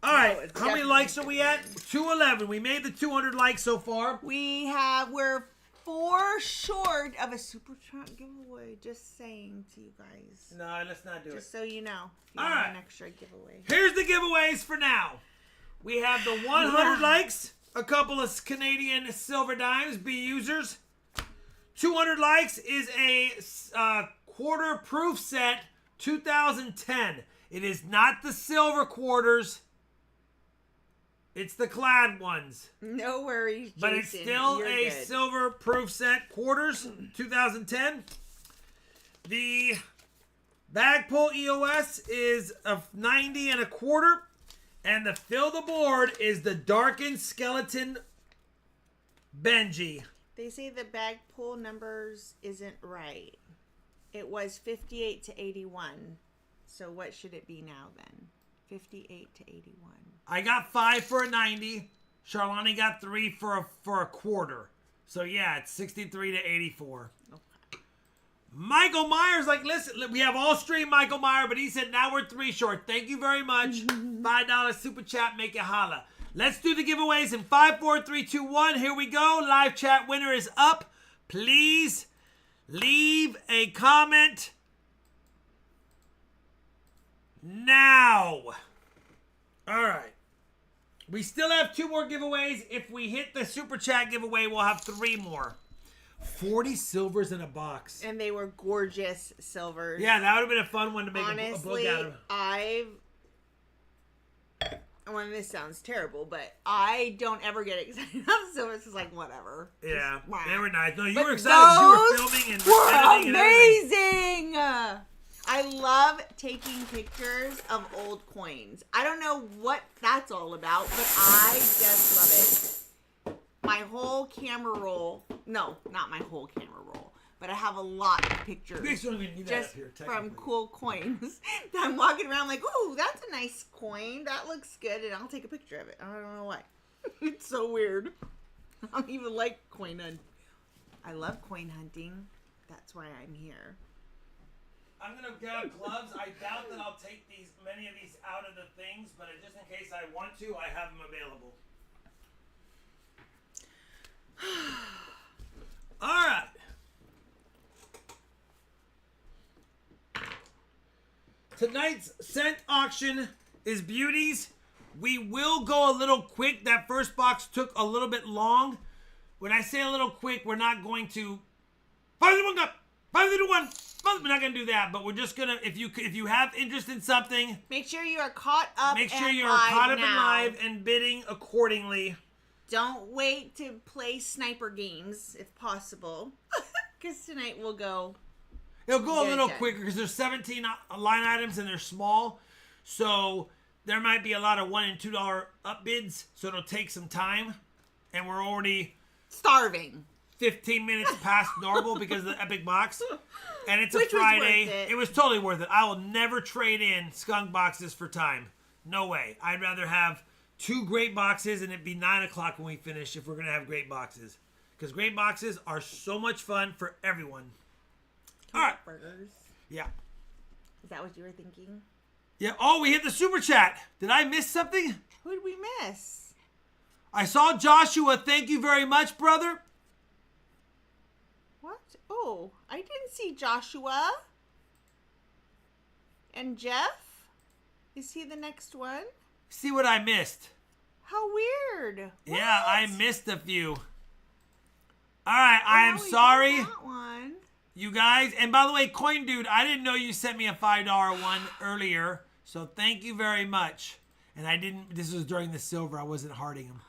S1: All right,
S2: it's
S1: how many
S2: definitely
S1: likes are we at? 211. We made the 200 likes so far.
S2: We're 4 short of a SuperChat giveaway. Just saying to you guys.
S1: No, let's not do it.
S2: Just so you know. If you
S1: All
S2: want
S1: right.
S2: an extra giveaway.
S1: Here's the giveaways for now. We have the 100 likes a couple of Canadian silver dimes, be users. 200 likes is a quarter proof set 2010. It is not the silver quarters. It's the clad ones.
S2: No worries, Jason.
S1: But it's still
S2: You're
S1: a
S2: good.
S1: silver proof set quarters 2010. The bag pull EOS is a 90 and a quarter. And the fill the board is the darkened skeleton Benji.
S2: They say the bag pull numbers isn't right. It was 58 to 81. So what should it be now then? 58 to 81.
S1: I got 5 for a 90. Charlani got 3 for a quarter. So yeah, it's 63 to 84.
S2: Okay.
S1: Michael Myers, like, listen, we have all stream Michael Myers, but he said now we're 3 short. Thank you very much. $5 super chat, make it holla. Let's do the giveaways in 5, 4, 3, 2, 1. Here we go. Live chat winner is up. Please leave a comment now. All right. We still have 2 more giveaways. If we hit the super chat giveaway, we'll have 3 more. 40 silvers in a box.
S2: And they were gorgeous silvers.
S1: Yeah, that would have been a fun one to make
S2: Honestly,
S1: a book out of.
S2: Well, this sounds terrible, but I don't ever get excited about silvers. It's like, whatever.
S1: Yeah,
S2: Just,
S1: they were nice. No, you
S2: But
S1: were excited. You were
S2: those
S1: filming and
S2: were
S1: editing and everything.
S2: amazing. I love taking pictures of old coins. I don't know what that's all about, but I just love it. My whole camera roll. No, not my whole camera roll. But I have a lot of pictures
S1: We don't even need that
S2: just
S1: up here,
S2: from
S1: technically.
S2: cool coins that I'm walking around like, ooh, that's a nice coin. That looks good. And I'll take a picture of it. I don't know why. It's so weird. I don't even like coin hunting. I love coin hunting. That's why I'm here.
S1: I'm gonna grab gloves. I doubt that I'll take many of these out of the things, but just in case I want to, I have them available. All right. Tonight's scent auction is beauties. We will go a little quick. That first box took a little bit long. When I say a little quick, we're not going to 5 to 1 up, 5 to 1. We're not gonna do that, but we're just gonna. If you have interest in something,
S2: Make sure you are caught up.
S1: make sure
S2: and
S1: you're
S2: live
S1: caught up
S2: now.
S1: and live and bidding accordingly.
S2: Don't wait to play sniper games if possible, because tonight we'll go.
S1: It'll go a
S2: Good,
S1: little
S2: good.
S1: quicker because there's 17 line items and they're small, so there might be a lot of $1 and $2 up bids. So it'll take some time, and we're already
S2: Starving.
S1: 15 minutes past normal because of the epic box, and it's
S2: Which
S1: a
S2: was
S1: Friday.
S2: worth it.
S1: It was totally worth it. I will never trade in skunk boxes for time. No way. I'd rather have 2 great boxes and it be 9 o'clock when we finish if we're gonna have great boxes, because great boxes are so much fun for everyone. All right.
S2: Burgers.
S1: Yeah.
S2: Is that what you were thinking?
S1: Yeah. Oh, we hit the super chat. Did I miss something?
S2: Who did we miss?
S1: I saw Joshua. Thank you very much, brother.
S2: What? Oh, I didn't see Joshua. And Jeff? Is he the next one?
S1: See what I missed.
S2: How weird.
S1: Yeah,
S2: What?
S1: I missed a few. All right, I am
S2: Oh, we
S1: sorry,
S2: got that one.
S1: you guys. And by the way, Coin Dude, I didn't know you sent me a $5 one earlier, so thank you very much. And I didn't. This was during the silver. I wasn't hearting him.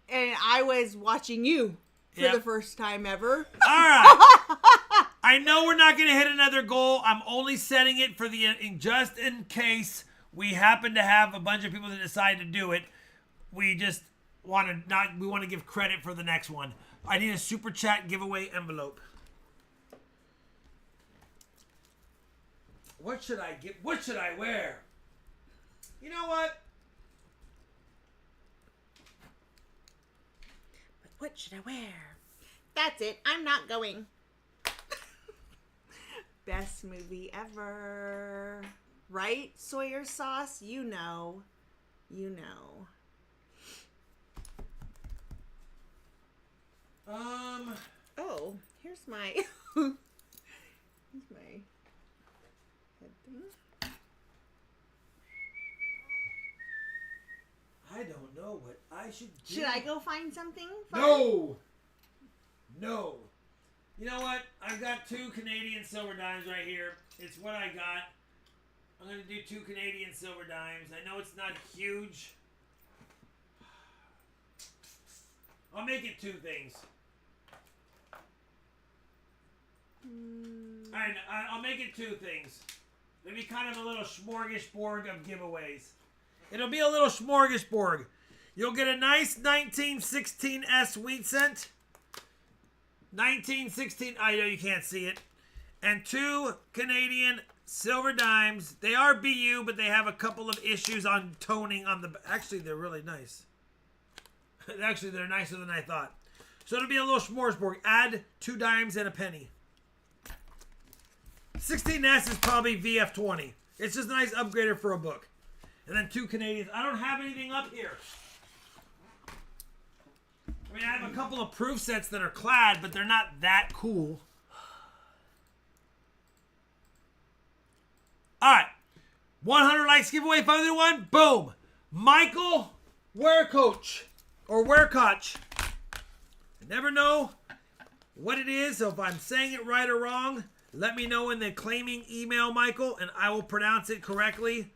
S2: And I was watching you for
S1: Yep.
S2: the first time ever.
S1: All right. I know we're not going to hit another goal. I'm only setting it for just in case we happen to have a bunch of people that decide to do it. We just want to give credit for the next one. I need a super chat giveaway envelope. What should I get? What should I wear? You know what?
S2: But what should I wear? That's it. I'm not going. Best movie ever. Right? Sawyer sauce? You know. You know. Oh, here's my here's my head thing.
S1: I don't don't know what I should do.
S2: Should I go find something fun?
S1: No! No. You know what? I've got 2 Canadian silver dimes right here. It's what I got. I'm going to do 2 Canadian silver dimes. I know it's not huge. I'll make it 2 things. Alright, I'll make it 2 things. It'll be kind of a little smorgasbord of giveaways. It'll be a little smorgasbord. You'll get a nice 1916S wheat cent. 1916, I know you can't see it. And 2 Canadian silver dimes. They are BU, but they have a couple of issues on toning on the... Actually, they're really nice. Actually, they're nicer than I thought. So it'll be a little smorgasbord. Add 2 dimes and a penny. 16S is probably VF20. It's just a nice upgrader for a book. And then 2 Canadians. I don't have anything up here. I mean, I have a couple of proof sets that are clad, but they're not that cool. All right. 100 likes giveaway, 501. Boom. Michael Werekoch. Or Werekoch. I never know what it is, so if I'm saying it right or wrong, let me know in the claiming email, Michael, and I will pronounce it correctly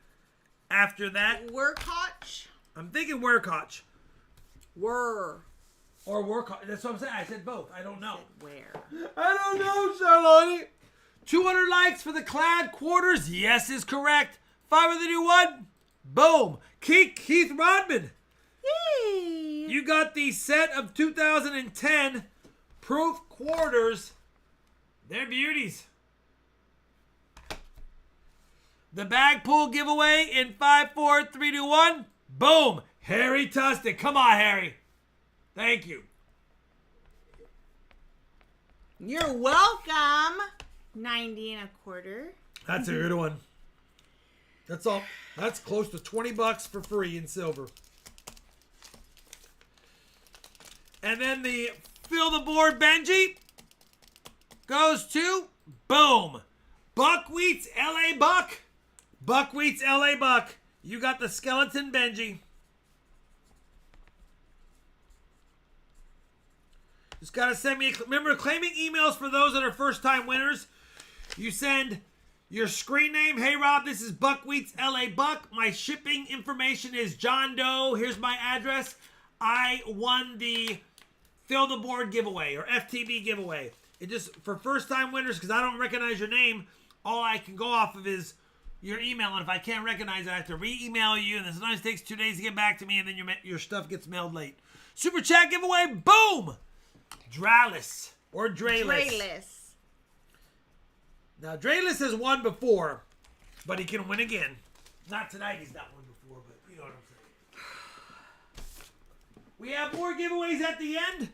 S1: after that.
S2: Werekoch?
S1: I'm thinking Werekoch.
S2: Were.
S1: Or Werekoch. That's what I'm saying. I said both. I don't know.
S2: Where?
S1: I don't know, Charlotte. 200 likes for the clad quarters. Yes is correct. 5 of the new one. Boom. Keith Rodman.
S2: Yay.
S1: You got the set of 2010 proof quarters. They're beauties. The bag pull giveaway in 5, 4, 3, 2, 1. Boom. Harry Tustin. Come on, Harry. Thank you.
S2: You're welcome. 90 and a quarter.
S1: That's a good one. That's all. That's close to $20 for free in silver. And then the fill the board Benji goes to, boom, Buckwheat's LA Buck. Buckwheat's LA Buck. You got the skeleton Benji. Just got to send me, remember, claiming emails for those that are first-time winners. You send your screen name. Hey, Rob, this is Buckwheat's LA Buck. My shipping information is John Doe. Here's my address. I won the Fill the Board giveaway or FTB giveaway. It just, for first-time winners, because I don't recognize your name, all I can go off of is your email. And if I can't recognize it, I have to re-email you. And then sometimes it takes 2 days to get back to me, and then your stuff gets mailed late. Super Chat giveaway. Boom! Dralis or Dralis. Now, Dralis has won before, but he can win again. Not tonight, he's not won before, but you know what I'm saying. We have more giveaways at the end.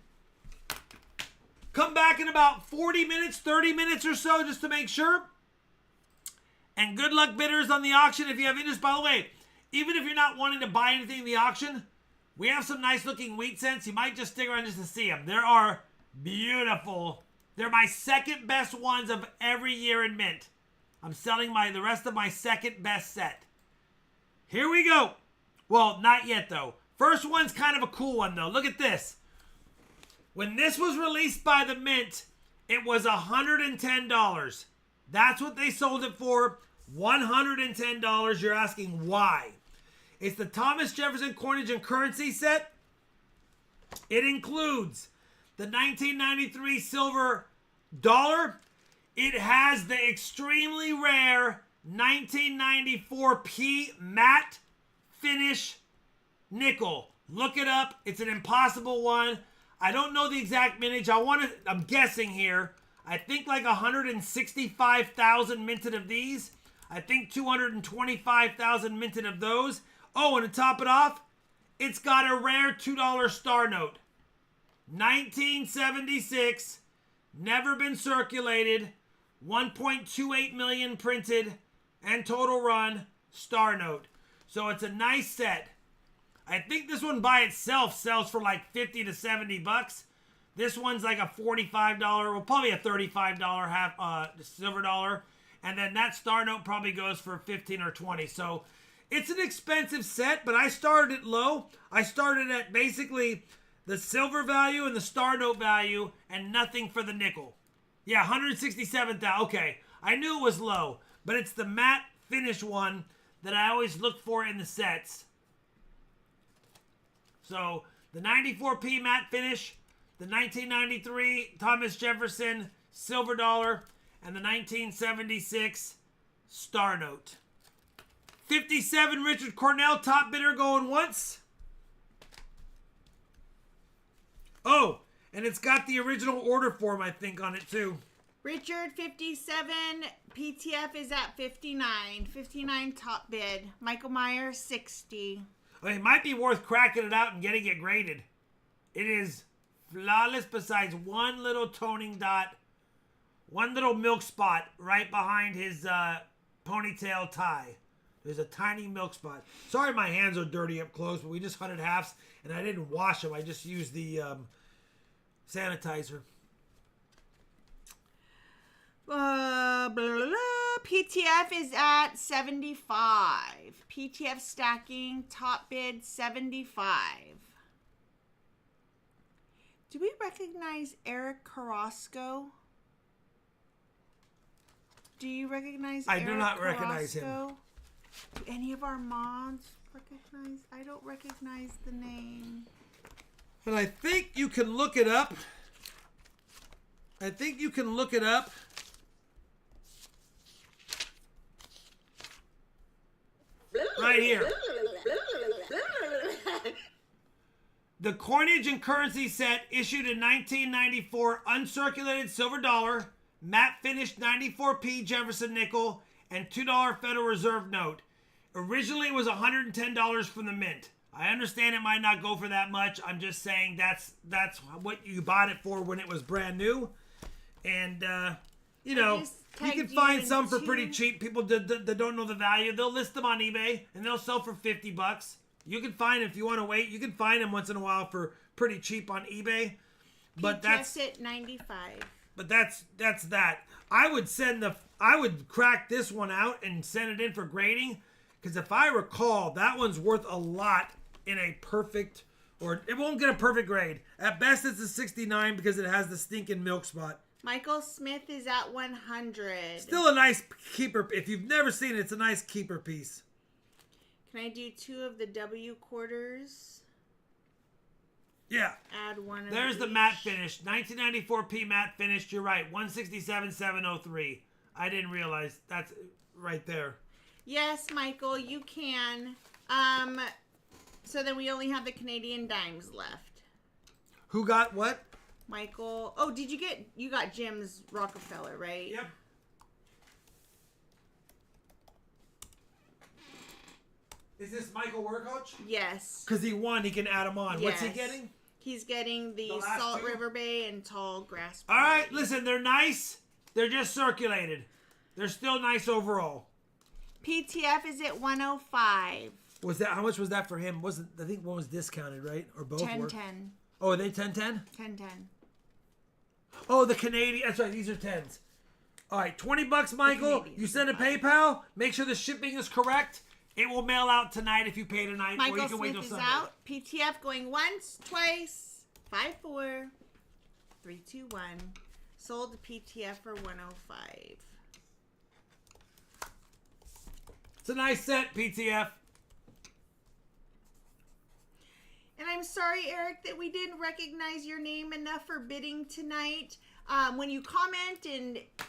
S1: Come back in about 40 minutes, 30 minutes or so, just to make sure. And good luck, bidders, on the auction. If you have interest, by the way, even if you're not wanting to buy anything in the auction, we have some nice-looking wheat cents. You might just stick around just to see them. There are beautiful. They're my second best ones of every year in Mint. I'm selling the rest of my second best set. Here we go. Well, not yet, though. First one's kind of a cool one, though. Look at this. When this was released by the Mint, it was $110. That's what they sold it for. $110. You're asking why. It's the Thomas Jefferson Coinage and Currency set. It includes the 1993 silver dollar. It has the extremely rare 1994 P matte finish nickel. Look it up. It's an impossible one. I don't know the exact mintage. I'm guessing here. I think like 165,000 minted of these. I think 225,000 minted of those. Oh, and to top it off, it's got a rare $2 star note. 1976, never been circulated, 1.28 million printed, and total run, star note. So it's a nice set. I think this one by itself sells for like 50 to 70 bucks. This one's like a $45, well, probably a $35 silver dollar. And then that star note probably goes for 15 or 20. So It's an expensive set, but I started it low. I started at basically the silver value and the star note value and nothing for the nickel. Yeah, 167,000. Okay, I knew it was low, but it's the matte finish one that I always look for in the sets. So the 94p matte finish, the 1993 Thomas Jefferson silver dollar, and the 1976 star note. 57 Richard Cornell top bidder going once. Oh, and it's got the original order form, I think, on it too.
S2: Richard 57, PTF is at 59. 59 top bid. Michael Myers 60.
S1: I mean, it might be worth cracking it out and getting it graded. It is flawless besides one little toning dot, one little milk spot right behind his ponytail tie. There's a tiny milk spot. Sorry my hands are dirty up close, but we just hunted halves and I didn't wash them. I just used the sanitizer.
S2: Blah, blah, blah. PTF is at 75. PTF stacking, top bid 75. Do we recognize Eric Carrasco? Do you recognize
S1: I
S2: Eric
S1: do not recognize him.
S2: Carrasco? Do any of our mods recognize? I don't recognize the name.
S1: And I think you can look it up. Right here. The coinage and currency set issued in 1994, uncirculated silver dollar, matte finished 94p Jefferson nickel, and $2 Federal Reserve note. Originally, it was $110 from the mint. I understand it might not go for that much. I'm just saying that's what you bought it for when it was brand new. And, you know, you can find some for pretty cheap. People that don't know the value, they'll list them on eBay, and they'll sell for $50. You can find them if you want to wait. You can find them once in a while for pretty cheap on eBay. But that's
S2: at 95.
S1: But that's that. I would crack this one out and send it in for grading, because if I recall, that one's worth a lot in a perfect, or it won't get a perfect grade. At best, it's a 69 because it has the stinking milk spot.
S2: Michael Smith is at 100.
S1: Still a nice keeper. If you've never seen it, it's a nice keeper piece.
S2: Can I do 2 of the W quarters?
S1: Yeah.
S2: Add one of
S1: There's the
S2: each.
S1: matte finish. 1994p matte finished. You're right. 167,703. I didn't realize that's right there.
S2: Yes, Michael, you can. So then we only have the Canadian dimes left.
S1: Who got what?
S2: Michael. Oh, you got Jim's Rockefeller, right?
S1: Yep. Is this Michael Workoach?
S2: Yes.
S1: Because he won, he can add them on. What's he
S2: Yes.
S1: getting?
S2: He's getting the
S1: last
S2: Salt
S1: 2?
S2: River Bay and Tall Grass.
S1: All right, listen, they're nice. They're just circulated. They're still nice overall.
S2: PTF is at 105.
S1: Was that how much was that for him? Wasn't I think one was discounted, right? Or both were?
S2: 1010.
S1: Oh, are they 1010?
S2: 1010.
S1: Oh, the Canadian. That's right. These are 10s. All right, $20, Michael.
S2: Canadian.
S1: You send a PayPal. Make sure the shipping is correct. It will mail out tonight if you pay tonight. or
S2: Michael
S1: you can wait till
S2: Smith is
S1: Sunday.
S2: out. PTF going once, twice. 5-4. 3-2-1. Sold to PTF for 105.
S1: It's a nice set, PTF.
S2: And I'm sorry, Eric, that we didn't recognize your name enough for bidding tonight. When you comment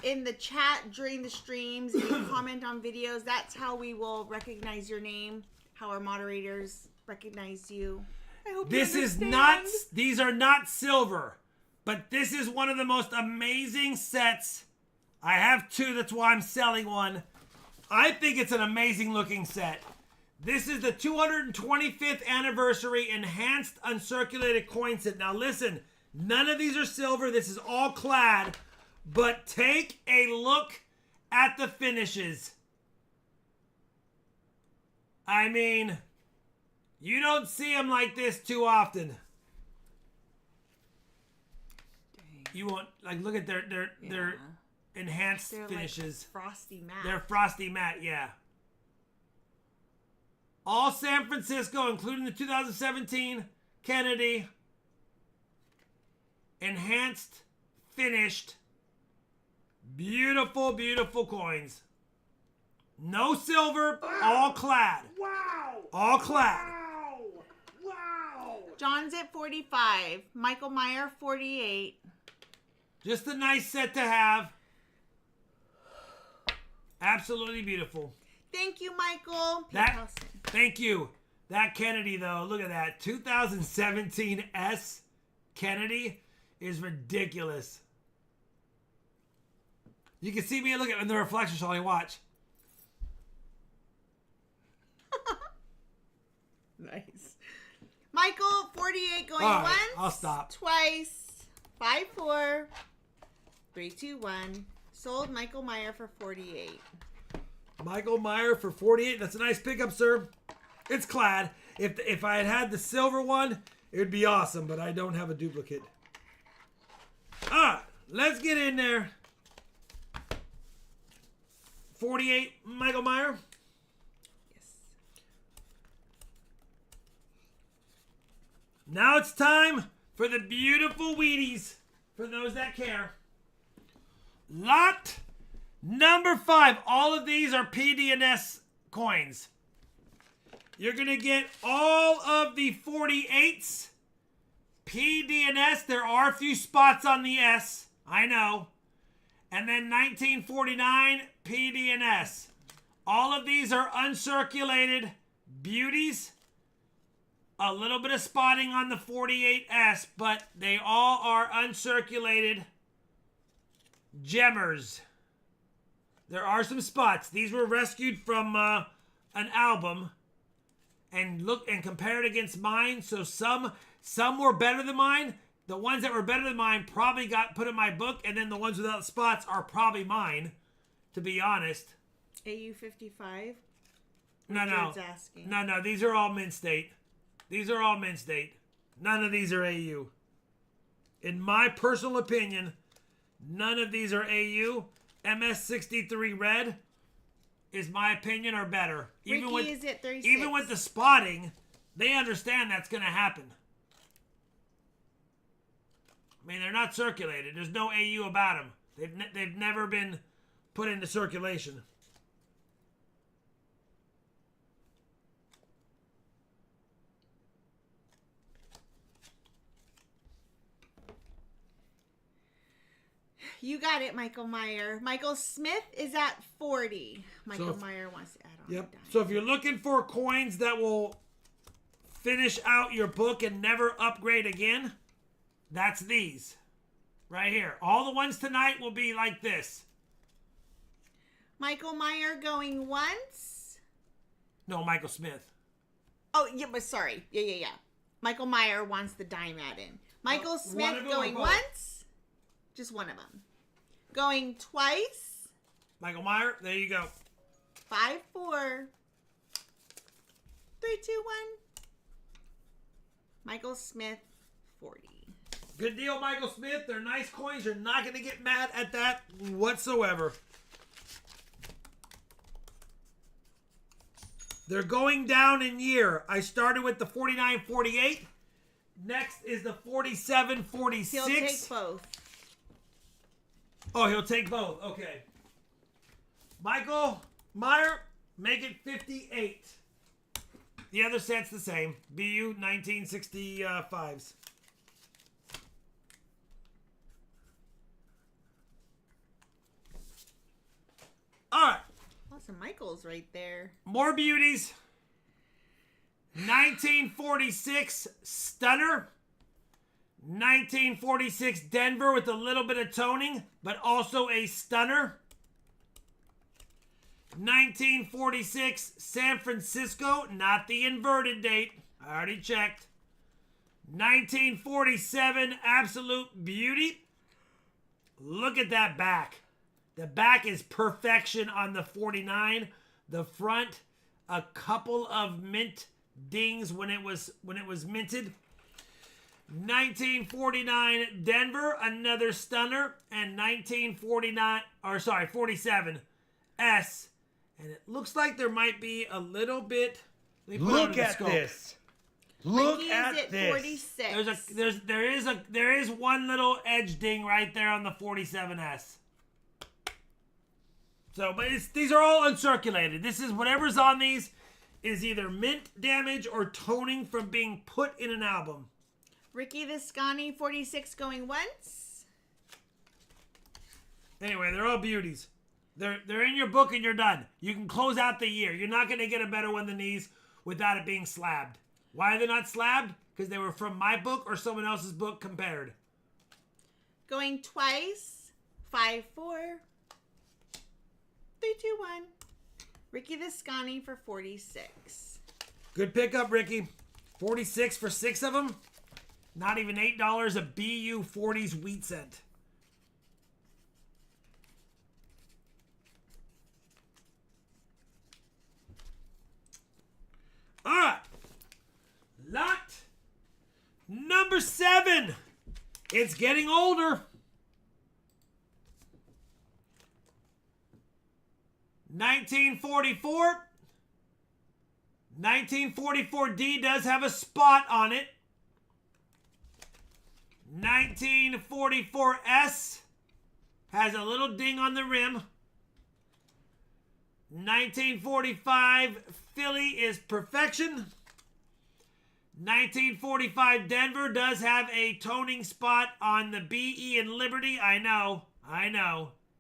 S2: in the chat during the streams, and you comment on videos, that's how we will recognize your name, how our moderators recognize you. I hope
S1: This
S2: you
S1: is
S2: understand.
S1: not, these are not silver, but this is one of the most amazing sets. I have 2, that's why I'm selling one. I think it's an amazing looking set. This is the 225th anniversary enhanced uncirculated coin set. Now listen, none of these are silver. This is all clad, but take a look at the finishes. I mean, you don't see them like this too often.
S2: Dang.
S1: You won't, like, look at their enhanced
S2: They're
S1: finishes.
S2: like frosty matte.
S1: They're frosty matte, yeah. All San Francisco, including the 2017 Kennedy. Enhanced, finished, beautiful, beautiful coins. No silver, all clad.
S3: Wow!
S1: All clad.
S3: Wow! Wow!
S2: John's at 45. Michael Meyer, 48.
S1: Just a nice set to have. Absolutely beautiful.
S2: Thank you, Michael.
S1: Thank you. That Kennedy, though, look at that. 2017 S Kennedy is ridiculous. You can see me look at in the reflection, so I watch.
S2: Nice. Michael, 48 going
S1: All right,
S2: once.
S1: I'll stop.
S2: Twice. 5-4. 3-2-1. Sold Michael Meyer for 48.
S1: Michael Meyer for 48. That's a nice pickup, sir. It's clad. If I had the silver one, it would be awesome, but I don't have a duplicate. All right, let's get in there. 48, Michael Meyer.
S2: Yes.
S1: Now it's time for the beautiful Wheaties, for those that care. Lot number 5. All of these are PD&S coins. You're going to get all of the 48s. PD&S. There are a few spots on the S. I know. And then 1949 PD&S. All of these are uncirculated beauties. A little bit of spotting on the 48S, but they all are uncirculated gemmers. There are some spots. These were rescued from an album, and look and compare it against mine. So some were better than mine. The ones that were better than mine probably got put in my book, and then the ones without spots are probably mine, to be honest.
S2: AU 55.
S1: No.
S2: Richard's asking.
S1: No. These are all mint state. These are all mint state. None of these are AU. In my personal opinion, none of these are AU. MS63 red is my opinion are better.
S2: Ricky is at 36.
S1: Even with the spotting, they understand that's going to happen. I mean, they're not circulated. There's no AU about them. They've never been put into circulation.
S2: You got it, Michael Meyer. Michael Smith is at 40. Michael Meyer wants to add on.
S1: Yep. So if you're looking for coins that will finish out your book and never upgrade again, that's these right here. All the ones tonight will be like this.
S2: Michael Meyer going once.
S1: No, Michael Smith.
S2: Oh, yeah, but sorry. Yeah. Michael Meyer wants the dime add in. Michael Smith going once. Just one of them. Going twice.
S1: Michael Meyer, there you go.
S2: 5-4. 3-2-1. Michael Smith, 40.
S1: Good deal, Michael Smith. They're nice coins. You're not going to get mad at that whatsoever. They're going down in year. I started with the 49-48. Next is the 47-46.
S2: He'll take both.
S1: Oh, he'll take both. Okay. Michael Meyer, make it 58. The other set's the same. BU 1965s. All right.
S2: Lots of Michaels right there.
S1: More beauties. 1946 Stunner. 1946 Denver with a little bit of toning, but also a stunner. 1946 San Francisco, not the inverted date. I already checked. 1947 Absolute Beauty. Look at that back. The back is perfection on the 49. The front, a couple of mint dings when it was minted. 1949 Denver, another stunner, and 47 S. And it looks like there might be a little bit
S3: Look at this. Look
S2: Ricky
S3: at
S2: is at
S3: this.
S2: 46.
S1: There is one little edge ding right there on the 47S. So, but these are all uncirculated. This is whatever's on these is either mint damage or toning from being put in an album.
S2: Ricky the Scani 46 going once.
S1: Anyway, they're all beauties. They're in your book and you're done. You can close out the year. You're not going to get a better one than these without it being slabbed. Why are they not slabbed? Because they were from my book or someone else's book compared.
S2: Going twice. 5-4. 3-2-1. Ricky the Scani for 46.
S1: Good pickup, Ricky. 46 for 6 of them. Not even $8 a BU 40s wheat cent. All right. Lot number 7. It's getting older. 1944. 1944D does have a spot on it. 1944S has a little ding on the rim. 1945 Philly is perfection. 1945 Denver does have a toning spot on the BE and Liberty. I know.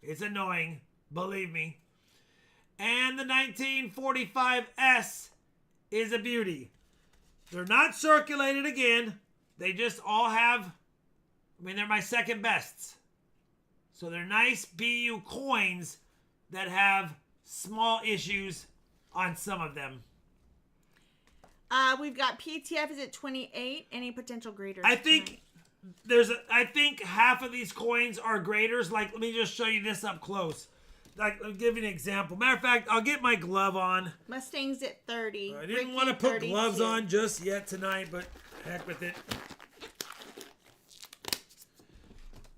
S1: It's annoying. Believe me. And the 1945S is a beauty. They're not circulated again. They just all have, they're my second bests. So they're nice BU coins that have small issues on some of them.
S2: We've got PTF is at 28. Any potential graders?
S1: I think I think half of these coins are graders. Like, let me just show you this up close. Like, I'll give you an example. Matter of fact, I'll get my glove on.
S2: Mustang's at 30.
S1: I didn't
S2: Ricky,
S1: want to put
S2: 32.
S1: gloves on just yet tonight, but heck with it.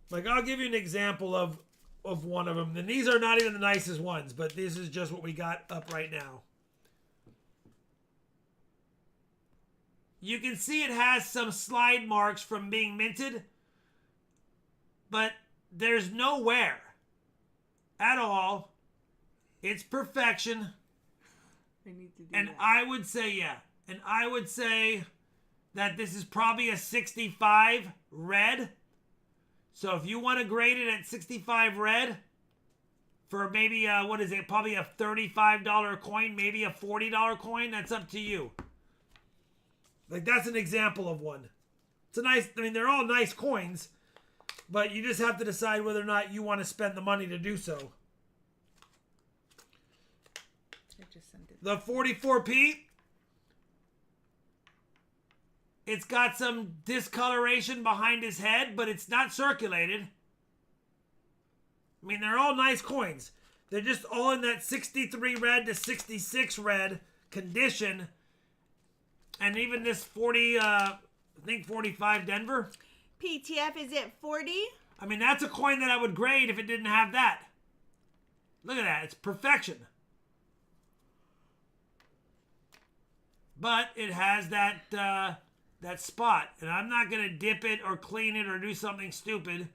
S1: Like, I'll give you an example of one of them. And these are not even the nicest ones, but this is just what we got up right now. You can see it has some slide marks from being minted, but there's no wear at all. It's perfection.
S2: I need to do
S1: And
S2: that.
S1: I would say, and I would say that this is probably a 65 red. So if you want to grade it at 65 red for maybe, probably a $35 coin, maybe a $40 coin, that's up to you. Like, that's an example of one. It's a nice, they're all nice coins, but you just have to decide whether or not you want to spend the money to do so.
S2: I just sent it.
S1: The 44p, it's got some discoloration behind his head, but it's not circulated. They're all nice coins. They're just all in that 63 red to 66 red condition. And even this 45 Denver.
S2: PTF is at 40.
S1: That's a coin that I would grade if it didn't have that. Look at that. It's perfection. But it has that spot. And I'm not going to dip it or clean it or do something stupid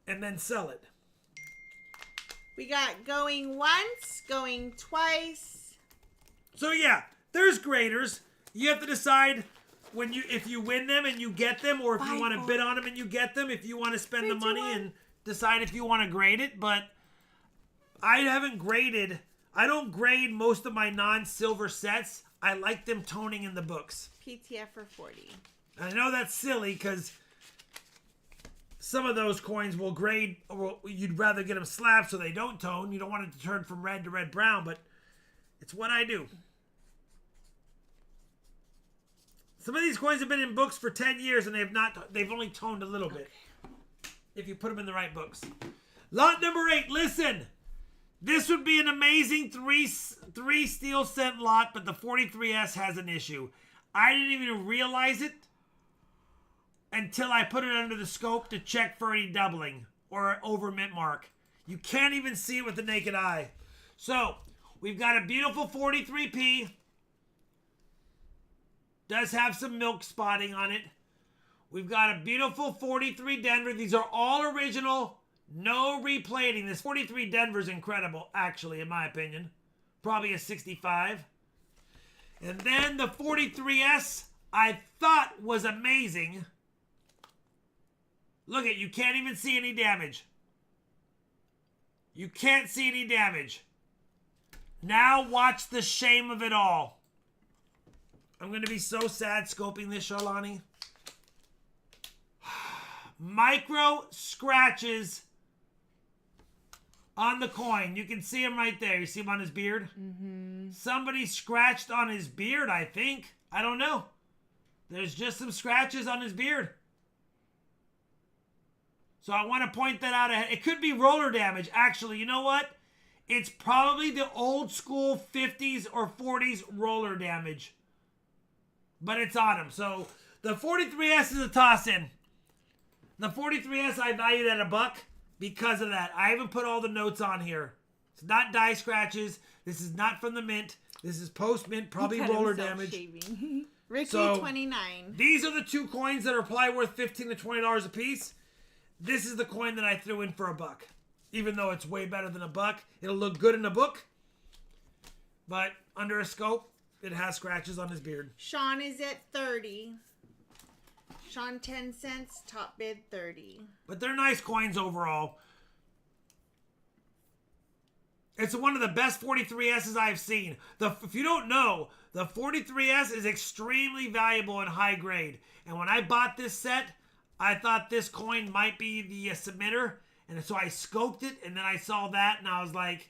S1: and then sell it.
S2: We got going once, going twice.
S1: So yeah, there's graders. You have to decide if you win them and you get them, or if you want to bid on them and you get them, if you want to spend the money and decide if you want to grade it. But I haven't graded. I don't grade most of my non-silver sets. I like them toning in the books.
S2: PTF for 40.
S1: I know that's silly because some of those coins will grade, or you'd rather get them slabbed so they don't tone. You don't want it to turn from red to red-brown, but it's what I do. Some of these coins have been in books for 10 years and they've only toned a little bit. If you put them in the right books. Lot number 8, listen. This would be an amazing three steel cent lot, but the 43S has an issue. I didn't even realize it until I put it under the scope to check for any doubling or over mint mark. You can't even see it with the naked eye. So, we've got a beautiful 43P. Does have some milk spotting on it. We've got a beautiful 43 Denver. These are all original. No replating. This 43 Denver is incredible, actually, in my opinion. Probably a 65. And then the 43S, I thought was amazing. Look at, you can't even see any damage. You can't see any damage. Now watch the shame of it all. I'm going to be so sad scoping this, Charlani. Micro scratches on the coin. You can see him right there. You see him on his beard? Mm-hmm. Somebody scratched on his beard, I think. I don't know. There's just some scratches on his beard. So I want to point that out ahead. It could be roller damage. Actually, you know what? It's probably the old school 50s or 40s roller damage. But it's on him. So the 43S is a toss-in. The 43S I valued at $1 because of that. I haven't put all the notes on here. It's not die scratches. This is not from the mint. This is post-mint, probably roller damage.
S2: Ricky,
S1: so,
S2: 29.
S1: These are the two coins that are probably worth $15 to $20 a piece. This is the coin that I threw in for $1. Even though it's way better than $1. It'll look good in a book. But under a scope, it has scratches on his beard.
S2: Sean is at 30. Sean 10 cents, top bid 30.
S1: But they're nice coins overall. It's one of the best 43Ss I've seen. If you don't know, the 43S is extremely valuable and high grade. And when I bought this set, I thought this coin might be the submitter. And so I scoped it, and then I saw that, and I was like,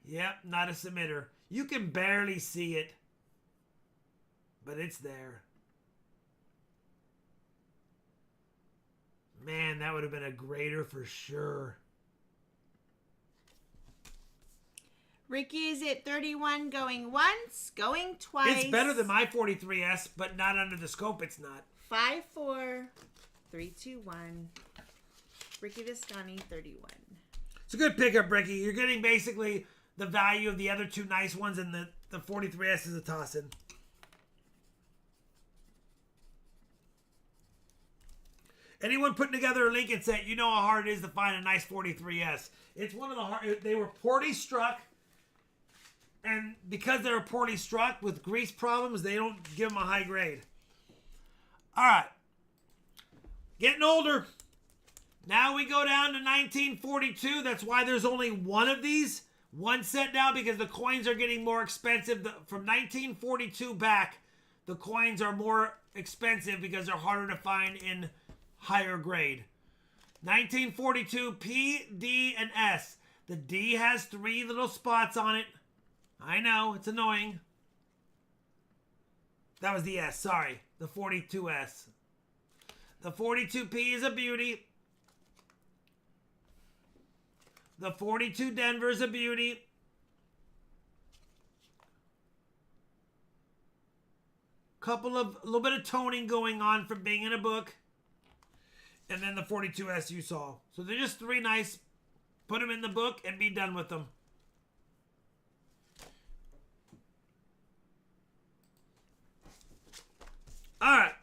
S1: yep, not a submitter. You can barely see it, but it's there. Man, that would have been a grader for sure.
S2: Ricky is at 31, going once, going twice.
S1: It's better than my 43S, but not under the scope, it's not.
S2: 5, 4, 3, 2, 1. Ricky Viscani, 31.
S1: It's a good pickup, Ricky. You're getting basically the value of the other two nice ones, and the 43S is a toss-in. Anyone putting together a Lincoln set, you know how hard it is to find a nice 43S. It's one of the hard. They were poorly struck, and because they were poorly struck with grease problems, they don't give them a high grade. All right. Getting older. Now we go down to 1942. That's why there's only one of these. One set now because the coins are getting more expensive. From 1942 back, the coins are more expensive because they're harder to find in higher grade. 1942 P, D, and S. The D has 3 little spots on it. I know, it's annoying. That was the S, sorry. The 42S. The 42P is a beauty. The 42 Denver is a beauty. A little bit of toning going on from being in a book. And then the 42S you saw. So they're just 3 nice. Put them in the book and be done with them. All right.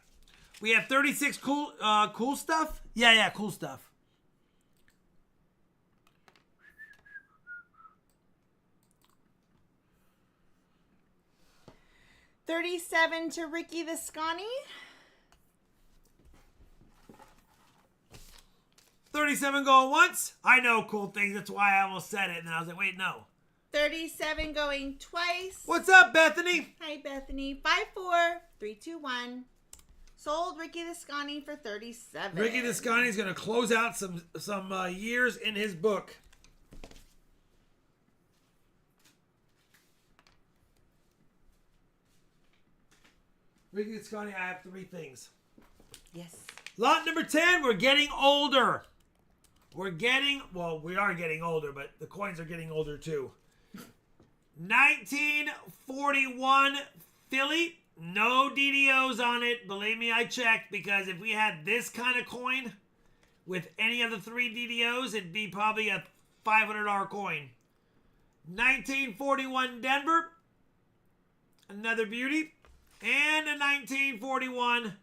S1: We have 36 cool stuff. Yeah, cool stuff.
S2: 37 to Ricky Viscani.
S1: 37 going once. I know cool things. That's why I almost said it. And then I was like, wait, no.
S2: 37 going twice.
S1: What's up, Bethany?
S2: Hi, Bethany. 5, 4, 3, 2, 1. Sold Ricky Viscani for 37.
S1: Ricky Viscani is going to close out some years in his book. Ricky Viscani, I have 3 things.
S2: Yes.
S1: Lot number 10, we're getting older. We are getting older, but the coins are getting older too. 1941 Philly, no DDOs on it. Believe me, I checked, because if we had this kind of coin with any of the 3 DDOs, it'd be probably a $500 coin. 1941 Denver, another beauty. And a 1941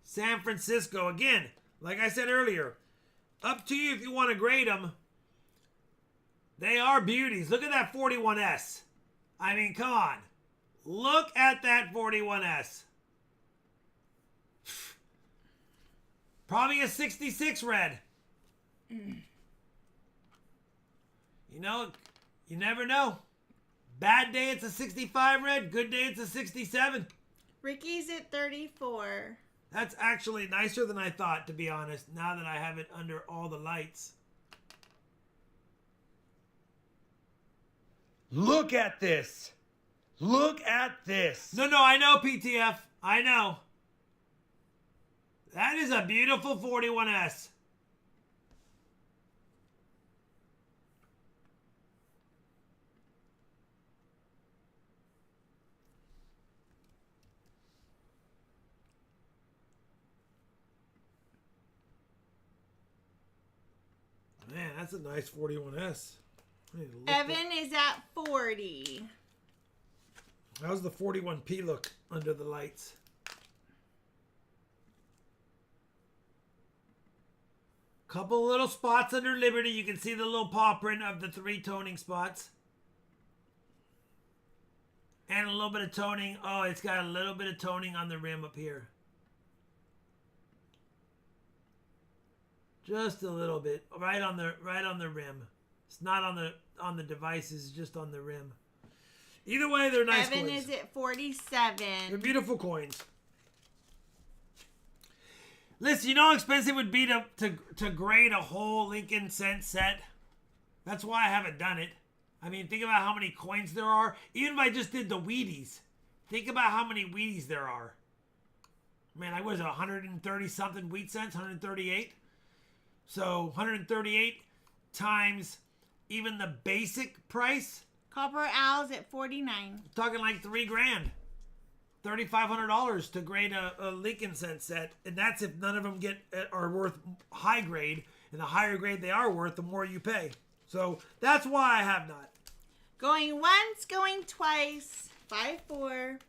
S1: San Francisco. Again, like I said earlier, up to you if you want to grade them. They are beauties. Look at that 41S. I mean, come on. Look at that 41S. Probably a 66 red. You know, you never know. Bad day, it's a 65 red. Good day, it's a 67.
S2: Ricky's at 34.
S1: That's actually nicer than I thought, to be honest, now that I have it under all the lights.
S4: Look at this. Look at this.
S1: No, I know, PTF. I know. That is a beautiful 41S. Man, that's a nice 41S.
S2: Evan is at 40.
S1: How's the 41P look under the lights? Couple little spots under Liberty. You can see the little paw print of the 3 toning spots. And a little bit of toning. Oh, it's got a little bit of toning on the rim up here. Just a little bit. Right on the rim. It's not on the devices, it's just on the rim. Either way, they're nice
S2: Evan
S1: coins.
S2: is at 47.
S1: They're beautiful coins. Listen, you know how expensive it would be to grade a whole Lincoln cent set? That's why I haven't done it. I mean, think about how many coins there are. Even if I just did the Wheaties. Think about how many Wheaties there are. Man, I was 130 something wheat cents, 138. So 138 times even the basic price.
S2: Copper Owl's at 49.
S1: Talking like $3,000. $3,500 to grade a Lincoln cent set, and that's if none of them are worth high grade, and the higher grade they are worth, the more you pay. So that's why I have not.
S2: Going once, going twice. 5, 4,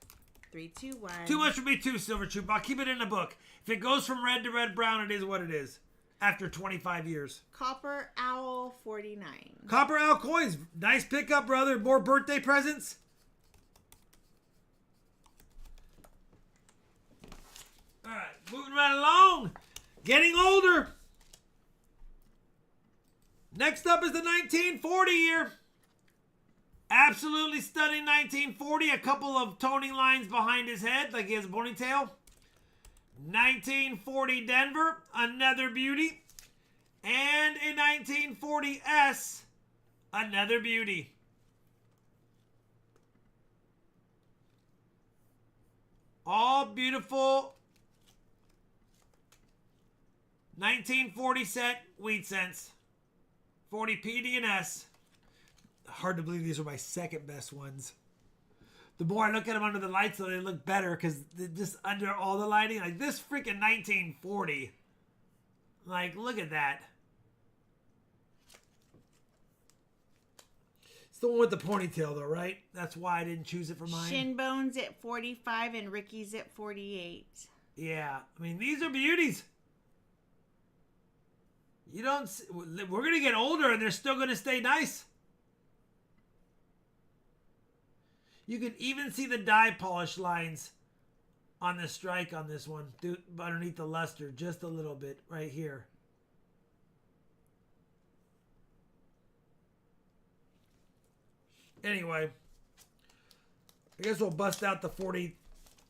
S2: 3, 2, 1.
S1: Too much for me too, Silver Troop. I'll keep it in the book. If it goes from red to red brown, it is what it is. After 25 years.
S2: Copper Owl 49.
S1: Copper Owl coins. Nice pickup, brother. More birthday presents. All right, moving right along. Getting older. Next up is the 1940 year. Absolutely stunning 1940. A couple of toning lines behind his head, like he has a ponytail. 1940 Denver, another beauty. And a 1940S, another beauty. All beautiful 1940 set wheat cents. 40 PD and S. Hard to believe these are my second best ones. The more I look at them under the lights, though, they look better because they're just under all the lighting. Like this freaking 1940. Like, look at that. It's the one with the ponytail, though, right? That's why I didn't choose it for mine.
S2: Shinbone's at 45 and Ricky's at 48.
S1: Yeah, I mean, these are beauties. You don't see, we're going to get older and they're still going to stay nice. You can even see the dye polish lines on the strike on this one, underneath the luster, just a little bit right here. Anyway, I guess we'll bust out the 40S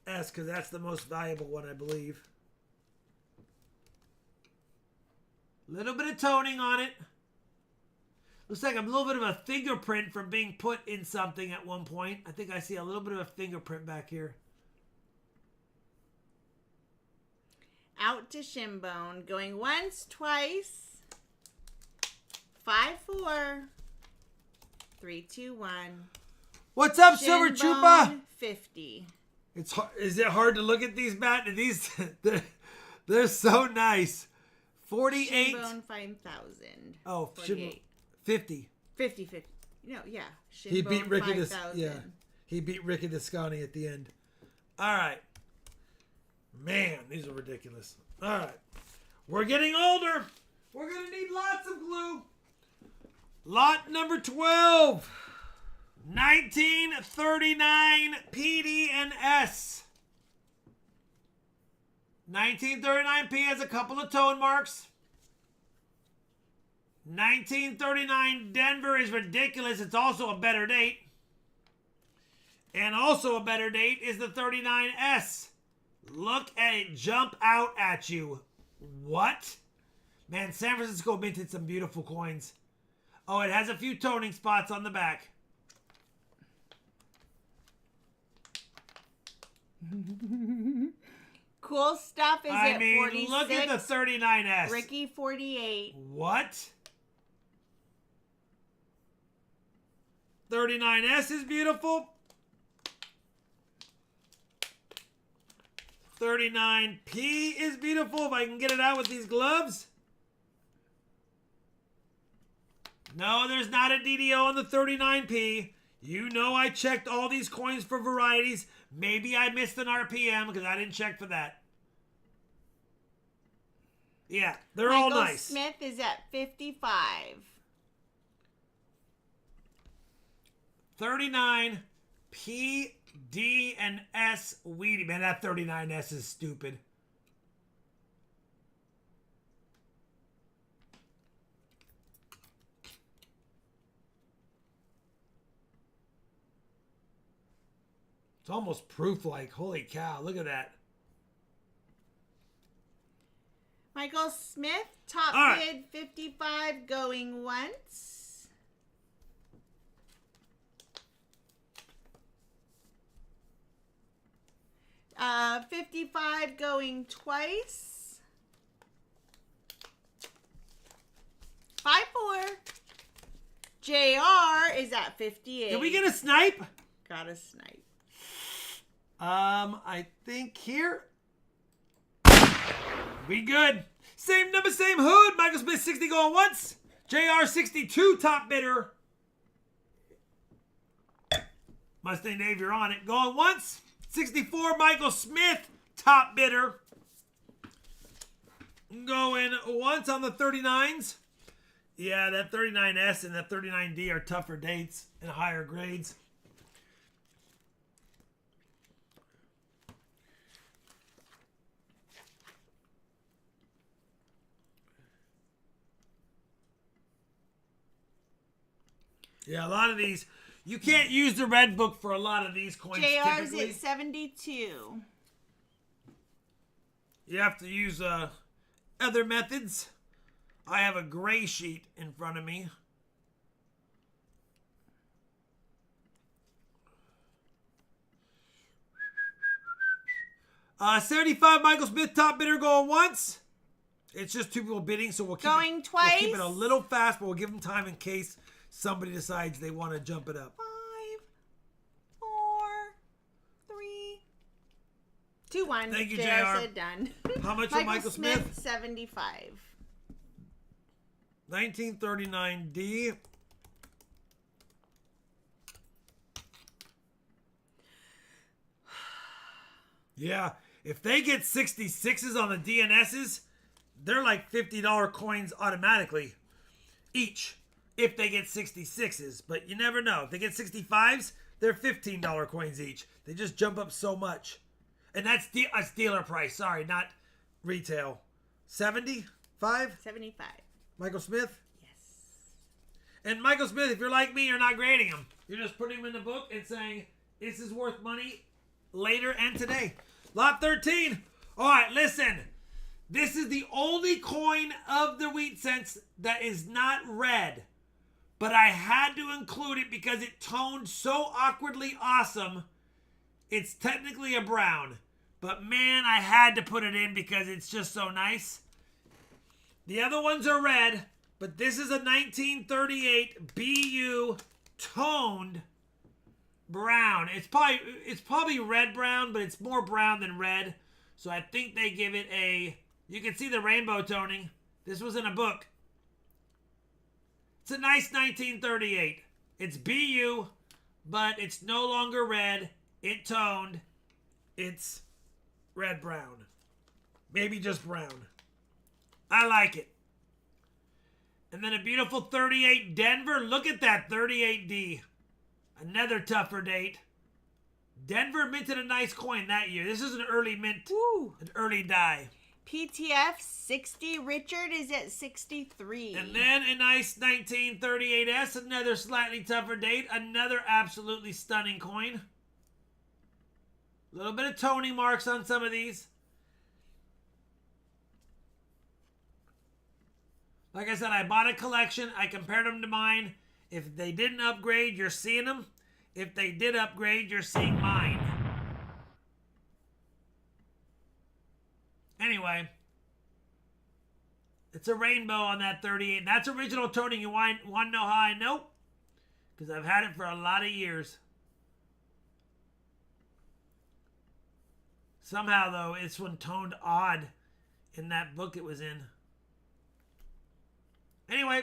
S1: because that's the most valuable one, I believe. Little bit of toning on it. Looks like a little bit of a fingerprint from being put in something at one point. I think I see a little bit of a fingerprint back here.
S2: Out to Shinbone. Going once, twice. 5, 4, 3, 2, 1.
S1: What's up, Silver Trooper?
S2: 50.
S1: It's is it hard to look at these these they're so nice. 48.
S2: Shinbone 5,000.
S1: Oh,
S2: 48.
S1: 50.
S2: 50. No, yeah. Shinbone
S1: He beat Ricky
S2: 5,000.
S1: He beat Ricky Descani at the end. All right. Man, these are ridiculous. All right. We're getting older. We're going to need lots of glue. Lot number 12. 1939 PD and S. 1939P has a couple of tone marks. 1939 Denver is ridiculous. It's also a better date. And also a better date is the 39S. Look at it jump out at you. What? Man, San Francisco minted some beautiful coins. Oh, it has a few toning spots on the back.
S2: Cool stuff. Is
S1: I
S2: it
S1: mean,
S2: 46?
S1: look at the 39S.
S2: Ricky 48.
S1: What? 39S is beautiful. 39P is beautiful. If I can get it out with these gloves. No, there's not a DDO on the 39P. You know I checked all these coins for varieties. Maybe I missed an RPM because I didn't check for that. Yeah, they're all nice.
S2: Smith is at 55.
S1: 39 P, D, and S Weedy. Man, that 39S is stupid. It's almost proof-like. Holy cow, look at that.
S2: Michael Smith, top bid 55, going once. Uh, 55 going twice. 5-4. JR is at 58.
S1: Did we get a snipe?
S2: Got a snipe.
S1: I think here. We good. Same number, same hood. Michael Smith 60 going once. JR 62 top bidder. Mustang Dave, you're on it. Going once. 64 Michael Smith top bidder. Going once on the 39s. Yeah, that 39S and that 39D are tougher dates and higher grades. Yeah, a lot of these, you can't use the red book for a lot of these coins.
S2: JR's
S1: typically.
S2: at 72.
S1: You have to use other methods. I have a gray sheet in front of me. Uh, 75 Michael Smith top bidder going once. It's just two people bidding, so we'll keep
S2: Going twice.
S1: We'll keep it a little fast, but we'll give them time in case somebody decides they want to jump it up.
S2: 5, 4, 3, 2, 1.
S1: Thank you,
S2: JR
S1: JR.
S2: said done.
S1: How much for Michael Smith?
S2: 75.
S1: 1939D. Yeah, if they get 66s on the DNSs, they're like $50 coins automatically each if they get 66s. But you never know. If they get 65s, they're $15 coins each. They just jump up so much. And that's a dealer price. Sorry, not retail. 75?
S2: 75.
S1: Michael Smith?
S2: Yes.
S1: And Michael Smith, if you're like me, you're not grading him. You're just putting him in the book and saying, this is worth money later and today. Lot 13. All right, listen. This is the only coin of the wheat cents that is not red. But I had to include it because it toned so awkwardly awesome. It's technically a brown. But man, I had to put it in because it's just so nice. The other ones are red. But this is a 1938 BU toned brown. It's probably red brown, but it's more brown than red. So I think they give it a... You can see the rainbow toning. This was in a book. It's a nice 1938. It's BU, but it's no longer red. It toned. It's red-brown. Maybe just brown. I like it. And then a beautiful 38 Denver. Look at that 38D. Another tougher date. Denver minted a nice coin that year. This is an early mint.
S2: Woo.
S1: An early die.
S2: PTF 60. Richard is at 63.
S1: And then a nice 1938S. Another slightly tougher date. Another absolutely stunning coin. A little bit of toning marks on some of these. Like I said, I bought a collection. I compared them to mine. If they didn't upgrade, you're seeing them. If they did upgrade, you're seeing mine. Anyway, it's a rainbow on that 38. And that's original toning. You want to know how I know? Because I've had it for a lot of years. Somehow, though, this one toned odd in that book it was in. Anyway.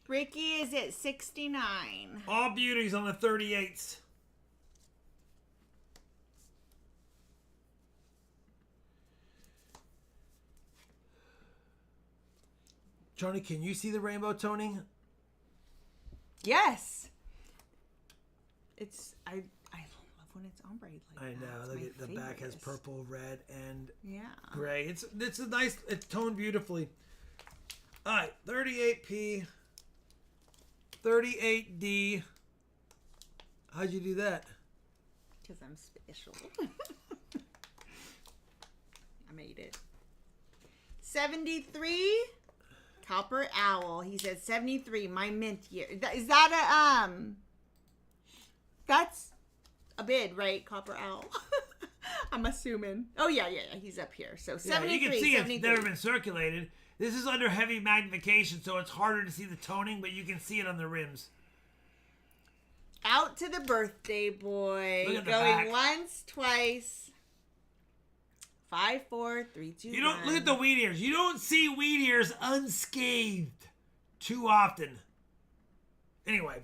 S2: Ricky is at 69.
S1: All beauties on the 38s. Johnny, can you see the rainbow toning?
S2: Yes. I love when it's ombre like
S1: I
S2: that.
S1: know.
S2: It's
S1: Look
S2: my
S1: at the back has
S2: favorite.
S1: purple, red, and
S2: Yeah.
S1: gray. It's a nice. It's toned beautifully. All right, 38P, 38D. How'd you do that?
S2: Because I'm special. I made it. 73. Copper Owl. He said 73. My mint year. Is that a That's a bid, right? Copper Owl. I'm assuming. Oh yeah. He's up here. So 73.
S1: Yeah, you can see
S2: 73.
S1: it's never been circulated. This is under heavy magnification, so it's harder to see the toning, but you can see it on the rims.
S2: Out to the birthday boy.
S1: Look at the
S2: Going
S1: back.
S2: once, twice. 5, 4, 3, 2,
S1: You don't
S2: 1.
S1: look at the weed ears. You don't see weed ears unscathed too often. Anyway,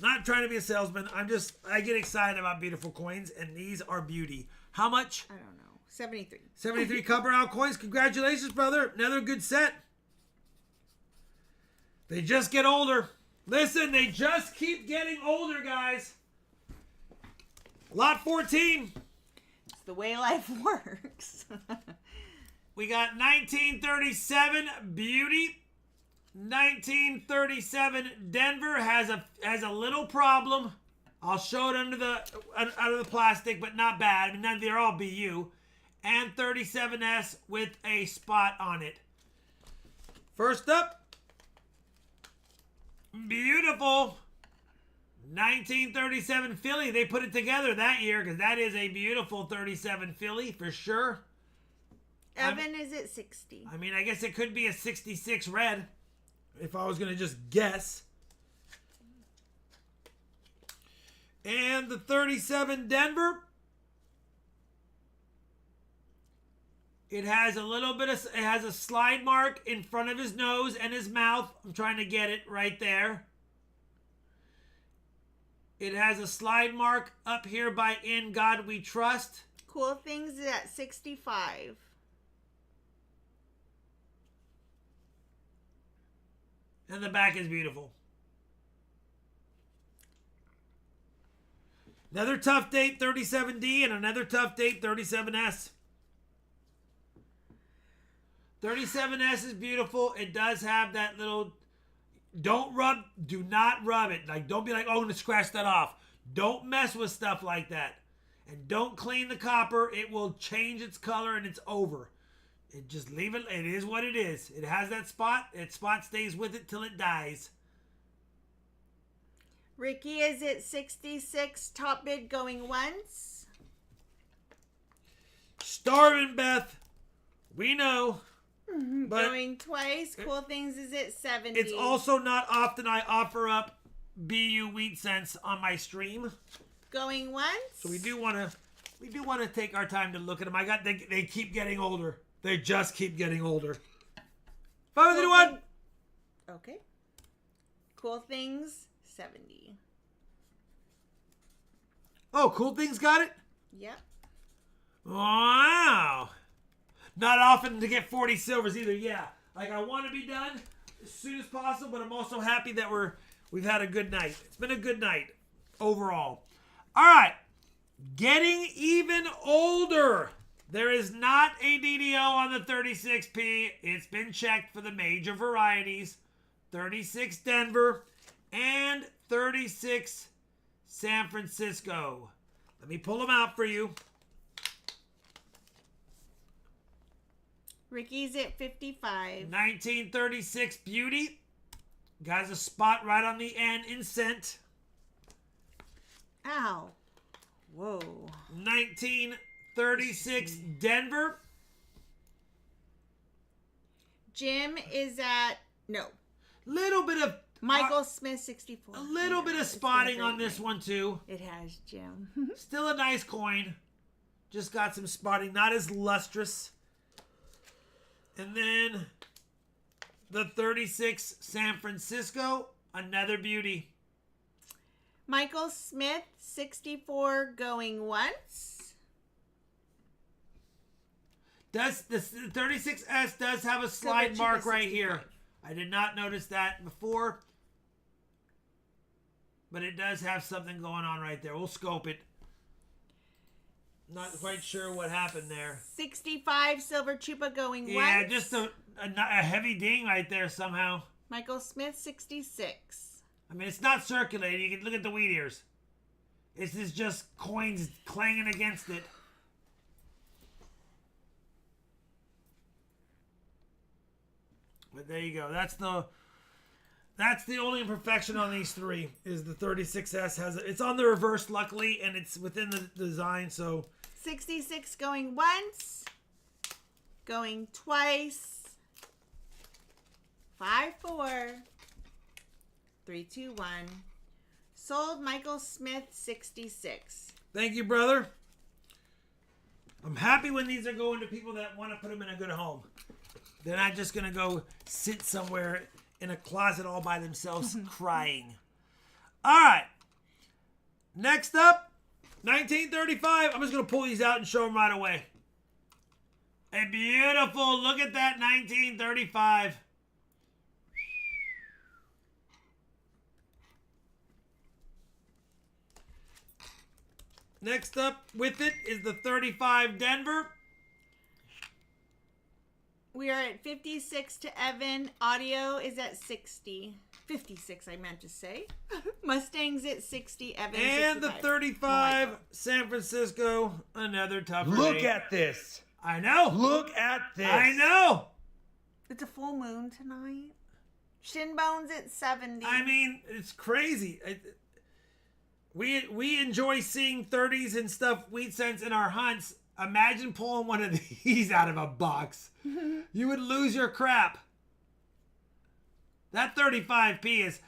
S1: not trying to be a salesman. I get excited about beautiful coins, and these are beauty. How much?
S2: I don't know. 73.
S1: 73 Copper Owl coins. Congratulations, brother. Another good set. They just get older. Listen, they just keep getting older, guys. Lot 14.
S2: It's the way life works.
S1: We got 1937 Beauty. 1937 Denver has a little problem. I'll show it under the plastic, but not bad. I mean, they're all BU. And 37S with a spot on it. First up, beautiful 1937 Philly. They put it together that year because that is a beautiful 37 Philly for sure.
S2: Evan is at 60.
S1: I mean, I guess it could be a 66 red if I was going to just guess. And the 37 Denver. It has it has a slide mark in front of his nose and his mouth. I'm trying to get it right there. It has a slide mark up here by In God We Trust.
S2: Cool Things is at 65.
S1: And the back is beautiful. Another tough date, 37D, and another tough date, 37S. 37S is beautiful. It does have that little... do not rub it. Like, don't be like, oh, I'm going to scratch that off. Don't mess with stuff like that. And don't clean the copper. It will change its color and it's over. Just leave it. It is what it is. It has that spot. That spot stays with it till it dies.
S2: Ricky is at 66. Top bid going once.
S1: Starving Beth. We know. But
S2: Going twice. Cool Things is at 70.
S1: it's also not often I offer up BU wheat cents on my stream.
S2: Going once.
S1: So we do want to take our time to look at them. They keep getting older. They just keep getting older. 501.
S2: Okay. Cool Things 70.
S1: Oh, Cool Things got it?
S2: Yep.
S1: Wow. Not often to get 40 silvers either. Yeah. Like, I want to be done as soon as possible, but I'm also happy that we've had a good night. It's been a good night overall. All right. Getting even older. There is not a DDO on the 36P. It's been checked for the major varieties. 36 Denver and 36 San Francisco. Let me pull them out for you.
S2: Ricky's at 55.
S1: 1936 Beauty. Got a spot right on the N in cent.
S2: Ow. Whoa.
S1: 1936 Denver.
S2: Jim is at, no.
S1: Little bit of
S2: Michael Smith, 64.
S1: a little bit of
S2: It's been a
S1: spotting
S2: great
S1: on this
S2: night.
S1: one too.
S2: It has, Jim.
S1: Still a nice coin. Just got some spotting, not as lustrous. And then the 36 San Francisco, another beauty.
S2: Michael Smith, 64, going once.
S1: Does the 36S does have a slide
S2: Silver
S1: mark
S2: Chica
S1: right here?
S2: 65.
S1: I did not notice that before, but it does have something going on right there. We'll scope it. Not quite sure what happened there.
S2: 65, Silver Chupa going
S1: Yeah,
S2: once.
S1: just a heavy ding right there somehow.
S2: Michael Smith, 66.
S1: I mean, it's not circulating. You can look at the wheat ears. This is just coins clanging against it. But there you go. That's the only imperfection on these three. Is the 36S has it's on the reverse, luckily, and it's within the design. So
S2: 66 going once. Going twice. 5-4. 3-2-1. Sold Michael Smith, 66.
S1: thank you, brother. I'm happy when these are going to people that want to put them in a good home. They're not just going to go sit somewhere in a closet all by themselves crying. All right. Next up, 1935. I'm just going to pull these out and show them right away. A beautiful, look at that 1935. Next up with it is the 35 Denver.
S2: We are at 56 to Evan. Audio is at 60. 56, I meant to say. Mustang's at 60. Evan,
S1: And
S2: 65.
S1: the 35 San Francisco, another tougher
S4: Look
S1: day.
S4: at this.
S1: I know.
S4: Look at this.
S1: I know.
S2: It's a full moon tonight. Shinbone's at 70.
S1: I mean, it's crazy. We enjoy seeing 30s and stuff, wheat cents in our hunts. Imagine pulling one of these out of a box. You would lose your crap. That 35p is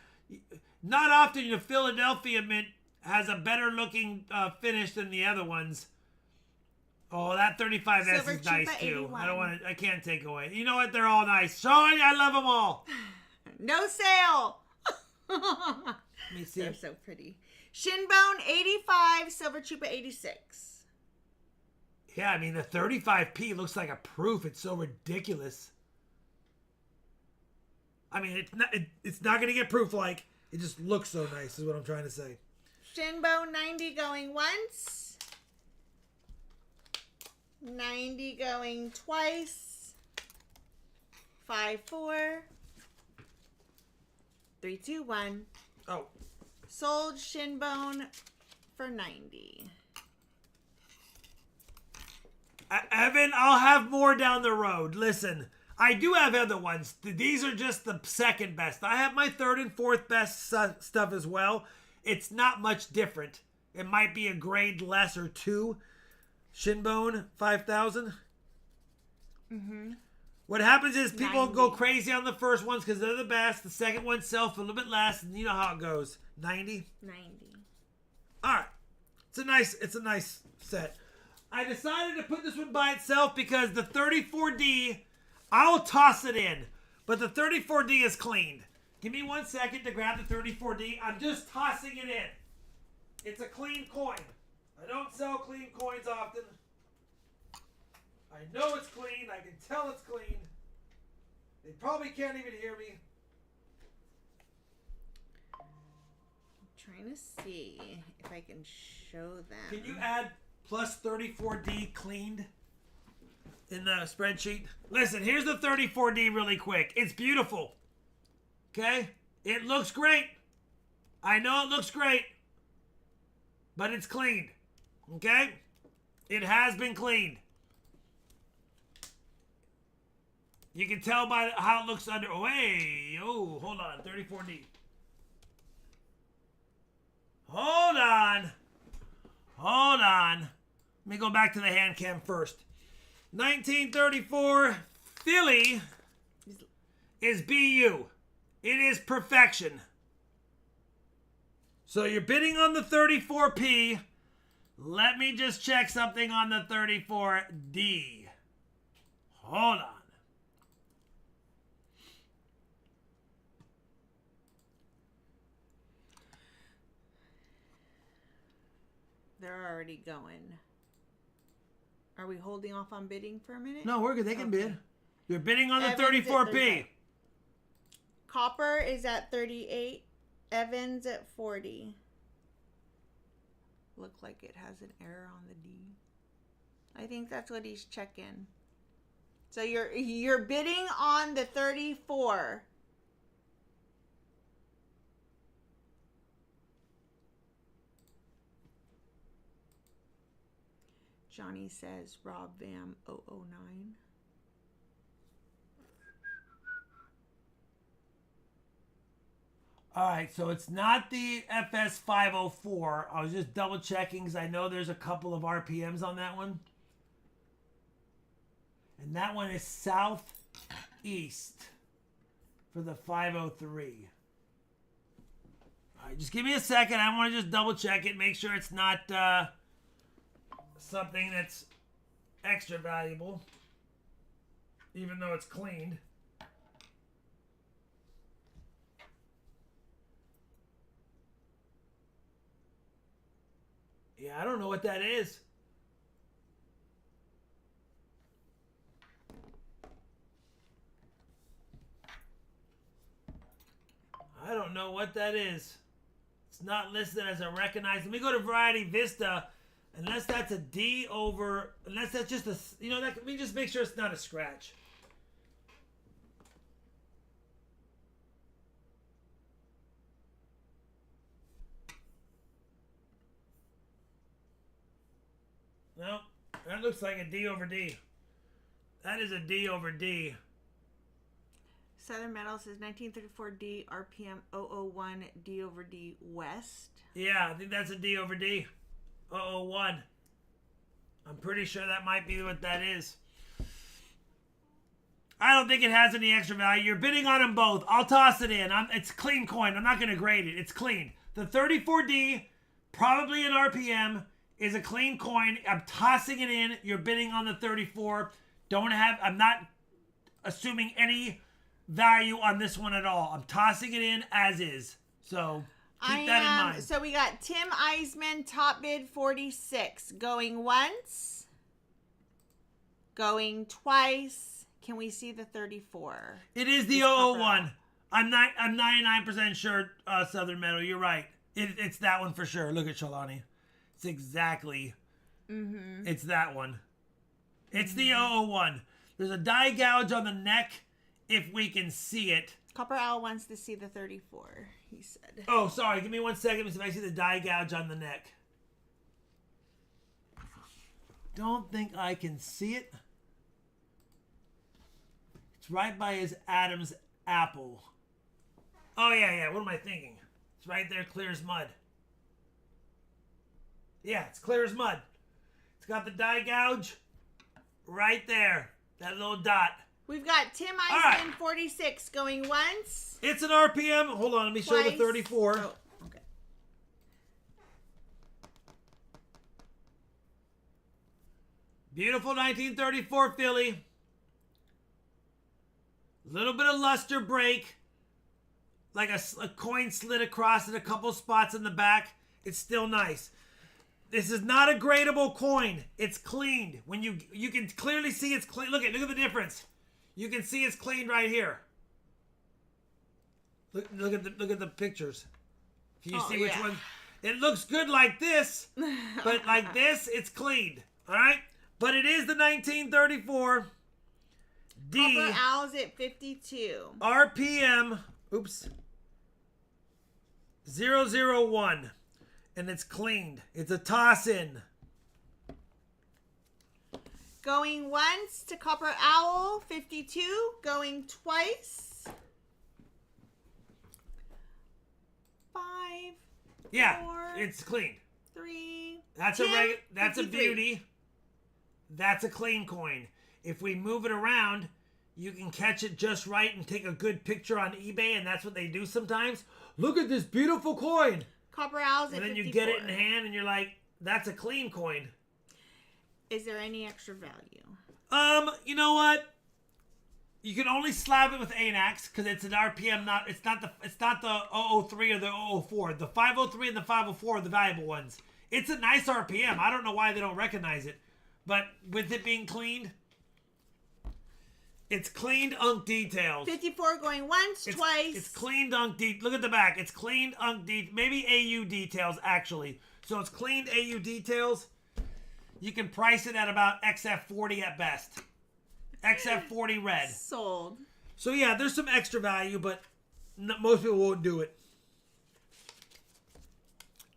S1: not often. The Philadelphia mint has a better looking finish than the other ones. Oh, that 35S
S2: Silver
S1: is nice
S2: Chupa
S1: too.
S2: 81.
S1: I don't want to. I can't take away. You know what? They're all nice. Sean, I love them all.
S2: No sale.
S1: Let me see.
S2: They're so pretty. Shinbone 85, Silver Chupa 86.
S1: Yeah, I mean, the 35p looks like a proof. It's so ridiculous. I mean, it's not going to get proof like. It just looks so nice is what I'm trying to say.
S2: Shinbone 90 going once. 90 going twice. 5-4. 3-2-1.
S1: Oh,
S2: Sold Shinbone for 90.
S1: Evan, I'll have more down the road. Listen, I do have other ones. These are just the second best. I have my third and fourth best stuff as well. It's not much different. It might be a grade less or two. Shinbone, 5,000. Mm-hmm. What happens is people
S2: 90.
S1: go crazy on the first ones because they're the best. The second ones sell for a little bit less, and you know how it goes. 90.
S2: 90.
S1: All right, it's a nice set. I decided to put this one by itself because the 34D, I'll toss it in, but the 34D is cleaned. Give me 1 second to grab the 34D. I'm just tossing it in. It's a clean coin. I don't sell clean coins often. I know it's clean. I can tell it's clean. They probably can't even hear me.
S2: Trying to see if I can show them.
S1: Can you add plus 34D cleaned in the spreadsheet? Listen, here's the 34D really quick. It's beautiful. Okay? It looks great. I know it looks great. But it's cleaned. Okay? It has been cleaned. You can tell by how it looks under. Oh, hey. Oh, hold on. 34D. Hold on. Hold on. Let me go back to the hand cam first. 1934 Philly is BU. It is perfection. So you're bidding on the 34P. Let me just check something on the 34D. Hold on.
S2: They're already going. Are we holding off on bidding for a minute?
S1: No, we're good. They can bid. You're bidding on the
S2: Evans at
S1: 34P.
S2: 35. Copper is at 38. Evans at 40. Look like it has an error on the D. I think that's what he's checking. So you're bidding on the 34. Johnny says Rob Vam 009.
S1: All right, so it's not the FS504. I was just double checking because I know there's a couple of RPMs on that one. And that one is southeast for the 503. All right, just give me a second. I want to just double check it, make sure it's not something that's extra valuable, even though it's cleaned. Yeah, I don't know what that is. I don't know what that is. It's not listed as a recognized. Let me go to Variety Vista. Unless that's a D over, unless that's just a, you know, that, let me just make sure it's not a scratch. No, that looks like a D over D. That is a D over D.
S2: Southern Metal says 1934 D RPM 001 D over D West.
S1: Yeah, I think that's a D over D. 001. I'm pretty sure that might be what that is. I don't think it has any extra value. You're bidding on them both. I'll toss it in. It's clean coin. I'm not going to grade it. It's clean. The 34D, probably an RPM, is a clean coin. I'm tossing it in. You're bidding on the 34. I'm not assuming any value on this one at all. I'm tossing it in as is. So keep that in mind.
S2: So we got Tim Eisman, top bid 46. Going once. Going twice. Can we see the 34?
S1: It is the 001. I'm 99% sure, Southern Meadow. You're right. It's that one for sure. Look at Shalani. It's exactly. It's that one. It's the 001. There's a die gouge on the neck if we can see it.
S2: Copper Owl wants to see the 34, he said.
S1: Oh, sorry. Give me 1 second. Let me see if I see the die gouge on the neck. Don't think I can see it. It's right by his Adam's apple. Oh, yeah. What am I thinking? It's right there, clear as mud. Yeah, it's clear as mud. It's got the die gouge right there. That little dot.
S2: We've got Tim Eisman, 46, going once.
S1: It's an RPM. Hold on, let me show the 34.
S2: Oh, okay.
S1: Beautiful 1934 Philly. Little bit of luster break. Like a coin slid across in a couple spots in the back. It's still nice. This is not a gradable coin. It's cleaned. When you can clearly see it's clean. Look at the difference. You can see it's cleaned right here. Look at the pictures. Can you see which one? It looks good like this, but like this, it's cleaned. All right, but it is the 1934 D.
S2: Copper Owl's at 52.
S1: RPM. Oops. 001. And it's cleaned. It's a toss-in.
S2: Going once to Copper Owl, 52. Going twice. 5.
S1: Yeah,
S2: 4,
S1: it's clean.
S2: 3.
S1: That's
S2: 10,
S1: that's
S2: 53.
S1: a beauty. That's a clean coin. If we move it around, you can catch it just right and take a good picture on eBay, and that's what they do sometimes. Look at this beautiful coin.
S2: Copper Owl's at 54.
S1: And then you get it in hand, and you're like, that's a clean coin.
S2: Is there any extra value?
S1: You know what? You can only slab it with ANAX because it's an RPM. It's not the 003 or the 004. The 503 and the 504 are the valuable ones. It's a nice RPM. I don't know why they don't recognize it, but with it being cleaned, it's cleaned unk details.
S2: 54 going once, twice.
S1: It's cleaned unk details. Look at the back. It's cleaned unk details. Maybe AU details, actually. So it's cleaned AU details. You can price it at about XF40 at best. XF40 red.
S2: Sold.
S1: So yeah, there's some extra value, but most people won't do it.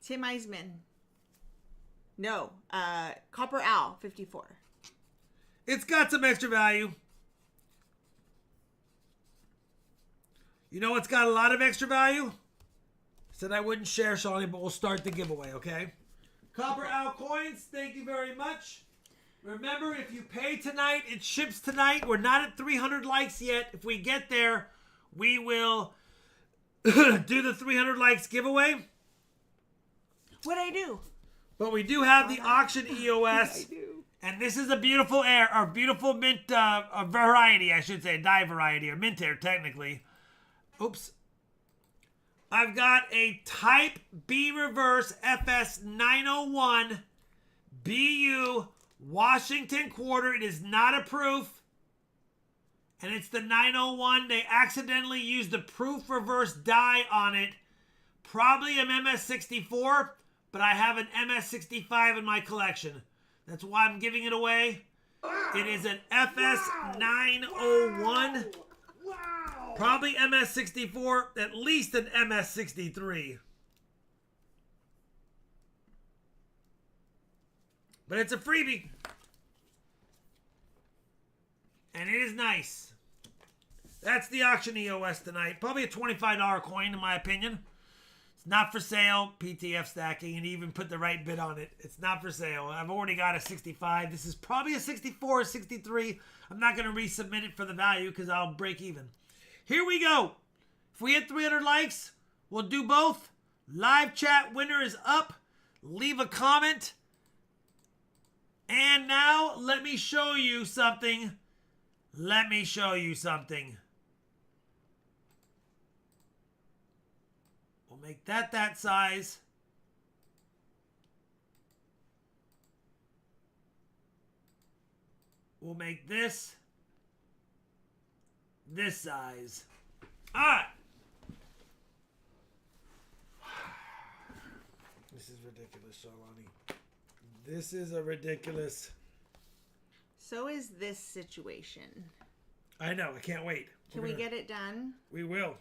S2: Tim Eisman. No. Copper Owl, 54.
S1: It's got some extra value. You know what's got a lot of extra value? Said I wouldn't share, Shawnee, but we'll start the giveaway, okay? Copper Owl coins, thank you very much. Remember, if you pay tonight, it ships tonight. We're not at 300 likes yet. If we get there, we will do the 300 likes giveaway.
S2: What'd I do?
S1: But we do have the auction EOS. And this is a beautiful beautiful mint variety, I should say, dye variety, or mint air, technically. Oops. I've got a Type B Reverse FS 901 BU Washington quarter. It is not a proof. And it's the 901. They accidentally used the proof reverse dye on it. Probably an MS64, but I have an MS65 in my collection. That's why I'm giving it away. It is an FS 901. Probably MS64, at least an MS63. But it's a freebie. And it is nice. That's the auction EOS tonight. Probably a $25 coin in my opinion. It's not for sale. PTF stacking, and even put the right bid on it. It's not for sale. I've already got a 65. This is probably a 64 or 63. I'm not going to resubmit it for the value because I'll break even. Here we go. If we hit 300 likes, we'll do both. Live chat winner is up. Leave a comment. And now, let me show you something. Let me show you something. We'll make that size. We'll make this size. All right. This is ridiculous, Shalani. This is a ridiculous.
S2: So is this situation.
S1: I know. I can't wait.
S2: Can we get it done?
S1: We will.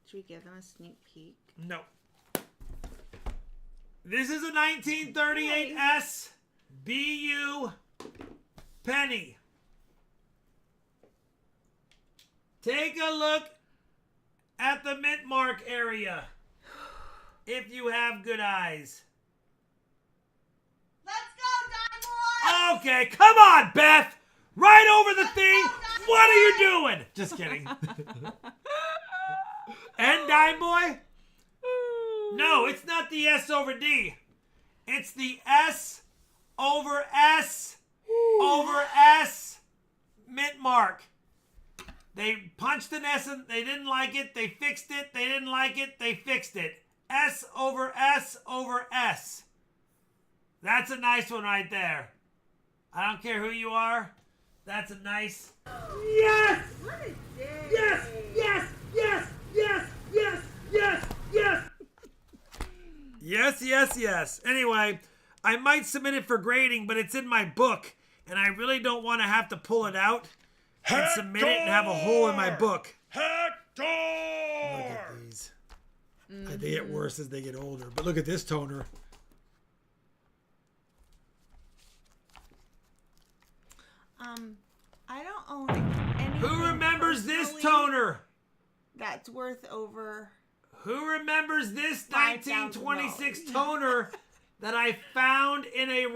S2: Should we give them a sneak peek?
S1: No. This is a 1938 S BU penny. Take a look at the mint mark area if you have good eyes.
S2: Let's go, Dime Boy!
S1: Okay, come on, Beth. Right over the thing. What are you doing? Just kidding. And Dime Boy? No, it's not the S over D. It's the S over S over S mint mark. They punched an S and they didn't like it. They fixed it. They didn't like it. They fixed it. S over S over S. That's a nice one right there. I don't care who you are. That's a nice. Yes!
S2: What a day.
S1: Yes! Yes! Yes! Yes! Yes! Yes! Yes! Yes, yes, yes. Anyway, I might submit it for grading, but it's in my book, and I really don't want to have to pull it out and submit it and have a hole in my book.
S4: Hector!
S1: Look at these. They get worse as they get older. But look at this toner.
S2: I don't own anything.
S1: Who remembers this
S2: personally
S1: toner?
S2: That's worth over.
S1: Who remembers this
S2: $5,000.
S1: 1926 toner that I found in a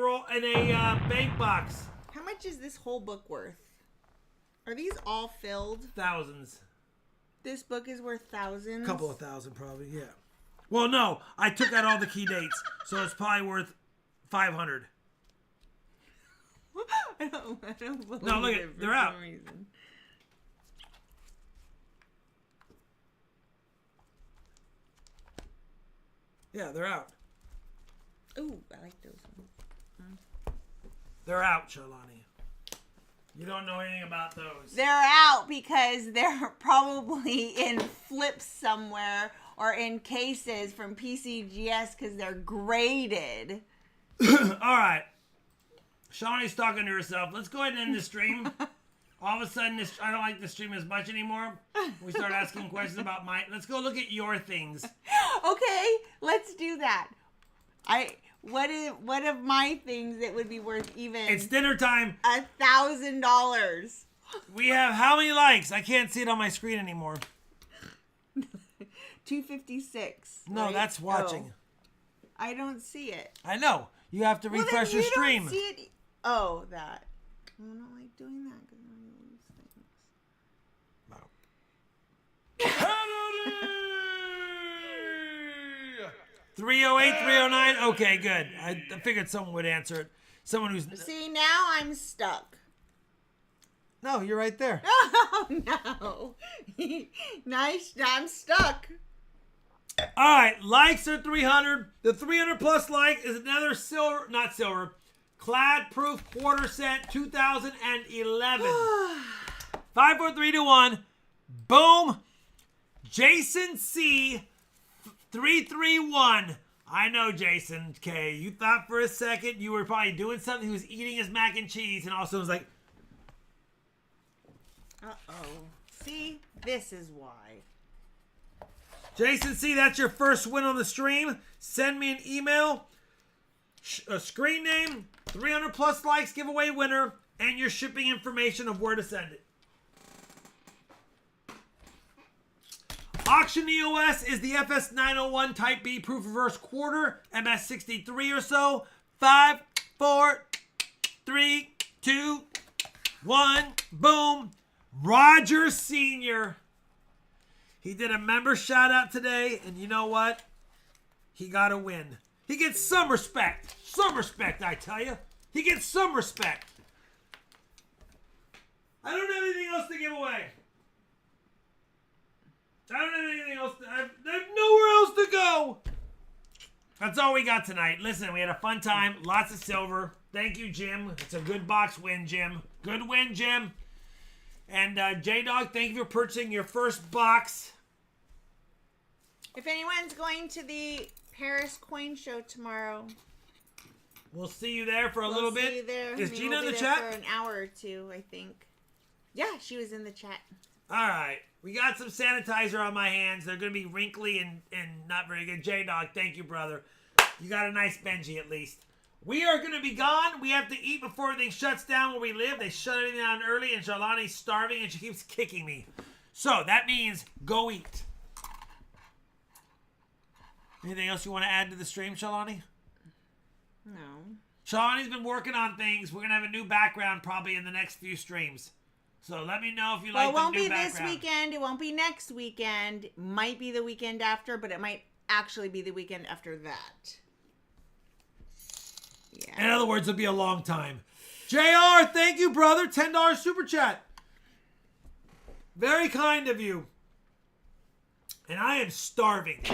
S1: bank box?
S2: How much is this whole book worth? Are these all filled?
S1: Thousands.
S2: This book is worth thousands.
S1: Couple of thousand, probably. Yeah. Well, no, I took out all the key dates, so it's probably worth 500.
S2: I don't believe
S1: No, look
S2: it
S1: at
S2: for
S1: they're out.
S2: some reason.
S1: Yeah, they're out.
S2: Ooh, I like those ones.
S1: They're out, Shalani. You don't know anything about those.
S2: They're out because they're probably in flips somewhere or in cases from PCGS because they're graded.
S1: All right. Shawnee's talking to herself. Let's go ahead and end the stream. All of a sudden, I don't like the stream as much anymore. We start asking questions about let's go look at your things.
S2: Okay, let's do that. What of my things that would be worth even
S1: It's dinner time.
S2: $1,000?
S1: We have how many likes? I can't see it on my screen anymore.
S2: 256.
S1: No,
S2: right?
S1: that's watching.
S2: Oh, I don't see it.
S1: I know. You have to refresh your stream.
S2: Don't see it. Oh, that. I don't like doing that because I lose things.
S1: 308, 309. Okay, good. I figured someone would answer it. Someone who's.
S2: See, now I'm stuck.
S1: No, you're right there.
S2: Oh, no. Nice. I'm stuck.
S1: All right, likes are 300. The 300 plus like is another clad proof quarter set 2011. 5, 4, 3, 2, 1. Boom. Jason C 331. I know Jason K. You thought for a second you were probably doing something. He was eating his mac and cheese and also was like,
S2: Uh-oh. See, this is why.
S1: Jason C, that's your first win on the stream. Send me an email, a screen name, 300 plus likes, giveaway winner, and your shipping information of where to send it. Auction EOS is the FS901 Type B proof reverse quarter, MS63 or so. 5, 4, 3, 2, 1, boom. Roger Sr. He did a member shout out today, and you know what? He got a win. He gets some respect. Some respect, I tell you. He gets some respect. I don't have anything else to give away. I don't have anything else. I have nowhere else to go. That's all we got tonight. Listen, we had a fun time. Lots of silver. Thank you, Jim. It's a good box win, Jim. Good win, Jim. And J-Dog, thank you for purchasing your first box.
S2: If anyone's going to the Paris Coin Show tomorrow,
S1: We'll see you there for a little bit.
S2: See you there.
S1: Is
S2: Maybe
S1: Gina
S2: we'll
S1: in
S2: be
S1: the
S2: there
S1: chat?
S2: for an hour or two, I think. Yeah, she was in the chat.
S1: All right. We got some sanitizer on my hands. They're going to be wrinkly and not very good. J-Dog, thank you, brother. You got a nice Benji at least. We are going to be gone. We have to eat before everything shuts down where we live. They shut everything down early, and Shalani's starving, and she keeps kicking me. So that means go eat. Anything else you want to add to the stream, Shalani?
S2: No.
S1: Shalani's been working on things. We're going to have a new background probably in the next few streams. So let me know if you like the new background.
S2: Well, it won't be this weekend. It won't be next weekend. Might be the weekend after, but it might actually be the weekend after that. Yeah.
S1: In other words, it'll be a long time. JR, thank you, brother. $10 super chat. Very kind of you. And I am starving.
S2: JR.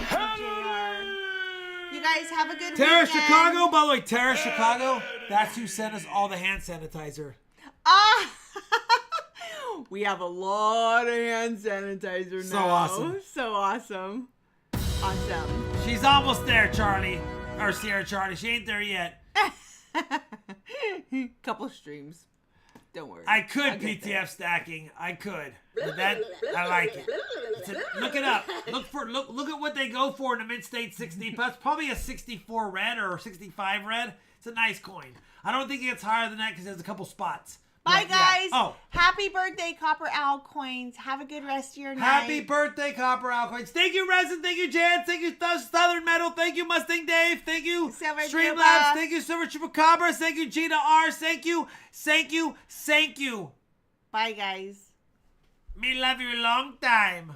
S2: You guys have a good
S1: Tara
S2: weekend.
S1: Chicago, by the way, Tara Chicago, that's who sent us all the hand sanitizer.
S2: Ah! We have a lot of hand sanitizer now.
S1: So awesome.
S2: So awesome. Awesome.
S1: She's almost there, Charlie. Or Sierra Charlie. She ain't there yet.
S2: Couple streams. Don't worry.
S1: I could
S2: I'll get
S1: PTF
S2: there.
S1: stacking. I could. But that, I like it. Look it up. Look at what they go for in the mid-state 60. That's probably a 64 red or 65 red. It's a nice coin. I don't think it gets higher than that because there's a couple spots.
S2: Bye,
S1: But, yeah.
S2: guys.
S1: Oh.
S2: Happy birthday, Copper Owl Coins. Have a good rest of your night.
S1: Happy birthday, Copper Owl Coins. Thank you, Resin. Thank you, Jan. Thank you, Southern Metal. Thank you, Mustang Dave. Thank you,
S2: Silver
S1: Streamlabs.
S2: Juba.
S1: Thank you, Silver Chupacabra. Thank you, Gina R. Thank you. Thank you. Thank you.
S2: Bye, guys.
S1: Me love you a long time.